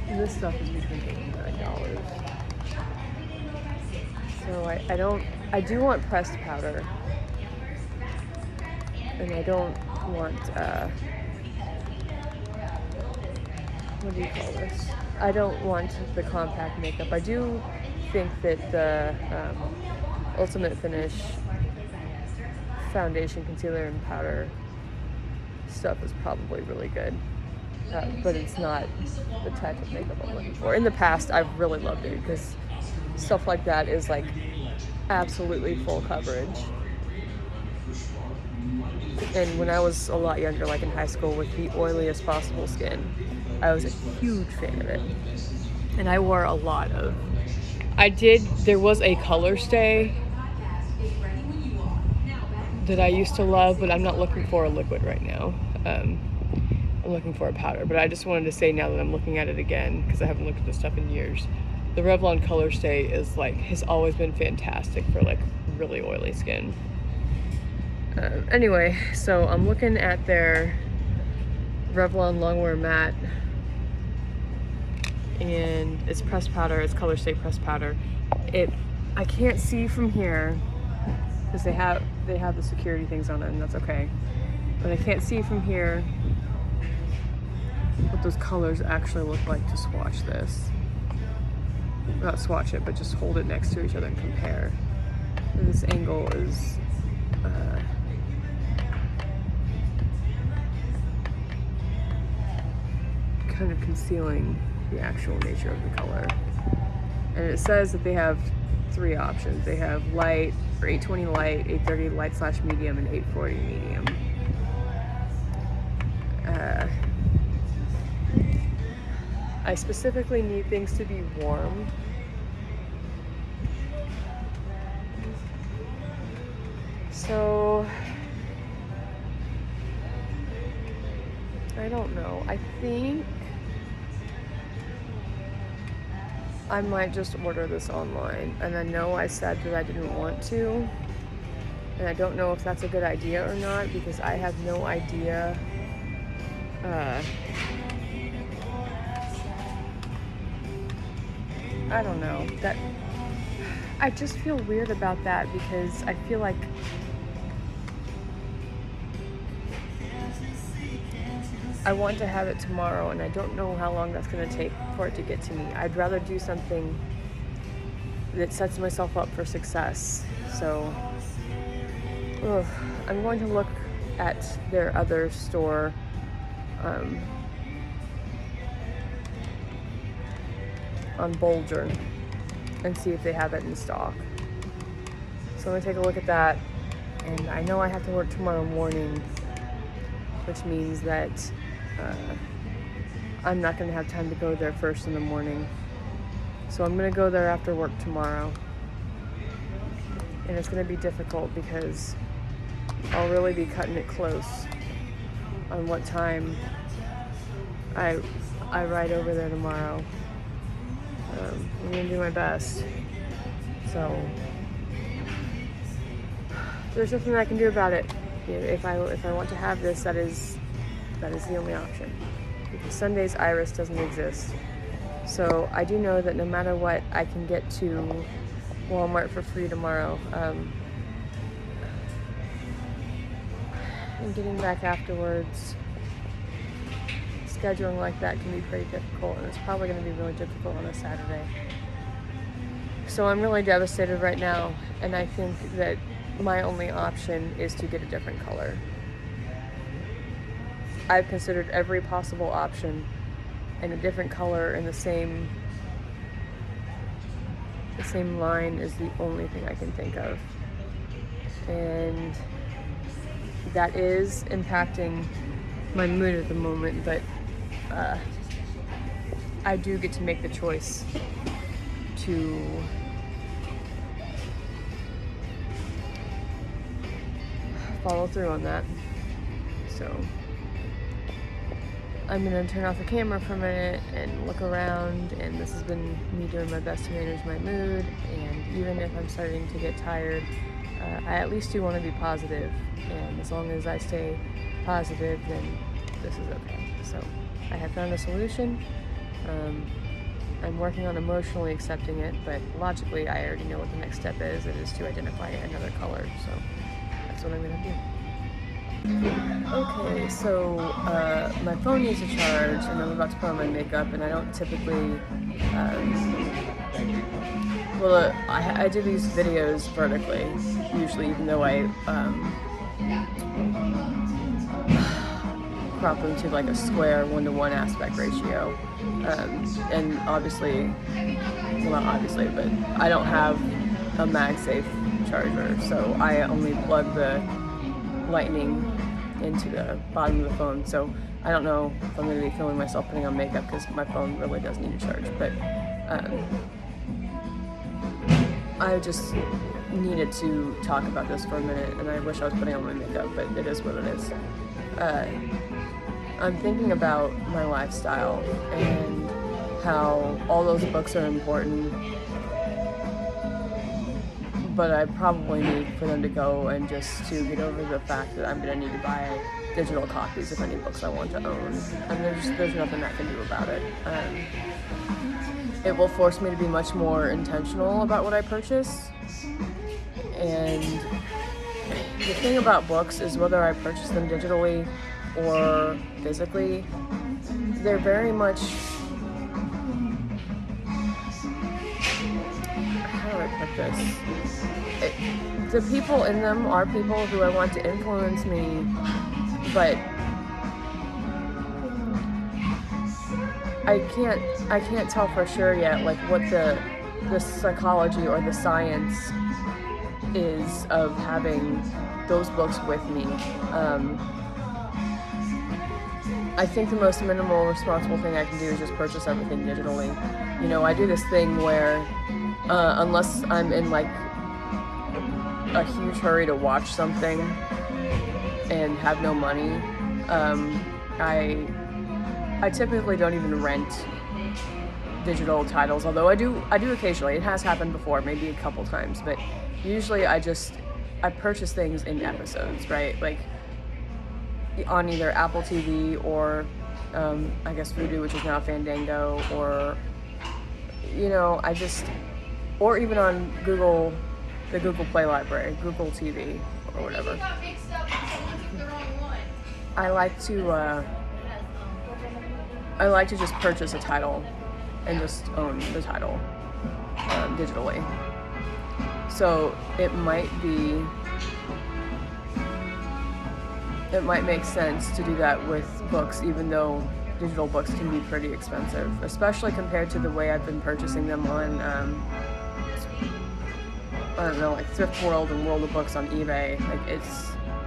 This stuff is between $8 and $9. So I do want pressed powder. And I don't want what do you call this? I don't want the compact makeup. I do think that the Ultimate Finish foundation, concealer, and powder stuff is probably really good. But it's not the type of makeup I'm looking for. In the past, I've really loved it because stuff like that is like absolutely full coverage. And when I was a lot younger, like in high school, with the oiliest possible skin, I was a huge fan of it. And I wore a lot of... there was a color stay that I used to love, but I'm not looking for a liquid right now. I'm looking for a powder, but I just wanted to say now that I'm looking at it again, because I haven't looked at this stuff in years, the Revlon color stay is like, has always been fantastic for like really oily skin. Anyway, so I'm looking at their Revlon Longwear Matte, and it's pressed powder, it's color stay pressed powder. I can't see from here, because they have the security things on it, and that's okay. But I can't see from here what those colors actually look like to swatch this. Not swatch it, but just hold it next to each other and compare. This angle is kind of concealing the actual nature of the color. And it says that they have 3 options. They have light, or 820 light, 830 light / medium, and 840 medium. I specifically need things to be warm. So I don't know. I think I might just order this online. And I know I said that I didn't want to. And I don't know if that's a good idea or not, because I have no idea I don't know. That I just feel weird about that, because I feel like I want to have it tomorrow, and I don't know how long that's going to take for it to get to me. I'd rather do something that sets myself up for success. So I'm going to look at their other store on Bolger and see if they have it in stock. So I'm going to take a look at that. And I know I have to work tomorrow morning, which means that I'm not going to have time to go there first in the morning. So I'm going to go there after work tomorrow. And it's going to be difficult because I'll really be cutting it close on what time I ride over there tomorrow. I'm going to do my best. So there's nothing I can do about it. If I want to have this, that is the only option. Because Sunday's Iris doesn't exist. So I do know that no matter what, I can get to Walmart for free tomorrow. And getting back afterwards, scheduling like that can be pretty difficult, and it's probably going to be really difficult on a Saturday. So I'm really devastated right now, and I think that my only option is to get a different color. I've considered every possible option, and a different color in the same line is the only thing I can think of. And that is impacting my mood at the moment, but I do get to make the choice to follow through on that. So I'm gonna turn off the camera for a minute and look around, and this has been me doing my best to manage my mood. And even if I'm starting to get tired, I at least do want to be positive, and as long as I stay positive, then this is okay. So I have found a solution. I'm working on emotionally accepting it, but logically I already know what the next step is. It is to identify another color, so that's what I'm gonna do. Okay, so my phone needs a charge, and I'm about to put on my makeup, and I don't typically. Well, I do these videos vertically, usually, even though I crop them to like a square 1-to-1 aspect ratio. And obviously, well, not obviously, but I don't have a MagSafe charger, so I only plug the lightning into the bottom of the phone. So I don't know if I'm going to be filming myself putting on makeup because my phone really does need a charge. But I just needed to talk about this for a minute, and I wish I was putting on my makeup, but it is what it is. I'm thinking about my lifestyle and how all those books are important, but I probably need for them to go and just to get over the fact that I'm going to need to buy digital copies of any books I want to own, and there's nothing I can do about it. It will force me to be much more intentional about what I purchase, and the thing about books is whether I purchase them digitally or physically, they're very much, how do I put this? The people in them are people who I want to influence me, but I can't tell for sure yet, like, what the psychology or the science is of having those books with me. I think the most minimal responsible thing I can do is just purchase everything digitally. You know, I do this thing where unless I'm in like a huge hurry to watch something and have no money, I typically don't even rent digital titles, although I do occasionally. It has happened before, maybe a couple times, but usually I purchase things in episodes, right? Like on either Apple TV or I guess Vudu, which is now Fandango, or you know, or even on Google, the Google Play Library, Google TV, or whatever. I like to just purchase a title and just own the title digitally. So it might make sense to do that with books, even though digital books can be pretty expensive, especially compared to the way I've been purchasing them on, I don't know, like Thrift World and World of Books on eBay. Like I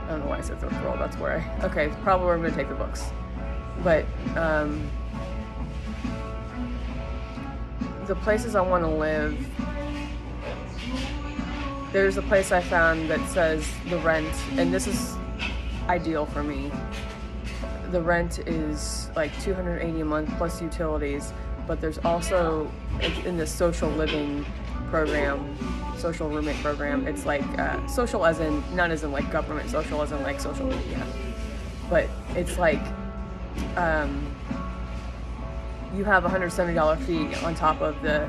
don't know why I said Thrift World, that's where it's probably where I'm going to take the books. But the places I want to live, there's a place I found that says the rent, and this is ideal for me. The rent is like $280 a month plus utilities, but there's also in the social living program, social roommate program, it's like social as in, not as in like government social, as in like social media, but it's like you have a $170 fee on top of the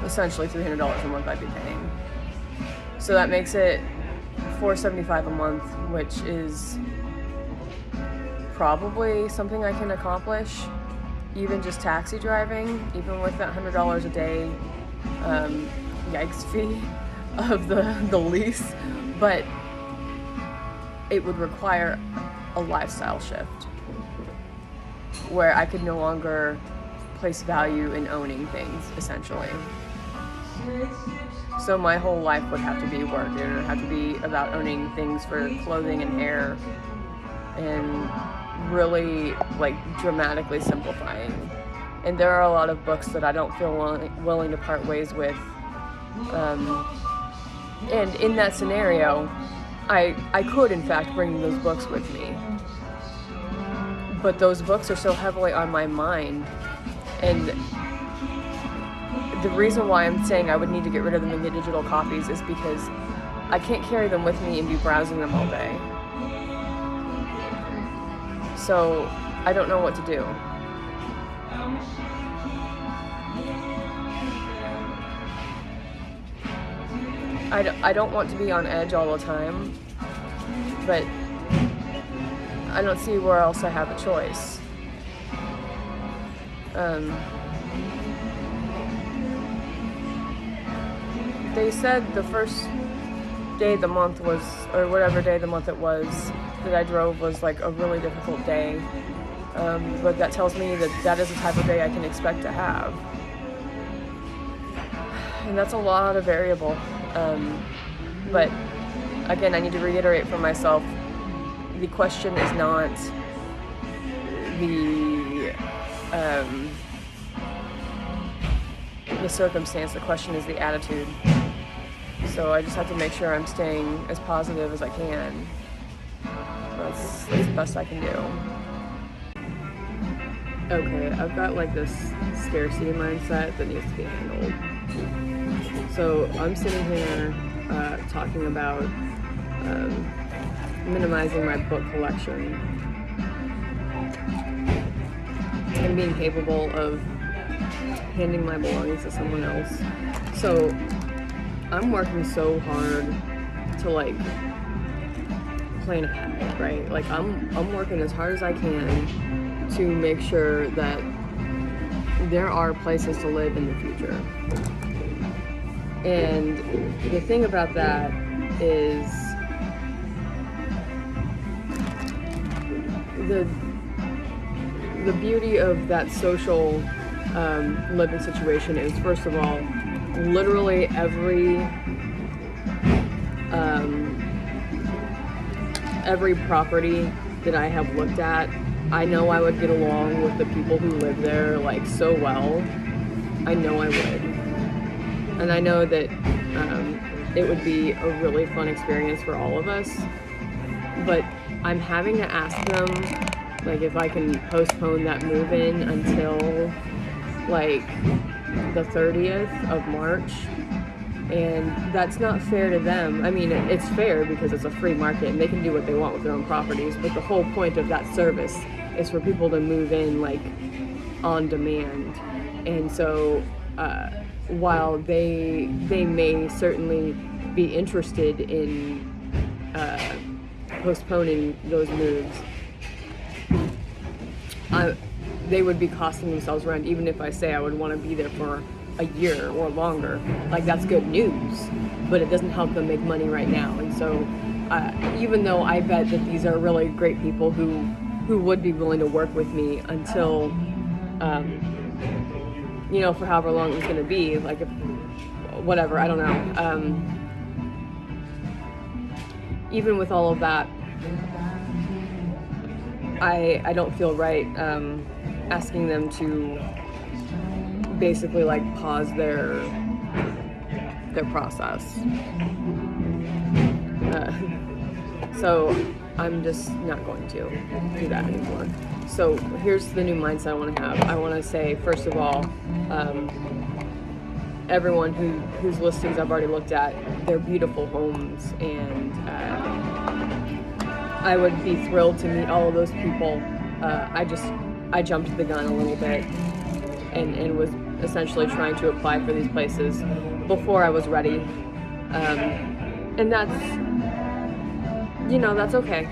essentially $300 a month I'd be paying. So that makes it $475 a month, which is probably something I can accomplish, even just taxi driving, even with that $100 a day yikes fee of the lease. But it would require a lifestyle shift where I could no longer place value in owning things, essentially. So my whole life would have to be work. It would have to be about owning things for clothing and hair, and really like dramatically simplifying. And there are a lot of books that I don't feel willing to part ways with. And in that scenario, I could in fact bring those books with me. But those books are so heavily on my mind, and the reason why I'm saying I would need to get rid of them and get digital copies is because I can't carry them with me and be browsing them all day. So I don't know what to do. I don't want to be on edge all the time, but I don't see where else I have a choice. They said the first day of the month was, or whatever day of the month it was, that I drove was like a really difficult day. But that tells me that that is the type of day I can expect to have. And that's a lot of variable. But again, I need to reiterate for myself, the question is not the circumstance, the question is the attitude. So I just have to make sure I'm staying as positive as I can. That's the best I can do. Okay, I've got like this scarcity mindset that needs to be handled. So I'm sitting here talking about minimizing my book collection and being capable of handing my belongings to someone else. So I'm working so hard to like plan ahead, right? Like I'm working as hard as I can to make sure that there are places to live in the future. And the thing about that is the beauty of that social living situation is, first of all, literally every property that I have looked at, I know I would get along with the people who live there like so well. I know I would. And I know that it would be a really fun experience for all of us. But I'm having to ask them, like, if I can postpone that move-in until like the 30th of March. And that's not fair to them. I mean, it's fair because it's a free market and they can do what they want with their own properties, but the whole point of that service is for people to move in like on demand. And so while they may certainly be interested in postponing those moves, they would be costing themselves rent, even if I say I would want to be there for a year or longer. Like, that's good news, but it doesn't help them make money right now. And so even though I bet that these are really great people who would be willing to work with me until for however long it was going to be, like, if, whatever, I don't know. Even with all of that, I don't feel right asking them to basically like pause their process. So I'm just not going to do that anymore. So here's the new mindset I want to have. I want to say, first of all, everyone whose listings I've already looked at, they're beautiful homes, and I would be thrilled to meet all of those people. I jumped the gun a little bit and was essentially trying to apply for these places before I was ready. And that's okay.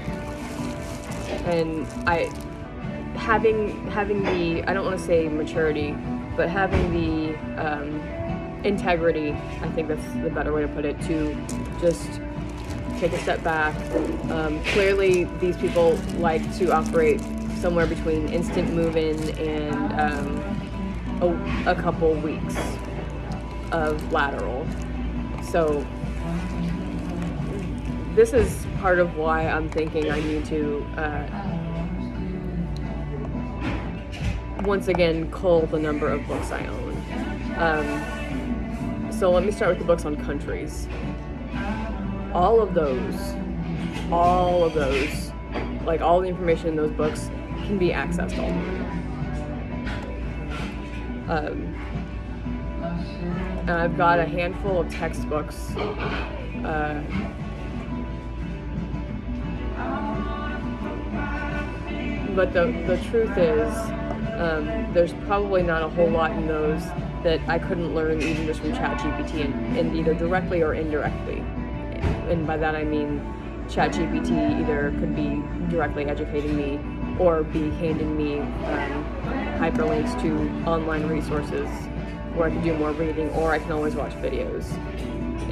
And having the, I don't want to say maturity, but having the integrity, I think that's the better way to put it, to just take a step back. Clearly, these people like to operate somewhere between instant move-in and a couple weeks of lateral. So this is part of why I'm thinking I need to once again cull the number of books I own. So let me start with the books on countries. All of those, like all the information in those books can be accessed online. And I've got a handful of textbooks. But the truth is, there's probably not a whole lot in those that I couldn't learn even just from ChatGPT, and either directly or indirectly. And by that I mean ChatGPT either could be directly educating me or be handing me hyperlinks to online resources where I can do more reading, or I can always watch videos.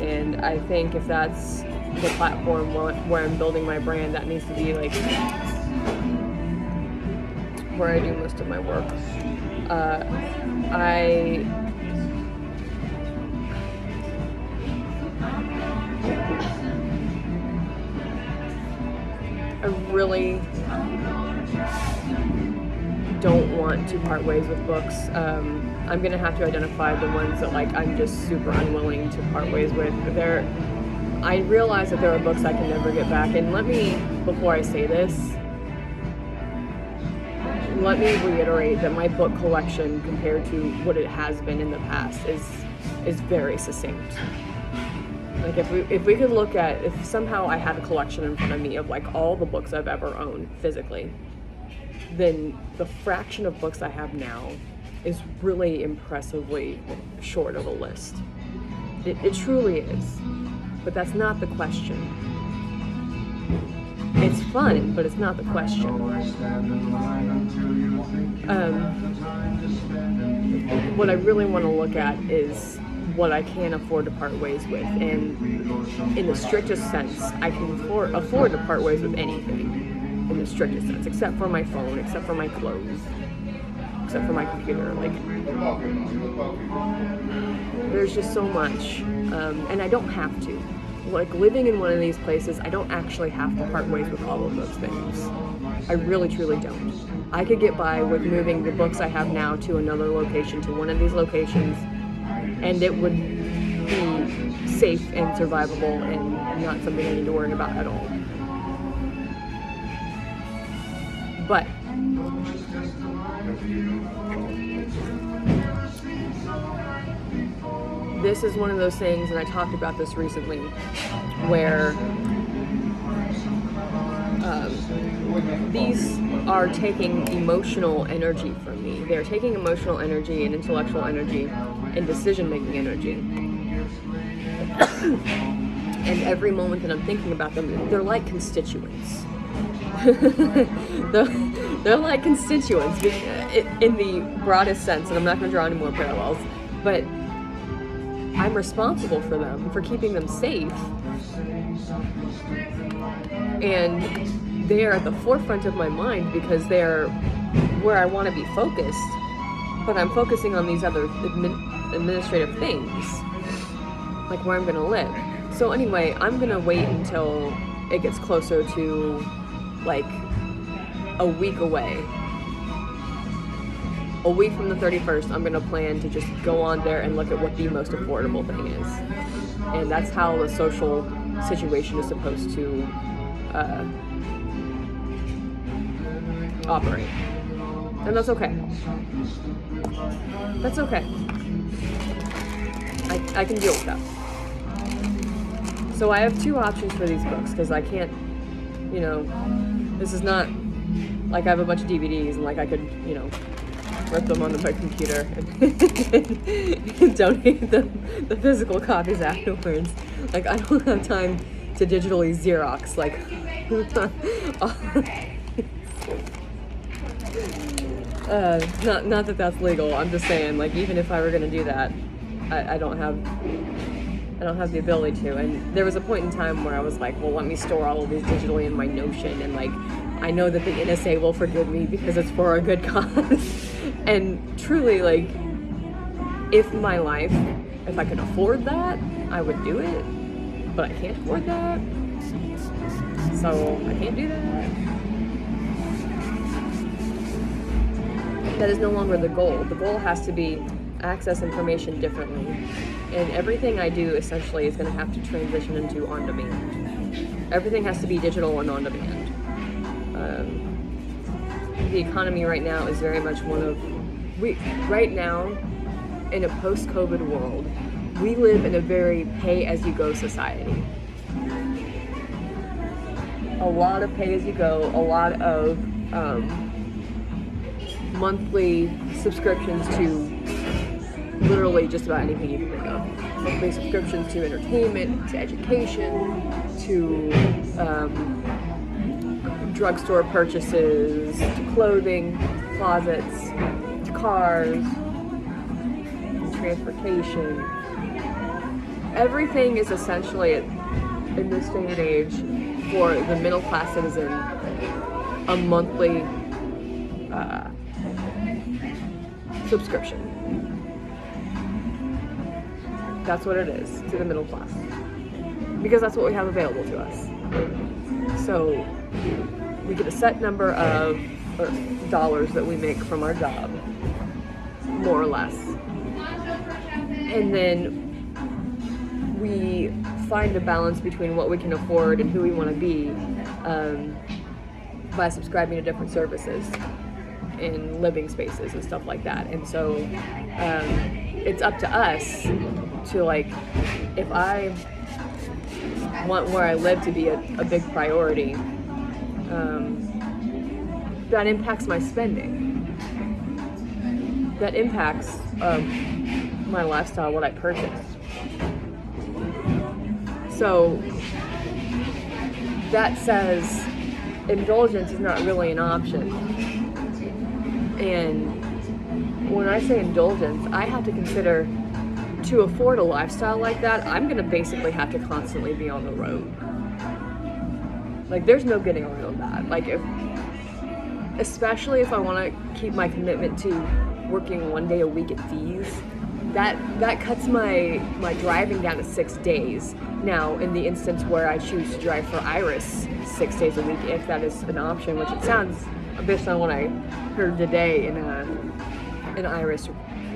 And I think if that's the platform where I'm building my brand, that needs to be like where I do most of my work. I really don't want to part ways with books. I'm gonna have to identify the ones that like I'm just super unwilling to part ways with. I realize that there are books I can never get back, and before I say this, let me reiterate that my book collection compared to what it has been in the past is very succinct. Like if we could look at, if somehow I had a collection in front of me of like all the books I've ever owned physically, then the fraction of books I have now is really impressively short of a list. It truly is. But that's not the question. It's fun, but it's not the question. What I really want to look at is what I can afford to part ways with. And in the strictest sense, I can afford to part ways with anything in the strictest sense, except for my phone, except for my clothes, except for my computer. Like, there's just so much, and I don't have to. Like, living in one of these places, I don't actually have to part ways with all of those things. I really, truly don't. I could get by with moving the books I have now to another location, to one of these locations, and it would be safe and survivable and not something I need to worry about at all. But this is one of those things, and I talked about this recently, where these are taking emotional energy from me. They're taking emotional energy and intellectual energy and decision-making energy. And every moment that I'm thinking about them, they're like constituents. they're like constituents in the broadest sense, and I'm not going to draw any more parallels, but I'm responsible for them, for keeping them safe, and they are at the forefront of my mind because they're where I want to be focused, but I'm focusing on these other administrative things, like where I'm going to live. So anyway, I'm going to wait until it gets closer to like a week away. A week from the 31st, I'm going to plan to just go on there and look at what the most affordable thing is. And that's how the social situation is supposed to operate. And that's okay. That's okay. I can deal with that. So I have two options for these books, because I can't, this is not like I have a bunch of DVDs and like I could, rip them onto my computer and donate the physical copies afterwards. Like, I don't have time to digitally Xerox, like, not that that's legal. I'm just saying, like, even if I were gonna do that, I don't have the ability to. And there was a point in time where I was like, well, let me store all of these digitally in my Notion, and like, I know that the NSA will forgive me because it's for a good cause. And truly, like, if I could afford that, I would do it, but I can't afford that, so I can't do that. That is no longer the goal. The goal has to be access information differently, and everything I do essentially is going to have to transition into on-demand. Everything has to be digital and on-demand. The economy right now is very much right now, in a post-COVID world, we live in a very pay-as-you-go society. A lot of pay-as-you-go, a lot of monthly subscriptions to literally just about anything you can think of. monthly subscriptions to entertainment, to education, to drugstore purchases, to clothing, closets, to cars, transportation. Everything is essentially, in this day and age, for the middle class citizen, a monthly subscription. That's what it is to the middle class, because that's what we have available to us. So we get a set number of dollars that we make from our job, more or less, and then we find a balance between what we can afford and who we want to be by subscribing to different services in living spaces and stuff like that. And so it's up to us to, like, if I want where I live to be a big priority, that impacts my spending. That impacts my lifestyle, what I purchase. So that says indulgence is not really an option. And when I say indulgence, I have to consider, to afford a lifestyle like that, I'm going to basically have to constantly be on the road. Like, there's no getting around that. Like, especially if I want to keep my commitment to working 1 day a week at fees, that cuts my driving down to 6 days. Now, in the instance where I choose to drive for Iris 6 days a week, if that is an option, which it sounds, based on what I heard today in an Iris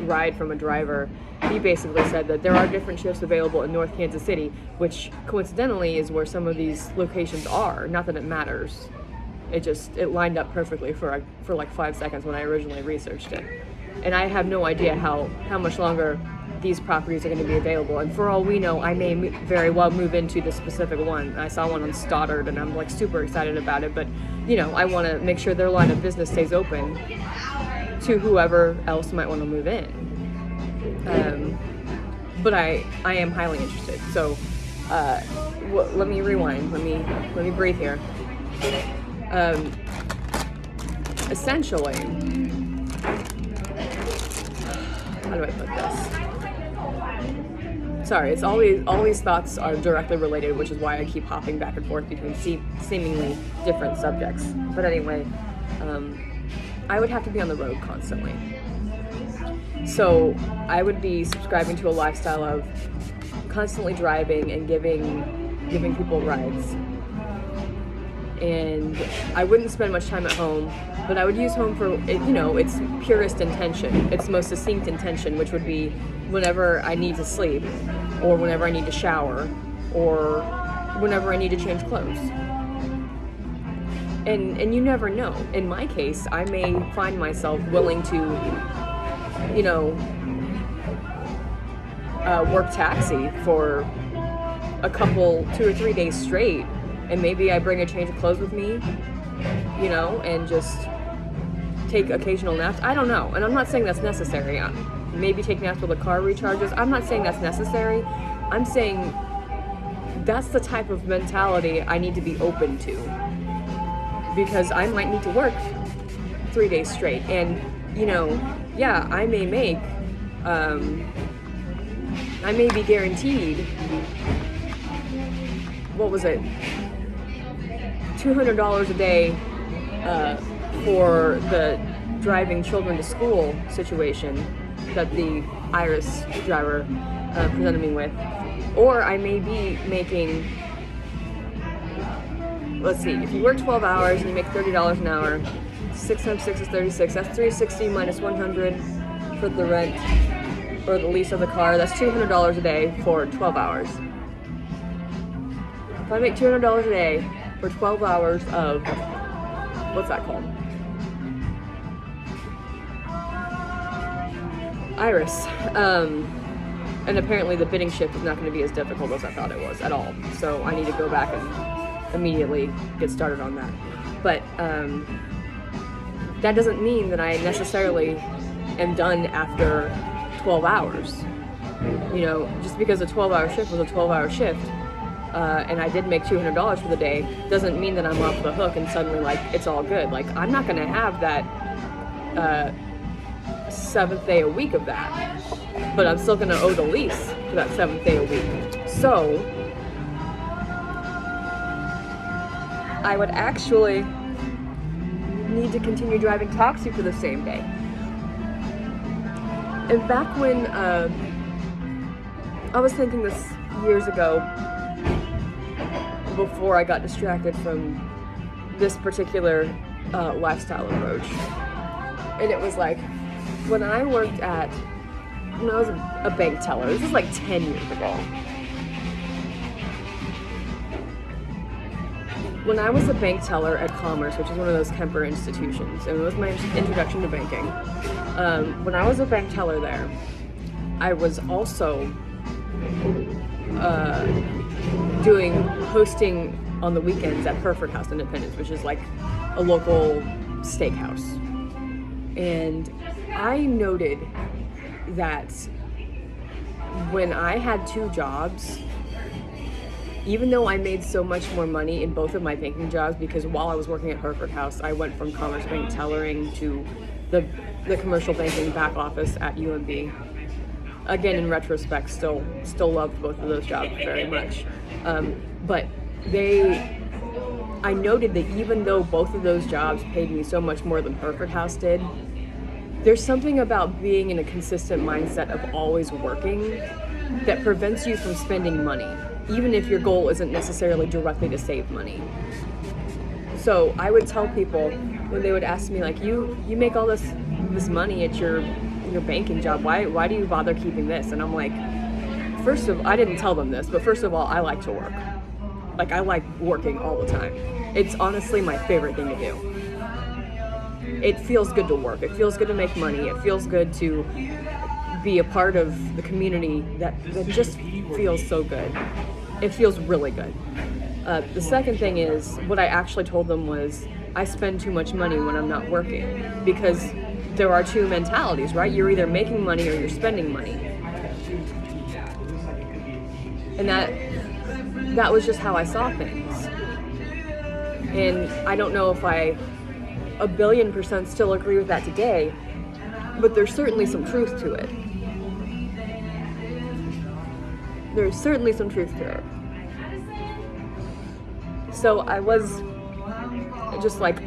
ride from a driver, he basically said that there are different shifts available in North Kansas City, which coincidentally is where some of these locations are. Not that it matters. It lined up perfectly for like 5 seconds when I originally researched it. And I have no idea how much longer these properties are going to be available. And for all we know, I may very well move into the specific one. I saw one on Stoddard, and I'm like super excited about it. But, you know, I want to make sure their line of business stays open to whoever else might want to move in. But I am highly interested. So let me rewind. Let me breathe here. Essentially, how do I put this? Sorry, it's all these thoughts are directly related, which is why I keep hopping back and forth between seemingly different subjects. But anyway, I would have to be on the road constantly. So I would be subscribing to a lifestyle of constantly driving and giving people rides. And I wouldn't spend much time at home, but I would use home for, its purest intention, its most succinct intention, which would be whenever I need to sleep, or whenever I need to shower, or whenever I need to change clothes. And you never know. In my case, I may find myself willing to, work taxi for a couple, 2 or 3 days straight. And maybe I bring a change of clothes with me, and just take occasional naps. I don't know. And I'm not saying that's necessary. Maybe take naps while the car recharges. I'm not saying that's necessary. I'm saying that's the type of mentality I need to be open to. Because I might need to work 3 days straight. And, I may make, I may be guaranteed, what was it? $200 a day for the driving children to school situation that the Iris driver presented me with. Or I may be making, let's see, if you work 12 hours and you make $30 an hour, 6 times 6 is 36, that's $360 minus 100 for the rent or the lease of the car, that's $200 a day for 12 hours. If I make $200 a day for 12 hours of, what's that called? Iris. And apparently the bidding shift is not going to be as difficult as I thought it was at all. So I need to go back and immediately get started on that. But that doesn't mean that I necessarily am done after 12 hours. You know, just because a 12-hour shift was a 12-hour shift, and I did make $200 for the day, doesn't mean that I'm off the hook and suddenly, like, it's all good. Like, I'm not going to have that 7th day a week of that, but I'm still going to owe the lease for that 7th day a week. So I would actually need to continue driving taxi for the same day. And back when I was thinking this years ago, before I got distracted from this particular lifestyle approach. And it was like, when I was a bank teller, this is like 10 years ago. When I was a bank teller at Commerce, which is one of those Kemper institutions, and it was my introduction to banking, when I was a bank teller there, I was also hosting on the weekends at Hereford House Independence, which is like a local steakhouse. And I noted that when I had 2 jobs, even though I made so much more money in both of my banking jobs, because while I was working at Hereford House, I went from Commerce Bank tellering to the commercial banking back office at UMB. Again, in retrospect, still loved both of those jobs very much. But I noted that even though both of those jobs paid me so much more than Hereford House did, there's something about being in a consistent mindset of always working that prevents you from spending money, even if your goal isn't necessarily directly to save money. So I would tell people when they would ask me, like, you make all this money at your banking job, why do you bother keeping this? And I'm like, I didn't tell them this, but first of all, I like to work. Like, I like working all the time. It's honestly my favorite thing to do. It feels good to work. It feels good to make money. It feels good to be a part of the community that just feels so good. It feels really good. The second thing is, what I actually told them was, I spend too much money when I'm not working, because there are 2 mentalities, right? You're either making money or you're spending money. And that was just how I saw things. And I don't know if I 1,000,000,000% still agree with that today, but there's certainly some truth to it. There's certainly some truth to it. So I was just like,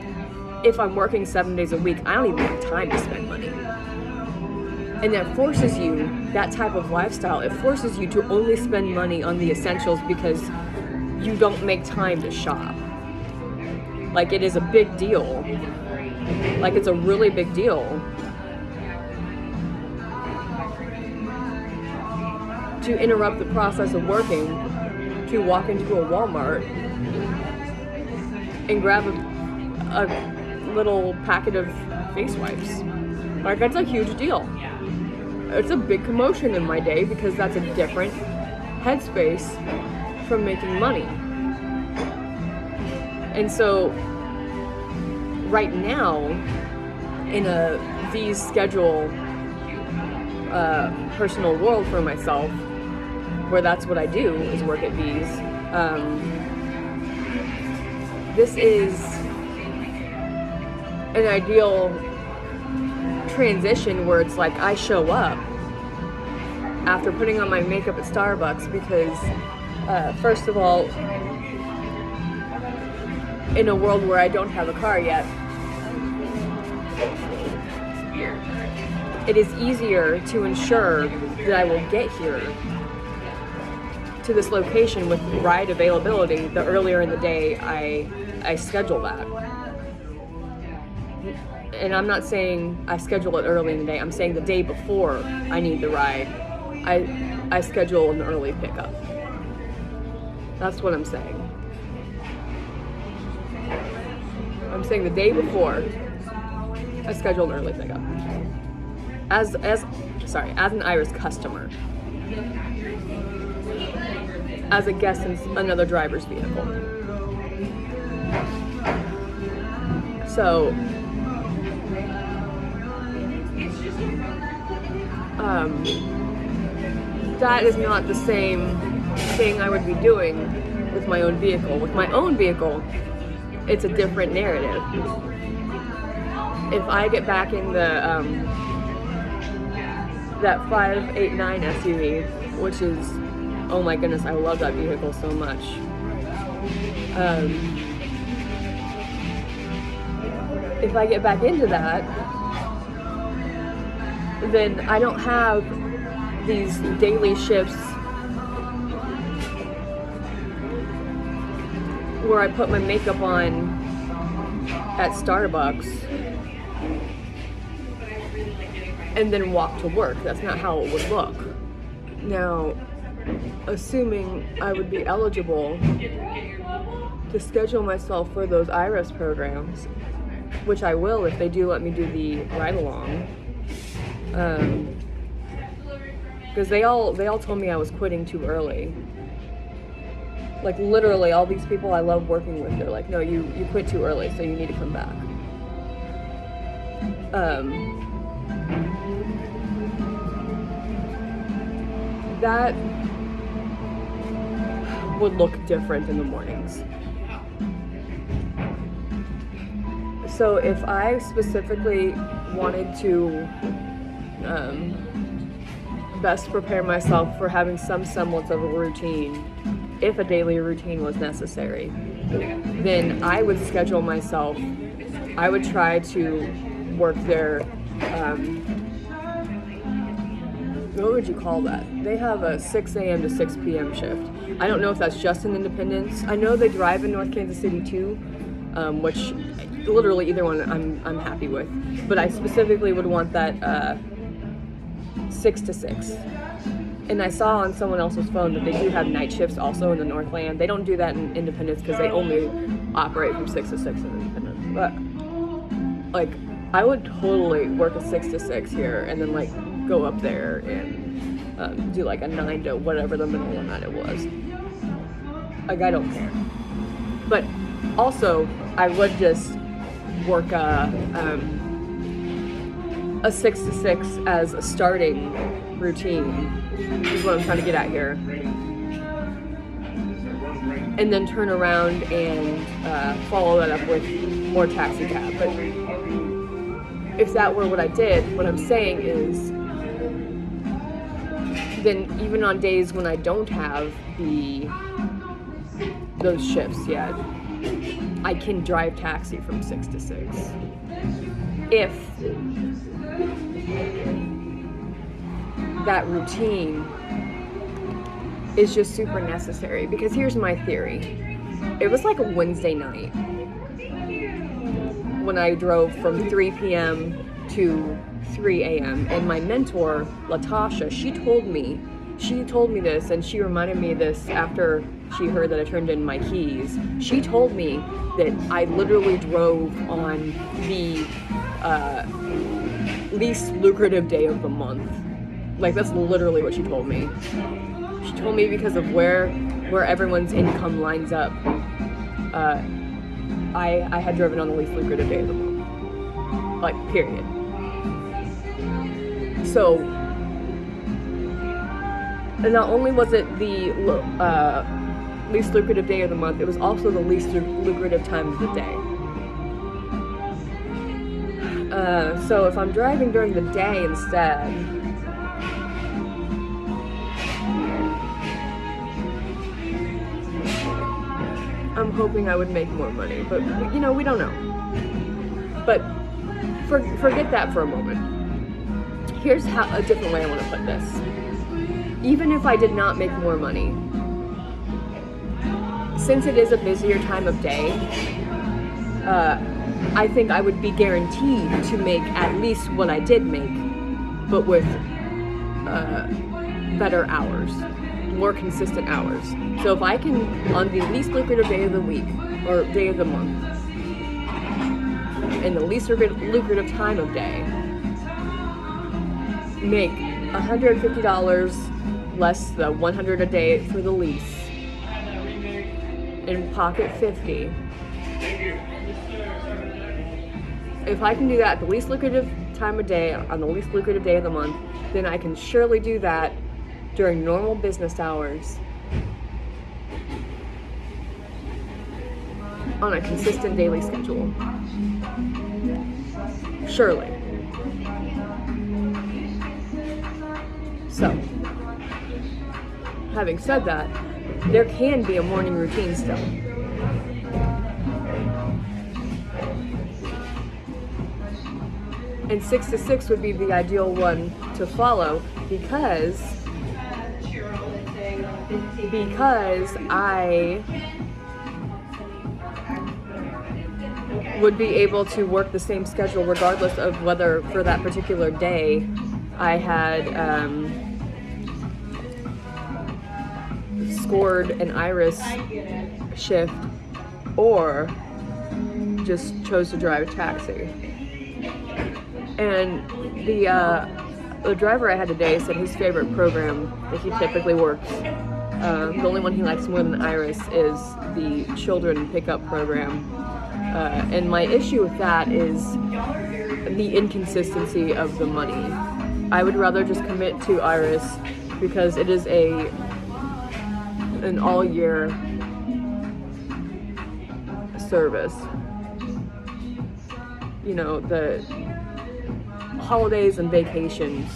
if I'm working 7 days a week, I don't even have time to spend money. And that forces you, that type of lifestyle, it forces you to only spend money on the essentials because you don't make time to shop. Like, it is a big deal. Like, it's a really big deal to interrupt the process of working to walk into a Walmart and grab a little packet of face wipes. Like, that's a huge deal. It's a big commotion in my day because that's a different headspace from making money. And so right now, in a V's schedule personal world for myself, where that's what I do, is work at V's, this is an ideal transition where it's like I show up after putting on my makeup at Starbucks because, first of all, in a world where I don't have a car yet, it is easier to ensure that I will get here to this location with ride availability the earlier in the day I schedule that. And I'm not saying I schedule it early in the day, I'm saying the day before I need the ride, I schedule an early pickup. That's what I'm saying. I'm saying the day before I schedule an early pickup. As an Iris customer. As a guest in another driver's vehicle. So, that is not the same thing I would be doing with my own vehicle. With my own vehicle, it's a different narrative. If I get back in the that 589 SUV, which is, oh my goodness, I love that vehicle so much. If I get back into that, then I don't have these daily shifts where I put my makeup on at Starbucks and then walk to work. That's not how it would look. Now, assuming I would be eligible to schedule myself for those IRIS programs, which I will if they do let me do the ride-along, because they all told me I was quitting too early. Like literally all these people I love working with, they're like, no, you quit too early, so you need to come back. That would look different in the mornings. So if I specifically wanted to best prepare myself for having some semblance of a routine, if a daily routine was necessary, then I would schedule myself. I would try to work their, what would you call that? They have a 6 a.m. to 6 p.m. shift. I don't know if that's just in Independence. I know they drive in North Kansas City too, which literally either one I'm happy with. But I specifically would want that 6 to 6. And I saw on someone else's phone that they do have night shifts also in the Northland. They don't do that in Independence because they only operate from 6 to 6 in Independence. But like, I would totally work a 6 to 6 here and then like go up there and do like a 9 to whatever the middle of the night it was. Like, I don't care. But also, I would just work a 6 to 6 as a starting routine, is what I'm trying to get at here. And then turn around and follow that up with more taxi cab. But if that were what I did, what I'm saying is, then even on days when I don't have those shifts yet, I can drive taxi from 6 to 6. If that routine is just super necessary. Because here's my theory. It was like a Wednesday night when I drove from 3 p.m. to 3 a.m. and my mentor, Latasha, she told me this, and she reminded me of this after she heard that I turned in my keys. She told me that I literally drove on the least lucrative day of the month. Like, that's literally what she told me. She told me because of where everyone's income lines up, I had driven on the least lucrative day of the month. Like, period. So, and not only was it the least lucrative day of the month, it was also the least lucrative time of the day. So if I'm driving during the day instead, I'm hoping I would make more money, but we don't know. But forget that for a moment. Here's a different way I want to put this. Even if I did not make more money, since it is a busier time of day, I think I would be guaranteed to make at least what I did make, but with better hours, more consistent hours. So if I can, on the least lucrative day of the week, or day of the month, in the least lucrative time of day, make $150 less the $100 a day for the lease, and pocket $50. If I can do that at the least lucrative time of day, on the least lucrative day of the month, then I can surely do that during normal business hours on a consistent daily schedule? Surely. So, having said that, there can be a morning routine still. And 6 to 6 would be the ideal one to follow because I would be able to work the same schedule regardless of whether for that particular day I had scored an Iris shift or just chose to drive a taxi. And the driver I had today said his favorite program that he typically works, the only one he likes more than Iris, is the children pickup program. And my issue with that is the inconsistency of the money. I would rather just commit to Iris because it is an all-year service. You know, the holidays and vacations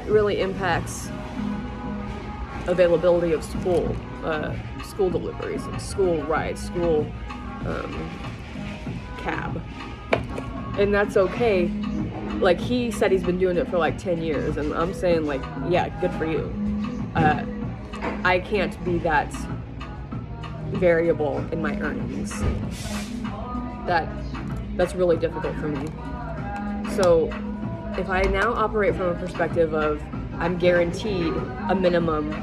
really impacts availability of school deliveries, school rides, school cab. And that's okay. Like, he said he's been doing it for like 10 years, and I'm saying, like, yeah, good for you. I can't be that variable in my earnings. That's really difficult for me. So if I now operate from a perspective of I'm guaranteed a minimum,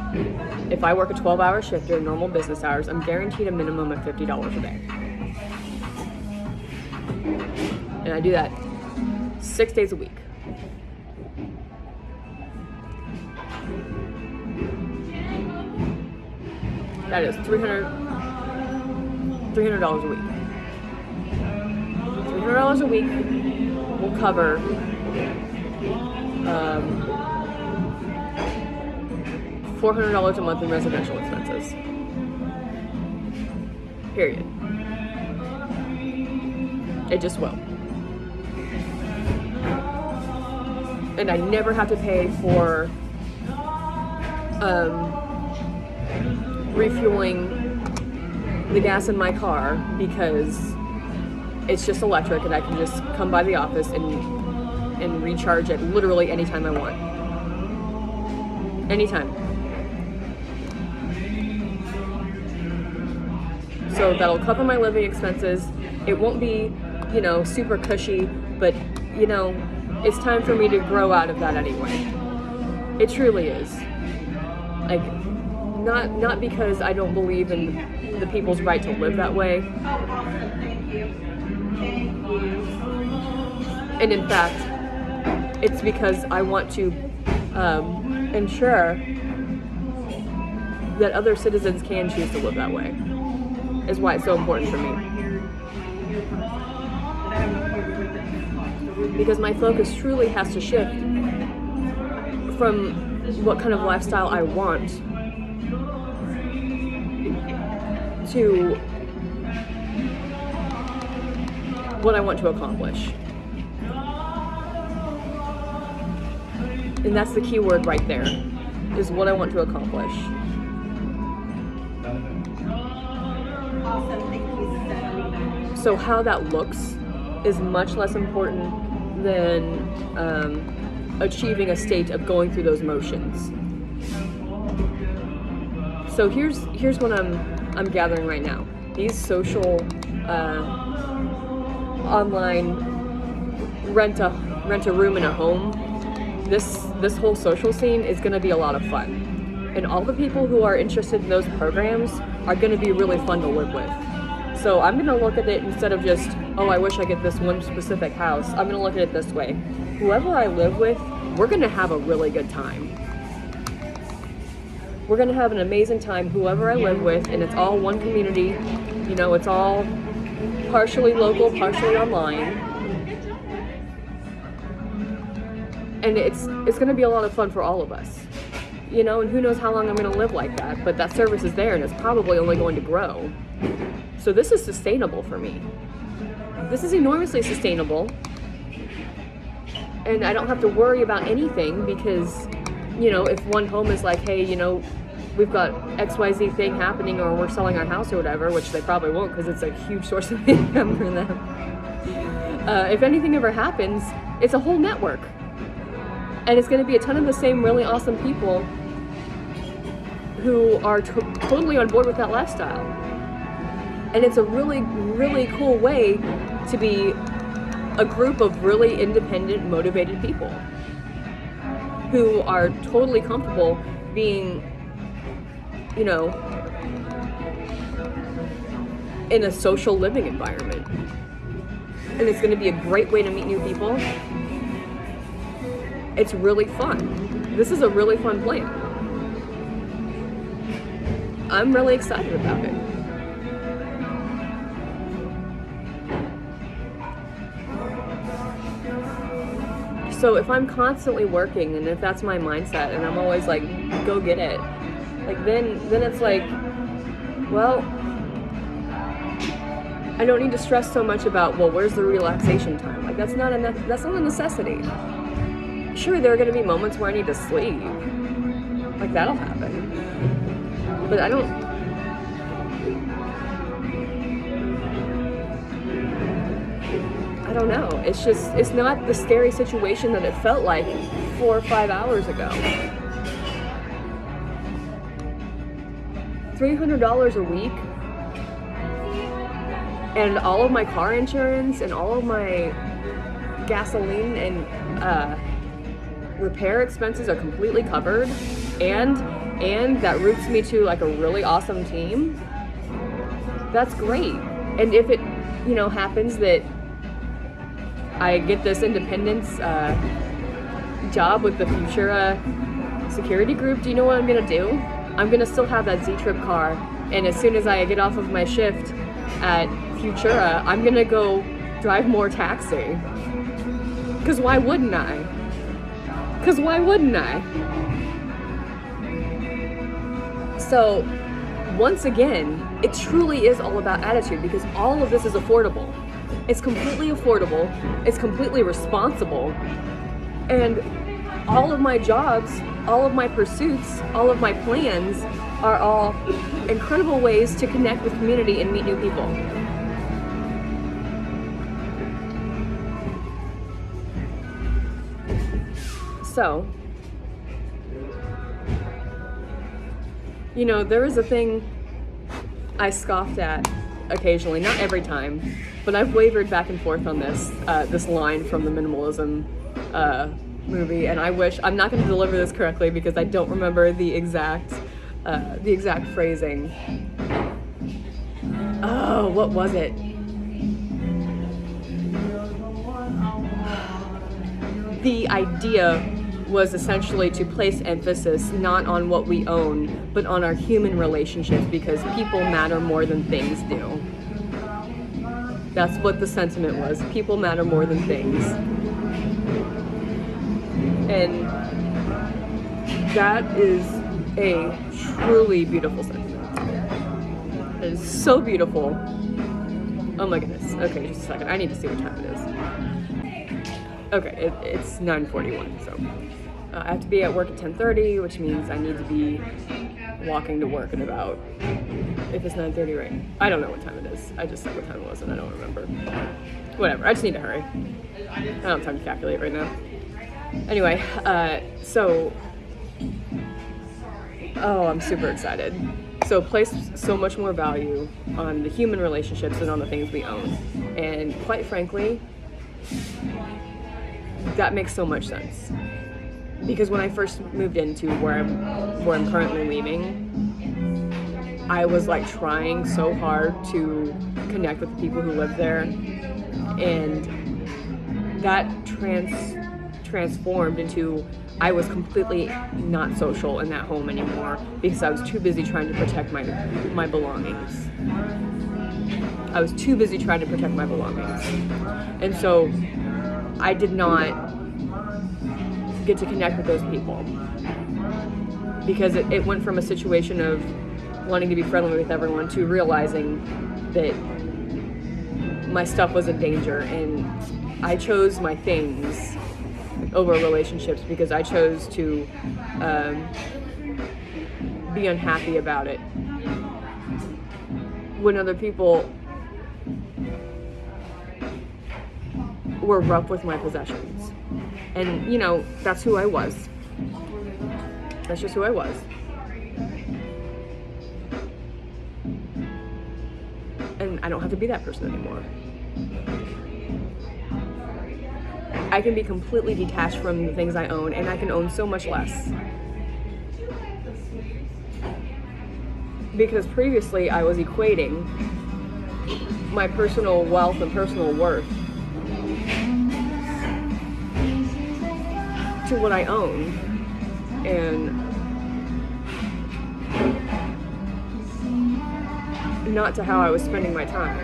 if I work a 12-hour shift during normal business hours, I'm guaranteed a minimum of $50 a day. And I do that 6 days a week. That is $300 a week. $300 a week will cover $400 a month in residential expenses. Period. It just will. And I never have to pay for refueling the gas in my car because it's just electric and I can just come by the office and recharge it literally anytime I want. Anytime. So that'll cover my living expenses. It won't be, super cushy, but, it's time for me to grow out of that anyway. It truly is. Like, not because I don't believe in the people's right to live that way. Oh, awesome. Thank you. Thank you. And in fact, it's because I want to ensure that other citizens can choose to live that way. Is why it's so important for me. Because my focus truly has to shift from what kind of lifestyle I want to what I want to accomplish. And that's the key word right there, is what I want to accomplish. Awesome. Thank you so much. So how that looks is much less important than achieving a state of going through those motions. So here's what I'm gathering right now. These social online rent a room in a home. This whole social scene is going to be a lot of fun, and all the people who are interested in those programs are going to be really fun to live with. So I'm going to look at it instead of just, oh, I wish I get this one specific house. I'm going to look at it this way. Whoever I live with, we're going to have a really good time. We're going to have an amazing time, whoever I live with, and it's all one community. It's all partially local, partially online. And it's going to be a lot of fun for all of us. You know, and who knows how long I'm going to live like that, but that service is there and it's probably only going to grow. So this is sustainable for me. This is enormously sustainable. And I don't have to worry about anything because, you know, if one home is like, hey, you know, we've got XYZ thing happening or we're selling our house or whatever, which they probably won't because it's a huge source of income for them. If anything ever happens, it's a whole network. And it's going to be a ton of the same really awesome people who are totally on board with that lifestyle. And it's a really, really cool way to be a group of really independent, motivated people who are totally comfortable being, you know, in a social living environment. And it's going to be a great way to meet new people. It's really fun. This is a really fun plan. I'm really excited about it. So if I'm constantly working and if that's my mindset and I'm always like, go get it, like then it's like, well, I don't need to stress so much about, well, where's the relaxation time? Like that's not a necessity. Sure, there are going to be moments where I need to sleep. Like that'll happen. But I don't know. It's not the scary situation that it felt like 4 or 5 hours ago. $300 a week and all of my car insurance and all of my gasoline and repair expenses are completely covered, and that routes me to like a really awesome team. That's great. And if it, you know, happens that I get this independence job with the Futura security group, do you know what I'm gonna do? I'm gonna still have that Z-Trip car, and as soon as I get off of my shift at Futura, I'm gonna go drive more taxi. Cause why wouldn't I? So, once again, it truly is all about attitude because all of this is affordable. It's completely affordable, it's completely responsible, and all of my jobs, all of my pursuits, all of my plans are all incredible ways to connect with community and meet new people. So, you know, there is a thing I scoffed at occasionally, not every time, but I've wavered back and forth on this line from the minimalism movie, and I'm not going to deliver this correctly because I don't remember the exact phrasing. Oh, what was it? The idea was essentially to place emphasis not on what we own, but on our human relationships because people matter more than things do. That's what the sentiment was. People matter more than things. And that is a truly beautiful sentiment. It is so beautiful. Oh my goodness. Okay, just a second. I need to see what time it is. Okay, it's 9:41, so I have to be at work at 10:30, which means I need to be walking to work at about, if it's 9:30, right? I don't know what time it is. I just said what time it was and I don't remember. Whatever, I just need to hurry. I don't have time to calculate right now. Anyway, I'm super excited. So place so much more value on the human relationships than on the things we own. And quite frankly, that makes so much sense. Because when I first moved into where I'm currently living, I was like trying so hard to connect with the people who live there, and that transformed into I was completely not social in that home anymore because I was too busy trying to protect my belongings. I was too busy trying to protect my belongings. And so I did not get to connect with those people. Because it went from a situation of wanting to be friendly with everyone to realizing that my stuff was in danger, and I chose my things over relationships because I chose to be unhappy about it when other people were rough with my possessions. And, you know, that's who I was. That's just who I was. And I don't have to be that person anymore. I can be completely detached from the things I own, and I can own so much less. Because previously I was equating my personal wealth and personal worth to what I own, and not to how I was spending my time.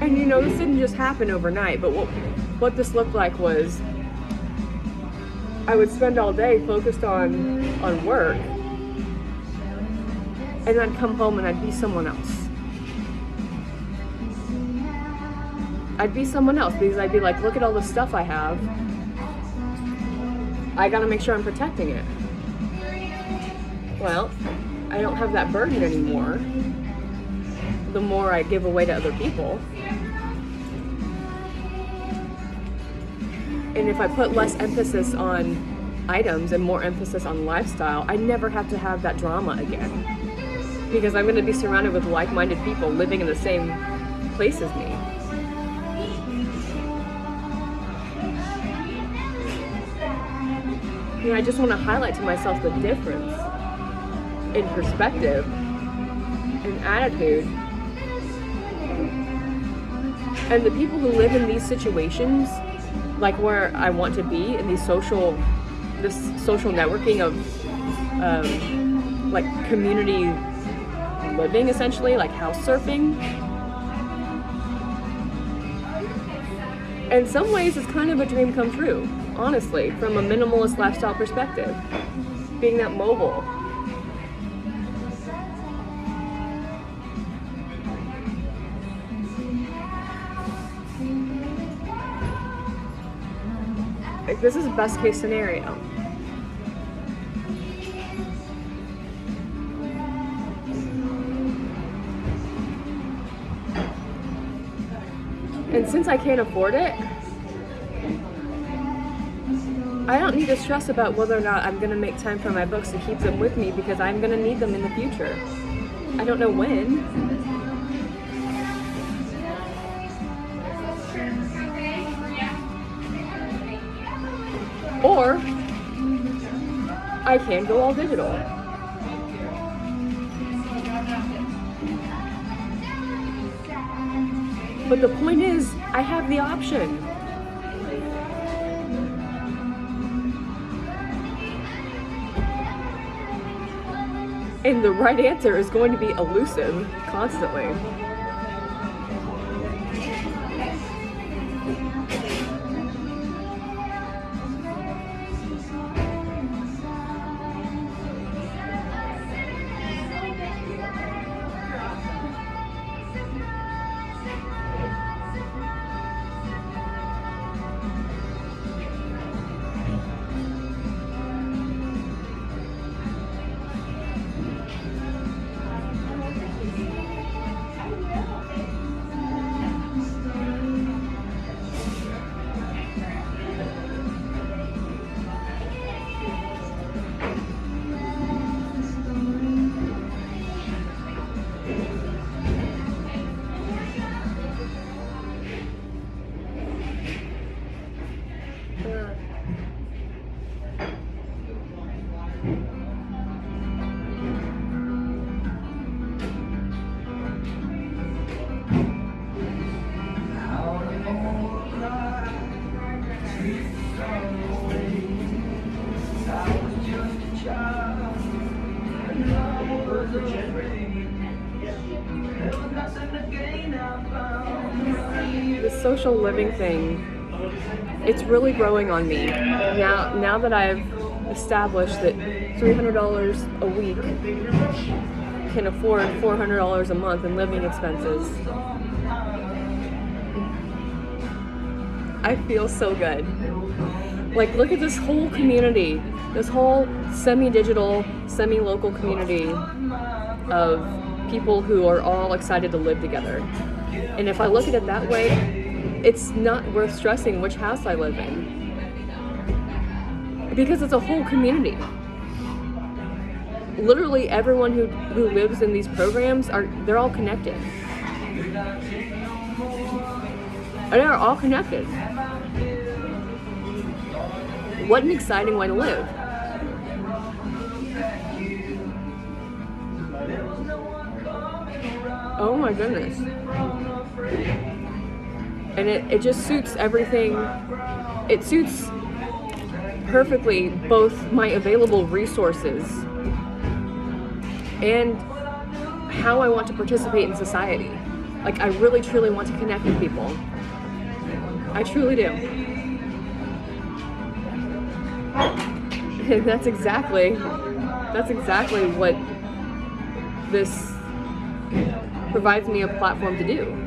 And you know, this didn't just happen overnight, but what this looked like was I would spend all day focused on work, and I'd come home and I'd be someone else. I'd be someone else because I'd be like, look at all the stuff I have. I gotta make sure I'm protecting it. Well, I don't have that burden anymore. The more I give away to other people. And if I put less emphasis on items and more emphasis on lifestyle, I never have to have that drama again. Because I'm going to be surrounded with like-minded people living in the same place as me. You know, I just want to highlight to myself the difference in perspective, in attitude. And the people who live in these situations, like where I want to be in this social networking of like community living, essentially, like house surfing. In some ways, it's kind of a dream come true, honestly, from a minimalist lifestyle perspective. Being that mobile. Like, this is best case scenario. And since I can't afford it, I don't need to stress about whether or not I'm going to make time for my books to keep them with me, because I'm going to need them in the future. I don't know when. Or I can go all digital. But the point is, I have the option. And the right answer is going to be elusive constantly. social living thing, it's really growing on me. Now that I've established that $300 a week can afford $400 a month in living expenses, I feel so good. Like, look at this whole community, this whole semi-digital, semi-local community of people who are all excited to live together. And if I look at it that way, it's not worth stressing which house I live in, because it's a whole community. Literally everyone who lives in these programs they're all connected. They're all connected. What an exciting way to live. Oh my goodness. And it just suits everything. It suits perfectly both my available resources and how I want to participate in society. Like, I really truly want to connect with people. I truly do. And that's exactly what this provides me a platform to do.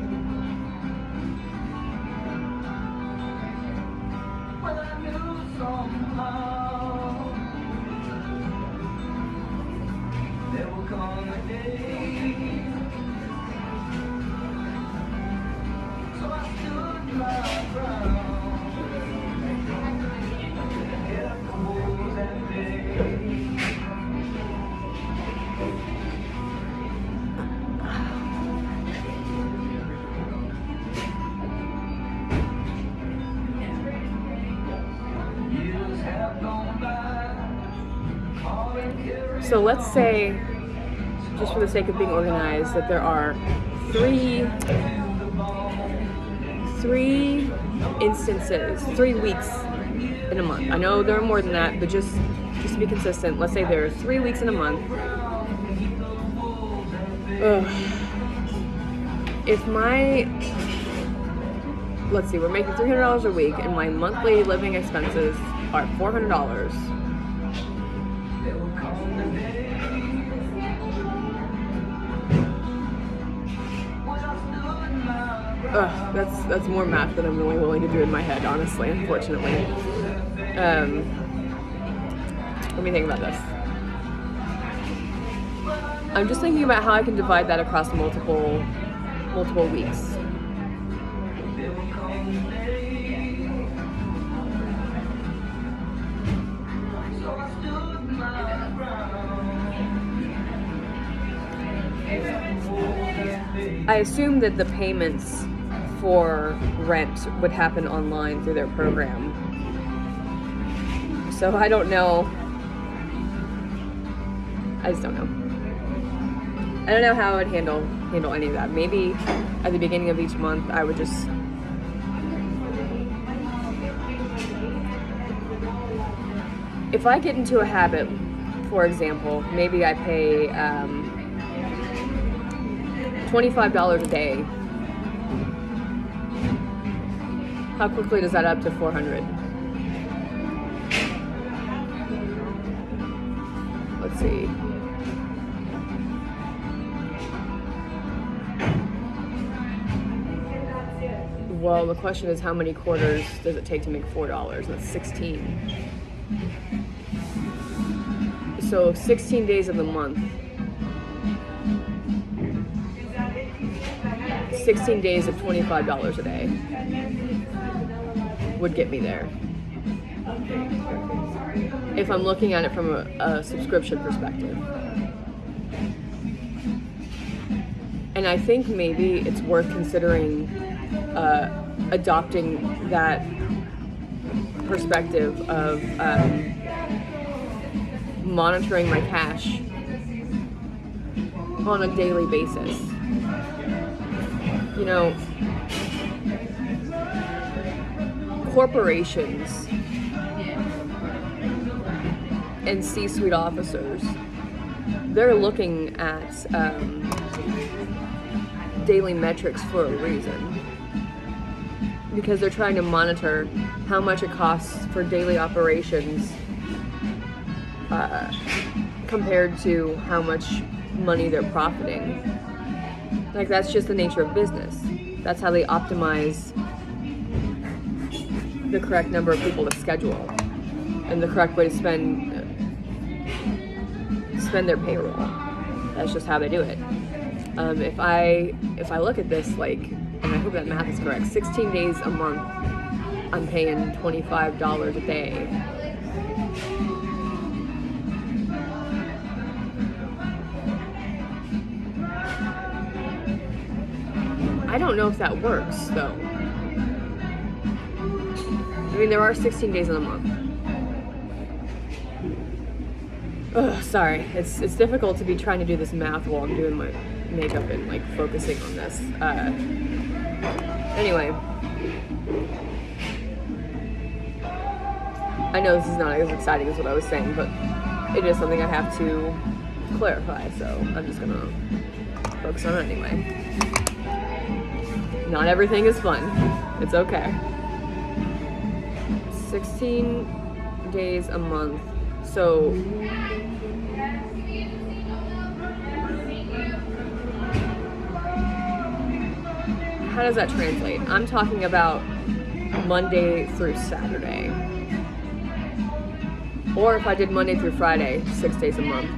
So let's say, just for the sake of being organized, that there are three instances, 3 weeks in a month. I know there are more than that, but just to be consistent, let's say there are 3 weeks in a month. Let's see, we're making $300 a week, and my monthly living expenses are $400. That's more math than I'm really willing to do in my head, honestly, unfortunately. Let me think about this. I'm just thinking about how I can divide that across multiple weeks. I assume that the payments for rent would happen online through their program. So I don't know. I just don't know. I don't know how I would handle any of that. Maybe at the beginning of each month I would just if I get into a habit, for example, maybe I pay $25 a day. How quickly does that add up to $400? Let's see. Well, the question is, how many quarters does it take to make $4? That's 16. So 16 days of the month. 16 days of $25 a day would get me there. If I'm looking at it from a subscription perspective. And I think maybe it's worth considering adopting that perspective of monitoring my cash on a daily basis. You know, corporations and C-suite officers, they're looking at daily metrics for a reason. because they're trying to monitor how much it costs for daily operations compared to how much money they're profiting. Like, that's just the nature of business. That's how they optimize the correct number of people to schedule and the correct way to spend their payroll. That's just how they do it. If I look at this, like, and I hope that math is correct, 16 days a month, I'm paying $25 a day. I don't know if that works, though. I mean, there are 16 days in a month. Ugh, sorry, it's difficult to be trying to do this math while I'm doing my makeup and, like, focusing on this. Anyway, I know this is not as exciting as what I was saying, but it is something I have to clarify, so I'm just gonna focus on it anyway. Not everything is fun. It's okay. 16 days a month. So how does that translate? I'm talking about Monday through Saturday. Or if I did Monday through Friday, 6 days a month.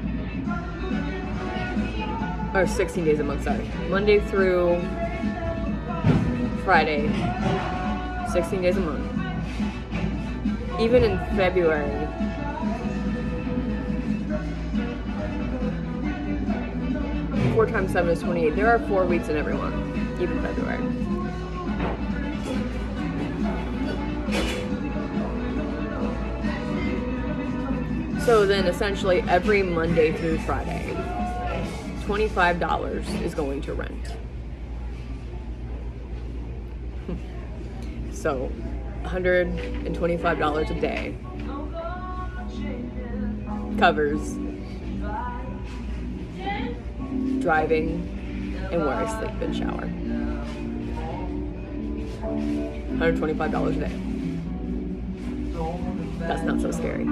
Or 16 days a month, sorry. Monday through Friday, 16 days a month. Even in February, four times 7 is 28. There are 4 weeks in every month, even February. So then essentially every Monday through Friday, $25 is going to rent. So $125 a day covers driving and where I sleep and shower. $125 a day. That's not so scary.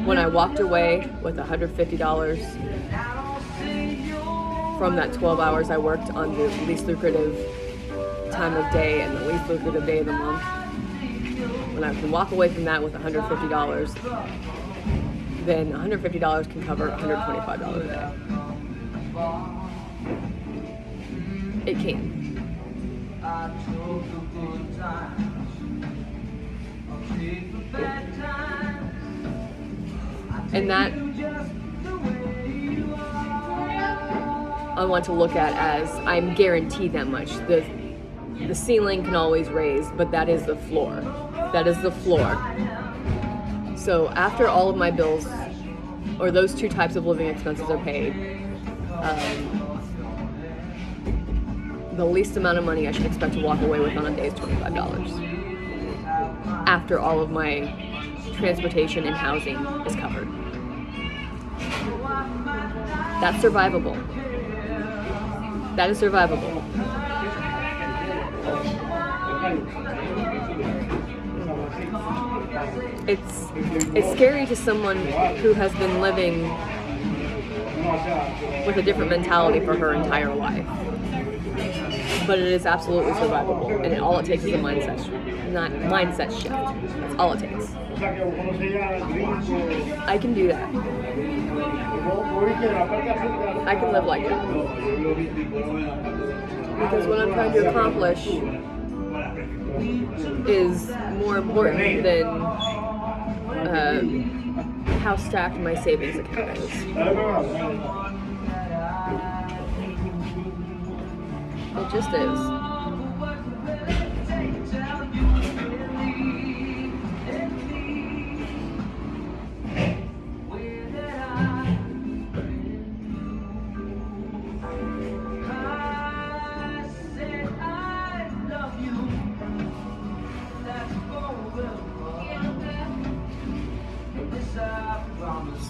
When I walked away with $150 from that 12 hours I worked on the least lucrative time of day and the least lucrative day of the month, when I can walk away from that with $150, then $150 can cover $125 a day. It can. And that I want to look at as I'm guaranteed that much. The ceiling can always raise, but that is the floor. That is the floor. So after all of my bills, or those 2 types of living expenses are paid, the least amount of money I should expect to walk away with on a day is $25. After all of my transportation and housing is covered. That's survivable. That is survivable. It's scary to someone who has been living with a different mentality for her entire life. But it is absolutely survivable, and all it takes is a mindset shift. That's all it takes. I can do that. I can live like that. Because what I'm trying to accomplish is more important than how stacked my savings account is. It just is.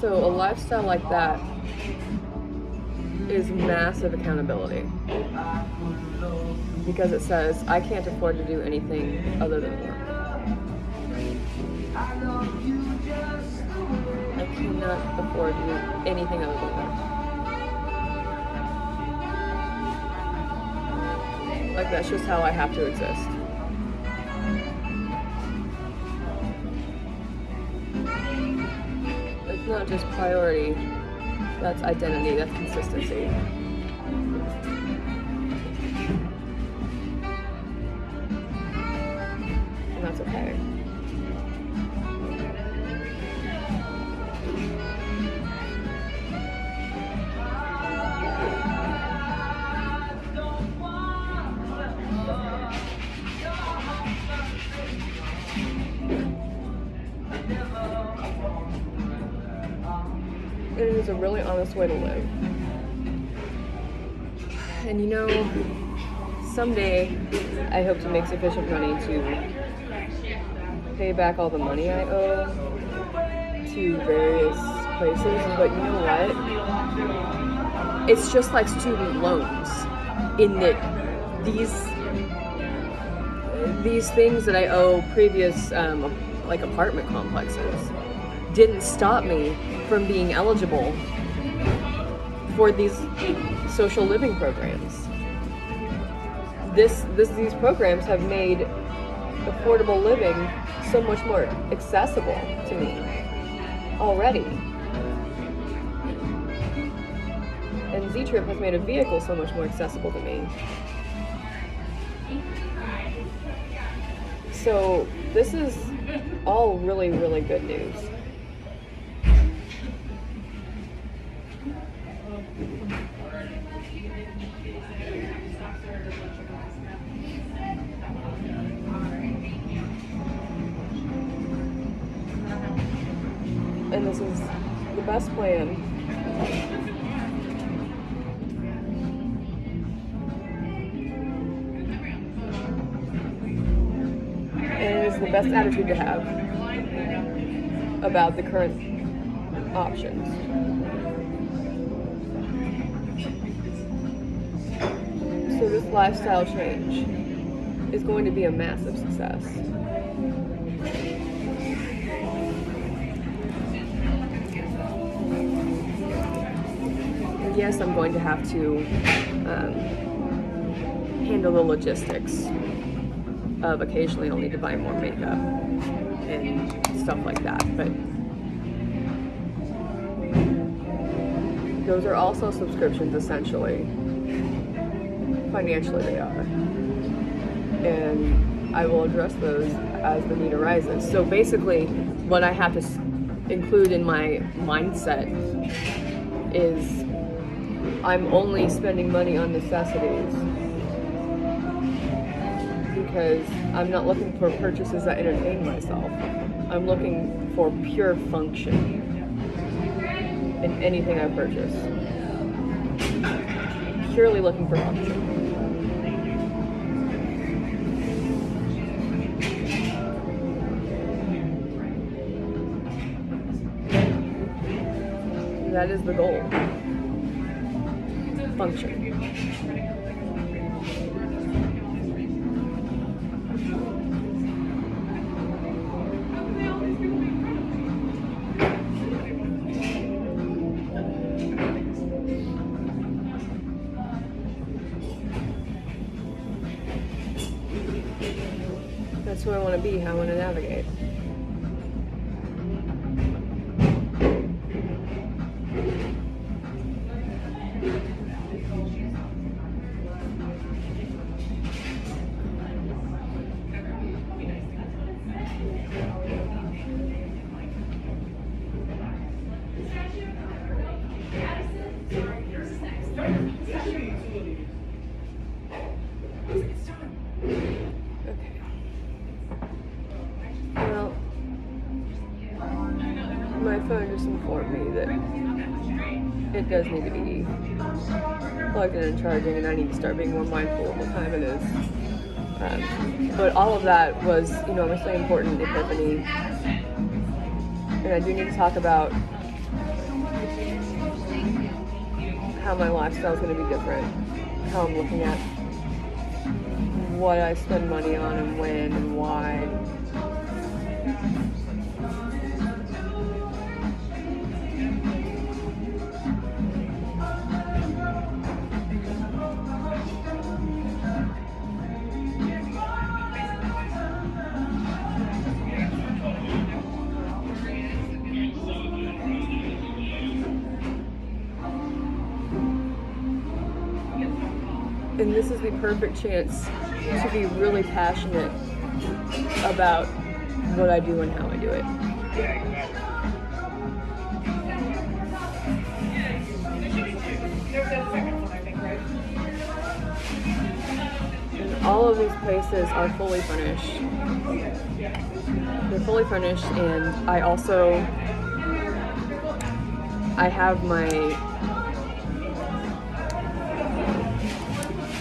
So a lifestyle like that is massive accountability, because it says I can't afford to do anything other than work. I cannot afford to do anything other than work. Like, that's just how I have to exist. It's not just priority, that's identity, that's consistency. And that's okay. It is a really honest way to live. And you know, someday I hope to make sufficient money to pay back all the money I owe to various places. But you know what? It's just like student loans, in that these things that I owe previous like apartment complexes didn't stop me from being eligible for these social living programs. These programs have made affordable living so much more accessible to me already. And Z-Trip has made a vehicle so much more accessible to me. So this is all really, really good news. And this is the best plan. And it is the best attitude to have about the current options. So this lifestyle change is going to be a massive success. And yes, I'm going to have to handle the logistics of occasionally I'll need to buy more makeup and stuff like that, but those are also subscriptions essentially. Financially they are. And I will address those as the need arises. So basically what I have to include in my mindset is I'm only spending money on necessities, because I'm not looking for purchases that entertain myself. I'm looking for pure function in anything I purchase. Purely looking for function. That is the goal. Function. That's who I want to be, how I want to navigate. My phone just informed me that it does need to be plugged in and charging, and I need to start being more mindful of what time it is. But all of that was enormously important epiphany, and I do need to talk about how my lifestyle is going to be different, how I'm looking at what I spend money on and when and why. And this is the perfect chance to be really passionate about what I do and how I do it. And all of these places are fully furnished. They're fully furnished, and I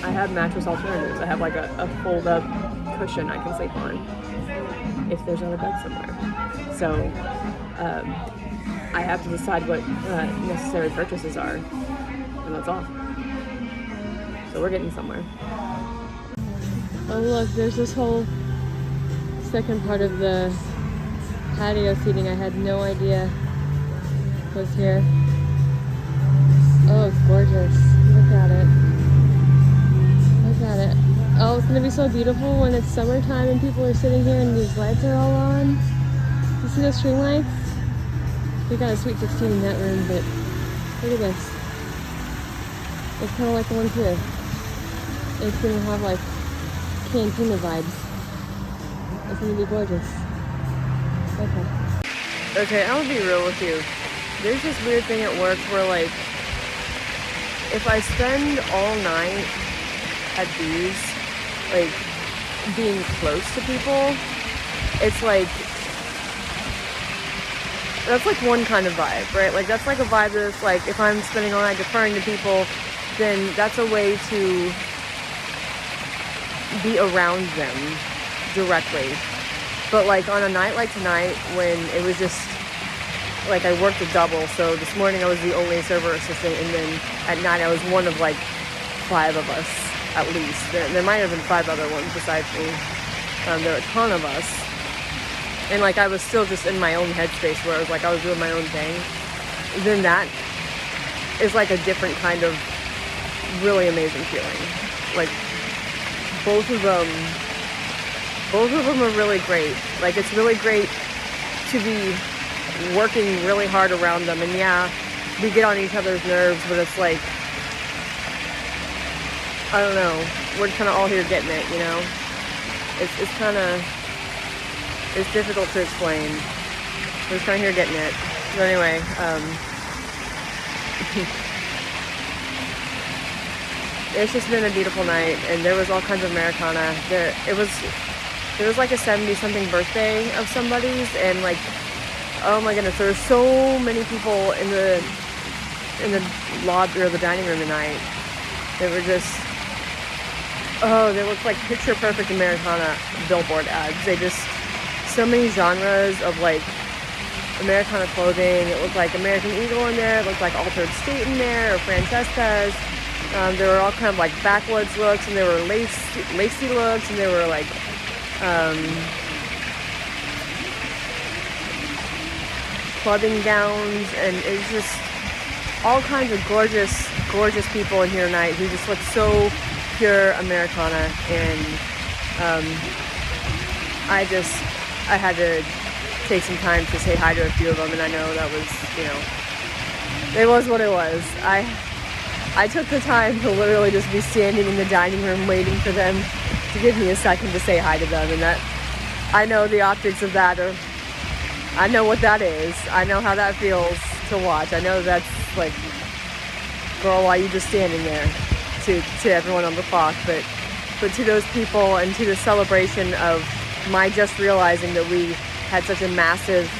have mattress alternatives. I have like a fold-up cushion I can sleep on if there's not a bed somewhere. So I have to decide what necessary purchases are, and that's all. So we're getting somewhere. Oh look, there's this whole second part of the patio seating I had no idea was here. Oh, it's gorgeous. Look at it. Look at it. Oh, it's gonna be so beautiful when it's summertime and people are sitting here and these lights are all on. You see those string lights? We got a Sweet 16 in that room, but look at this. It's kind of like the one here. It's gonna have like cantina vibes. It's gonna be gorgeous. Okay, I'm gonna be real with you. There's this weird thing at work where like, if I spend all night at these, like, being close to people, it's like, that's like one kind of vibe, right? Like, that's like a vibe that's like, if I'm spending all night deferring to people, then that's a way to be around them directly. But like on a night like tonight, when it was just like I worked a double, so this morning I was the only server assistant, and then at night I was one of like 5 of us at least. There might have been 5 other ones besides me. There were a ton of us, and like I was still just in my own headspace where I was like I was doing my own thing. Then that is like a different kind of really amazing feeling. Like both of them are really great. Like it's really great to be working really hard around them, and yeah, we get on each other's nerves, but it's like, I don't know, we're kind of all here getting it, you know? It's kind of, it's difficult to explain. We're just kind of here getting it. So anyway, it's just been a beautiful night, and there was all kinds of Americana. There was like a 70-something birthday of somebody's, and like, oh my goodness, there were so many people in the lobby or the dining room tonight. They were just, they looked like picture perfect Americana billboard ads. They just, so many genres of like Americana clothing. It looked like American Eagle in there. It looked like Altered State in there, or Francesca's. There were all kind of like backwoods looks, and there were lacy looks, and there were like clubbing gowns, and it's just all kinds of gorgeous people in here tonight who just look so pure Americana. And I had to take some time to say hi to a few of them, and I know that was, you know, it was what it was. I took the time to literally just be standing in the dining room waiting for them to give me a second to say hi to them, and that, I know the optics of that are, I know what that is. I know how that feels to watch. I know that's like, girl, why are you just standing there, to everyone on the clock, but to those people and to the celebration of my just realizing that we had such a massive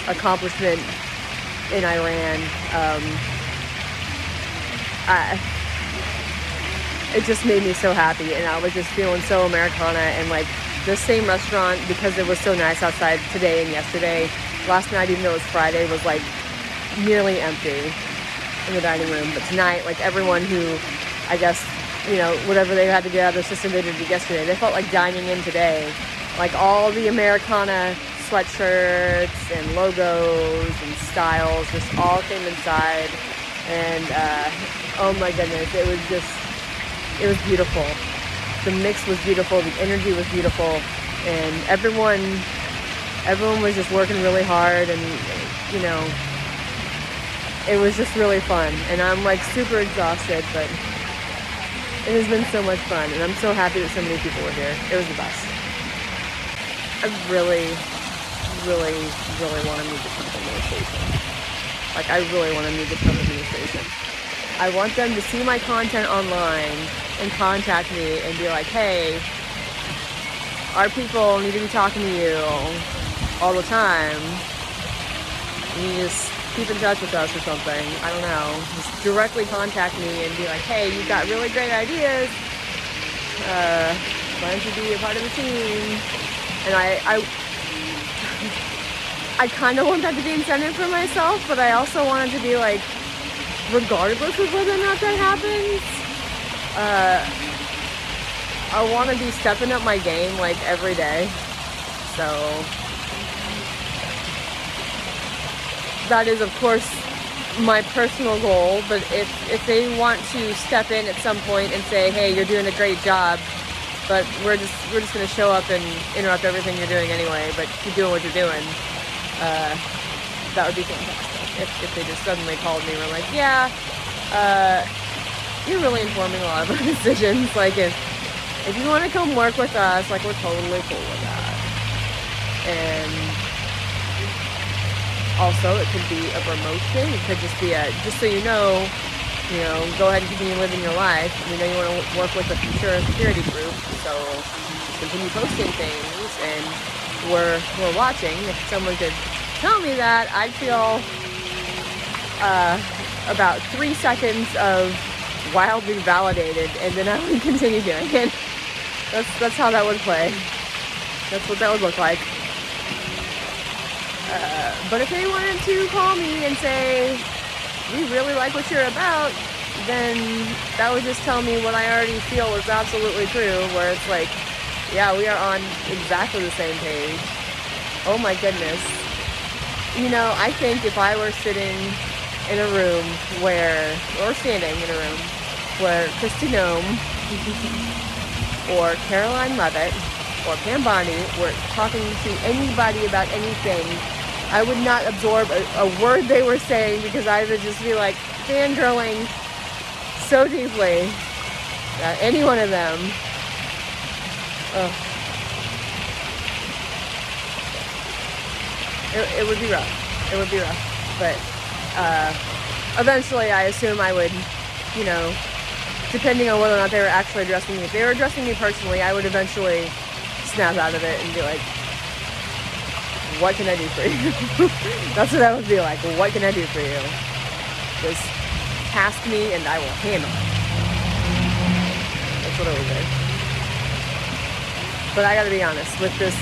accomplishment in Iran. It just made me so happy, and I was just feeling so Americana. And like the same restaurant, because it was so nice outside today and yesterday, last night, even though it was Friday, was like nearly empty. in the dining room. But tonight, like everyone who, I guess, you know, whatever they had to get out of their system they did it yesterday, they felt like dining in today. Like all the Americana sweatshirts and logos and styles just all came inside. And oh my goodness, it was beautiful. The mix was beautiful, the energy was beautiful, and everyone was just working really hard, and you know, it was just really fun. And I'm like super exhausted, but it has been so much fun, and I'm so happy that so many people were here. It was the best. I really, really, really want to meet the Trump administration. Like, I really want to meet the Trump administration. I want them to see my content online and contact me and be like, hey, our people need to be talking to you all the time. You just keep in touch with us or something. I don't know. Just directly contact me and be like, hey, you've got really great ideas. Why don't you be a part of the team? And I kind of want that to be incentive for myself, but I also want it to be like, regardless of whether or not that happens, I want to be stepping up my game like every day. So that is, of course, my personal goal. But if they want to step in at some point and say, hey, you're doing a great job, but we're just going to show up and interrupt everything you're doing anyway, but keep doing what you're doing, that would be fantastic. If they just suddenly called me and were like, yeah, you're really informing a lot of our decisions. Like, if you want to come work with us, like, we're totally cool with that. And also, it could be a remote thing. It could just be just so you know, go ahead and continue living your life. We know you want to work with a future security group, so continue posting things, and we're watching. If someone could tell me that, I'd feel about 3 seconds of wildly validated, and then I would continue doing it. That's how that would play. That's what that would look like. But if they wanted to call me and say, we really like what you're about, then that would just tell me what I already feel is absolutely true, where it's like, yeah, we are on exactly the same page. Oh my goodness. You know, I think if I were sitting in a room or standing in a room where Kristi Noem or Caroline Levitt or Pam Bondi were talking to anybody about anything, I would not absorb a word they were saying, because I would just be like fangirling so deeply that any one of them, it would be rough. It would be rough. But eventually I assume I would, depending on whether or not they were actually addressing me. If they were addressing me personally, I would eventually snap out of it and be like, what can I do for you? That's what that would be like. What can I do for you? Just task me and I will handle it. That's what it would be. But I gotta be honest, with this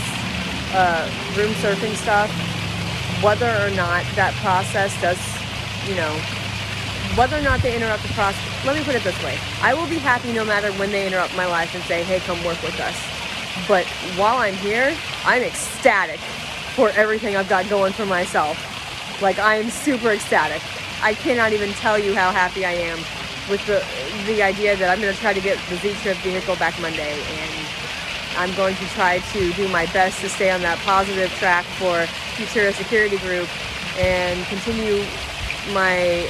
room surfing stuff, whether or not that process does, whether or not they interrupt the process, let me put it this way. I will be happy no matter when they interrupt my life and say, hey, come work with us. But while I'm here, I'm ecstatic for everything I've got going for myself. Like, I am super ecstatic. I cannot even tell you how happy I am with the idea that I'm going to try to get the Z-Trip vehicle back Monday, and I'm going to try to do my best to stay on that positive track for Futura Security Group and continue my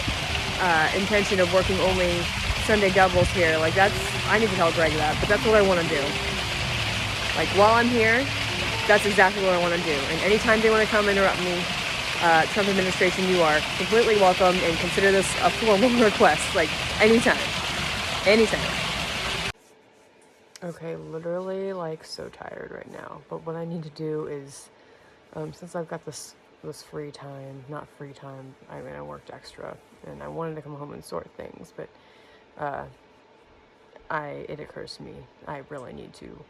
intention of working only Sunday doubles here. Like, I need to tell Greg that, but that's what I want to do. Like, while I'm here, that's exactly what I want to do. And anytime they want to come interrupt me, Trump administration, you are completely welcome, and consider this a formal request. Like, anytime. Okay, literally, like, so tired right now. But what I need to do is, since I've got this free time, not free time, I mean, I worked extra, and I wanted to come home and sort things, but it occurs to me, I really need to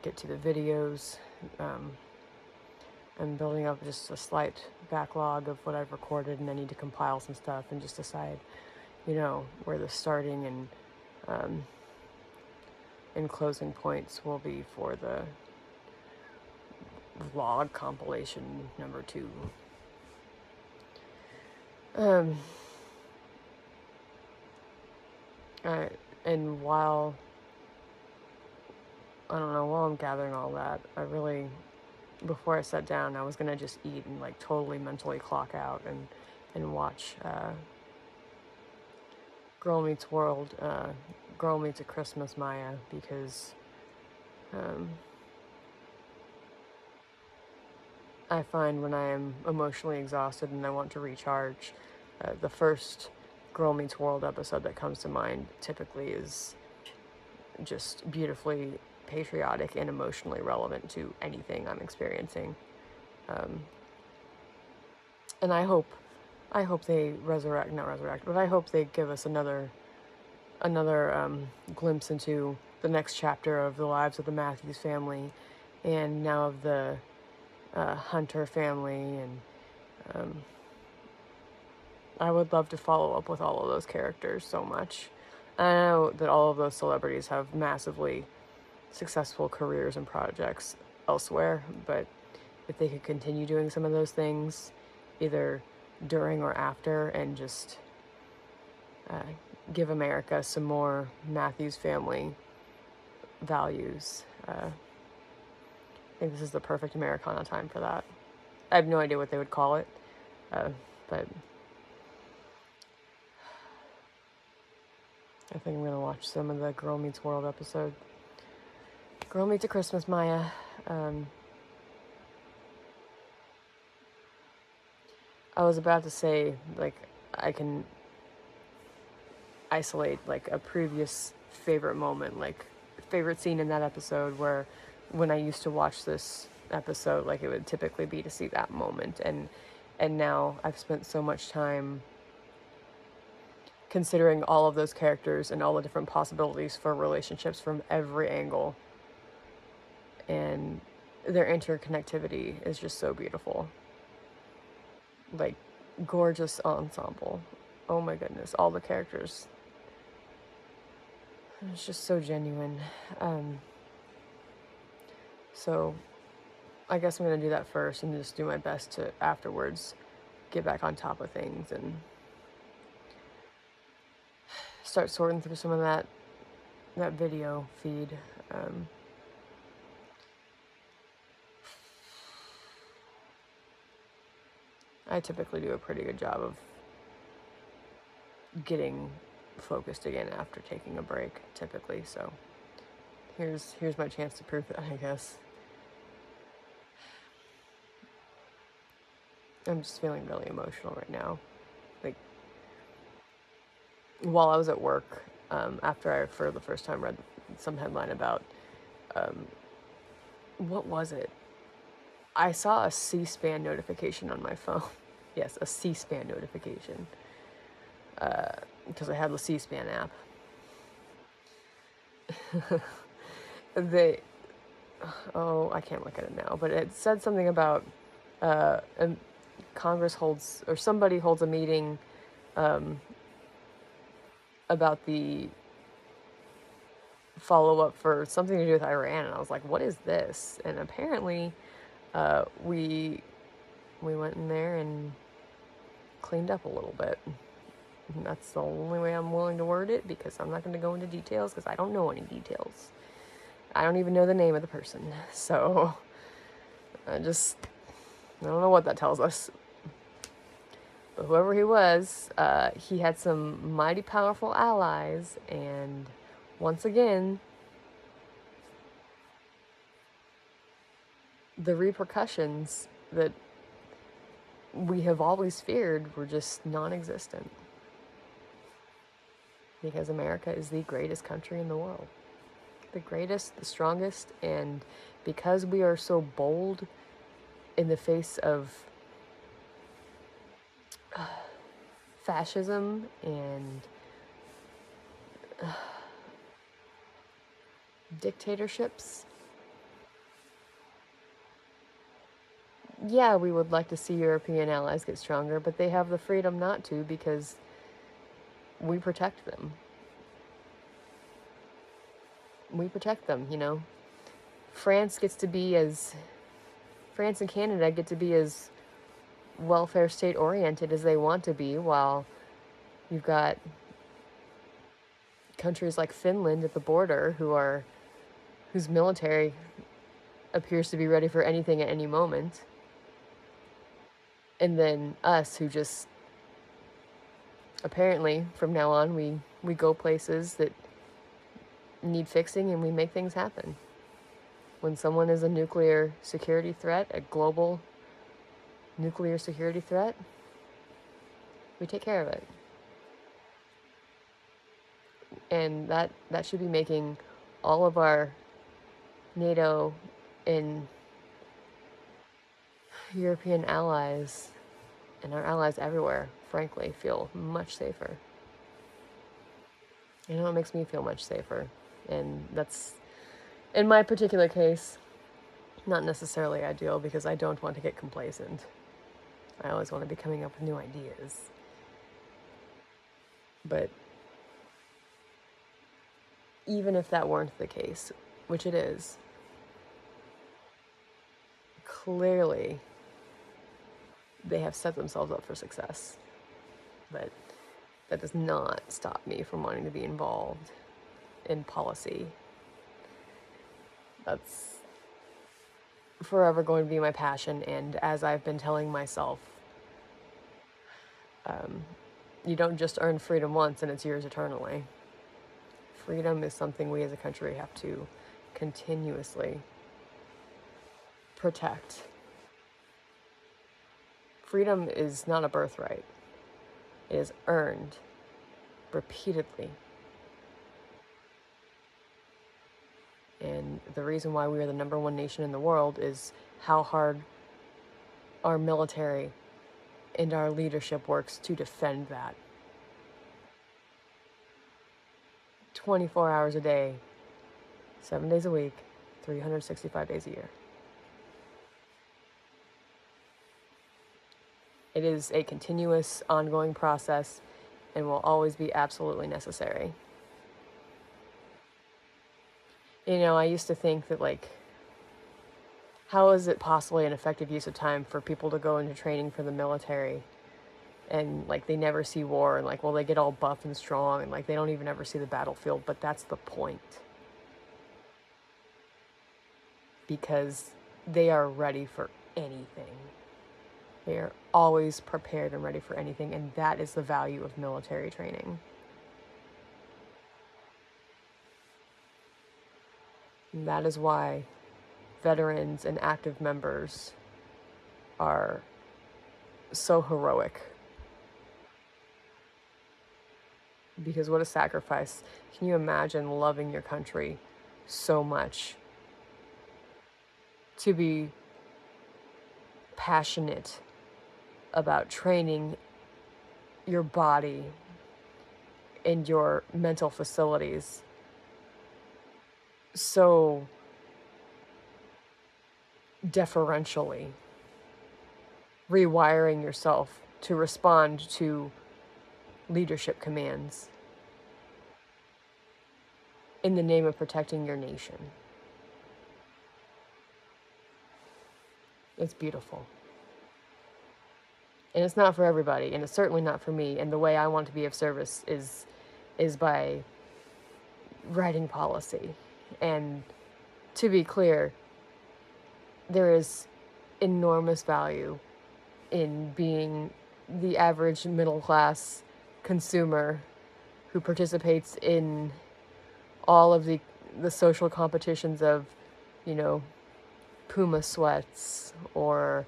get to the videos. I'm building up just a slight backlog of what I've recorded, and I need to compile some stuff and just decide where the starting and closing points will be for the vlog compilation number 2. And while I'm gathering all that, before I sat down, I was gonna just eat and like totally mentally clock out and watch Girl Meets World, Girl Meets a Christmas Maya, because I find when I am emotionally exhausted and I want to recharge, the first Girl Meets World episode that comes to mind typically is just beautifully patriotic and emotionally relevant to anything I'm experiencing. And I hope they not resurrect, but I hope they give us another glimpse into the next chapter of the lives of the Matthews family, and now of the Hunter family, and I would love to follow up with all of those characters so much. I know that all of those celebrities have massively successful careers and projects elsewhere, but if they could continue doing some of those things, either during or after, and just give America some more Matthews family values, I think this is the perfect Americana time for that. I have no idea what they would call it, but I think I'm going to watch some of the Girl Meets World episode. Girl Meets a Christmas Maya. I was about to say, like, I can isolate, like, a previous favorite moment, like, favorite scene in that episode, where when I used to watch this episode, like, it would typically be to see that moment. And now I've spent so much time considering all of those characters and all the different possibilities for relationships from every angle. And their interconnectivity is just so beautiful. Like, gorgeous ensemble. Oh my goodness, all the characters. It's just so genuine. So I guess I'm going to do that first and just do my best to afterwards get back on top of things and start sorting through some of that video feed. I typically do a pretty good job of getting focused again after taking a break, typically. So here's my chance to prove it, I guess. I'm just feeling really emotional right now. Like, while I was at work, after I for the first time read some headline about what was it? I saw a C-SPAN notification on my phone. Yes, a C-SPAN notification, because I had the C-SPAN app. They, I can't look at it now, but it said something about Congress holds, or somebody holds a meeting about the follow-up for something to do with Iran, and I was like, what is this? And apparently we went in there and cleaned up a little bit. And that's the only way I'm willing to word it, because I'm not going to go into details, because I don't know any details. I don't even know the name of the person. So I don't know what that tells us. But whoever he was, he had some mighty powerful allies, and once again, the repercussions that we have always feared were just non-existent. Because America is the greatest country in the world. The greatest, the strongest, and because we are so bold in the face of fascism and dictatorships, yeah, we would like to see European allies get stronger, but they have the freedom not to, because we protect them. We protect them, you know. France and Canada get to be as welfare state oriented as they want to be, while you've got countries like Finland at the border whose military appears to be ready for anything at any moment. And then us, who just apparently from now on we go places that need fixing and we make things happen. When someone is a nuclear security threat, a global nuclear security threat, we take care of it. And that should be making all of our NATO and European allies and our allies everywhere, frankly, feel much safer. You know, it makes me feel much safer. And that's, in my particular case, not necessarily ideal, because I don't want to get complacent. I always want to be coming up with new ideas. But even if that weren't the case, which it is, clearly they have set themselves up for success. But that does not stop me from wanting to be involved in policy. That's forever going to be my passion. And as I've been telling myself, you don't just earn freedom once and it's yours eternally. Freedom is something we as a country have to continuously protect. Freedom is not a birthright. It is earned repeatedly. And the reason why we are the #1 nation in the world is how hard our military and our leadership works to defend that. 24 hours a day, 7 days a week, 365 days a year. It is a continuous, ongoing process and will always be absolutely necessary. You know, I used to think that, like, how is it possibly an effective use of time for people to go into training for the military and, like, they never see war and, like, well, they get all buff and strong and, like, they don't even ever see the battlefield, but that's the point. Because they are ready for anything. They are always prepared and ready for anything, and that is the value of military training. And that is why veterans and active members are so heroic. Because what a sacrifice. Can you imagine loving your country so much to be passionate about training your body and your mental facilities so deferentially, rewiring yourself to respond to leadership commands in the name of protecting your nation? It's beautiful. And it's not for everybody, and it's certainly not for me. And the way I want to be of service is by writing policy. And to be clear, there is enormous value in being the average middle-class consumer who participates in all of the social competitions of, you know, Puma sweats or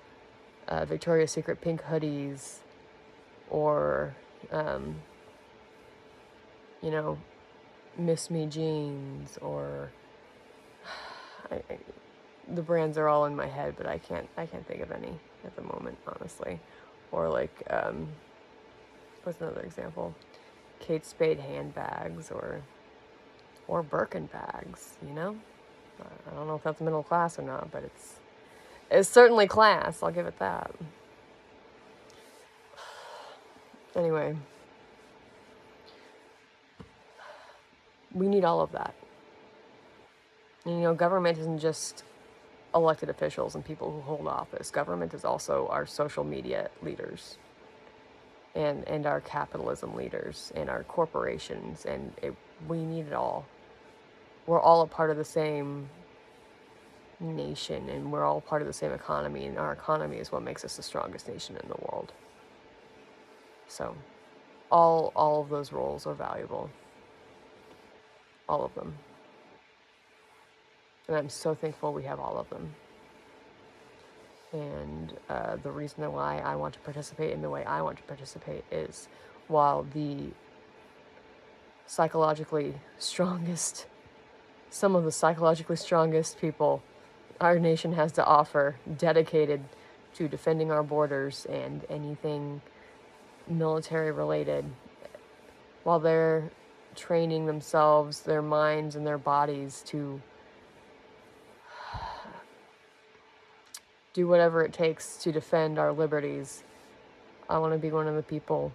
Victoria's Secret pink hoodies or, you know, Miss Me jeans, or the brands are all in my head, but I can't think of any at the moment, honestly. Or like, what's another example? Kate Spade handbags or Birkin bags, you know? I don't know if that's middle class or not, but it's certainly class, I'll give it that. Anyway, We need all of that. And, you know, government isn't just elected officials and people who hold office. Government is also our social media leaders and our capitalism leaders and our corporations, and we need it all. We're all a part of the same nation, and we're all part of the same economy, and our economy is what makes us the strongest nation in the world. So all of those roles are valuable. All of them. And I'm so thankful we have all of them. And the reason why I want to participate in the way I want to participate is, while the psychologically strongest, some of the psychologically strongest people our nation has to offer, dedicated to defending our borders and anything military related, while they're training themselves, their minds and their bodies to do whatever it takes to defend our liberties, I want to be one of the people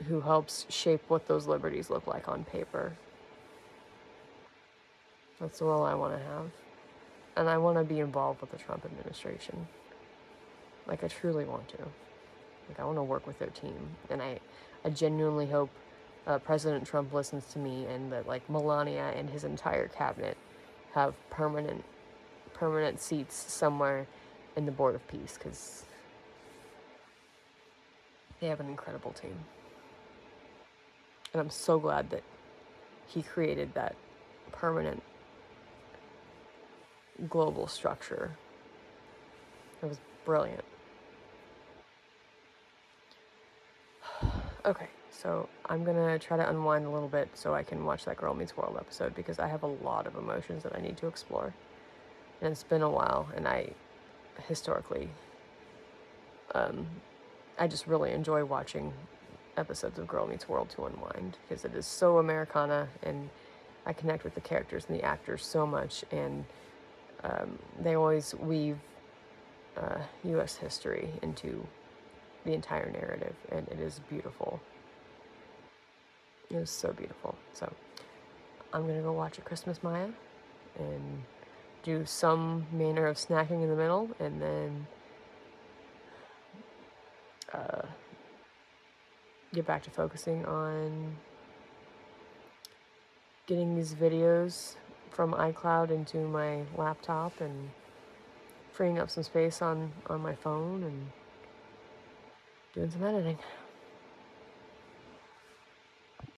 who helps shape what those liberties look like on paper. That's the role I want to have. And I want to be involved with the Trump administration. Like, I truly want to. Like, I want to work with their team. And I genuinely hope President Trump listens to me, and that, like, Melania and his entire cabinet have permanent seats somewhere in the Board of Peace, because they have an incredible team. And I'm so glad that he created that permanent global structure. It was brilliant. Okay, so I'm gonna try to unwind a little bit so I can watch that Girl Meets World episode, because I have a lot of emotions that I need to explore. And it's been a while, and I historically, I just really enjoy watching episodes of Girl Meets World to unwind, because it is so Americana, and I connect with the characters and the actors so much, and they always weave U.S. history into the entire narrative, and it is beautiful. It is so beautiful. So I'm gonna go watch A Christmas Maya and do some manner of snacking in the middle, and then get back to focusing on getting these videos from iCloud into my laptop and freeing up some space on my phone and doing some editing.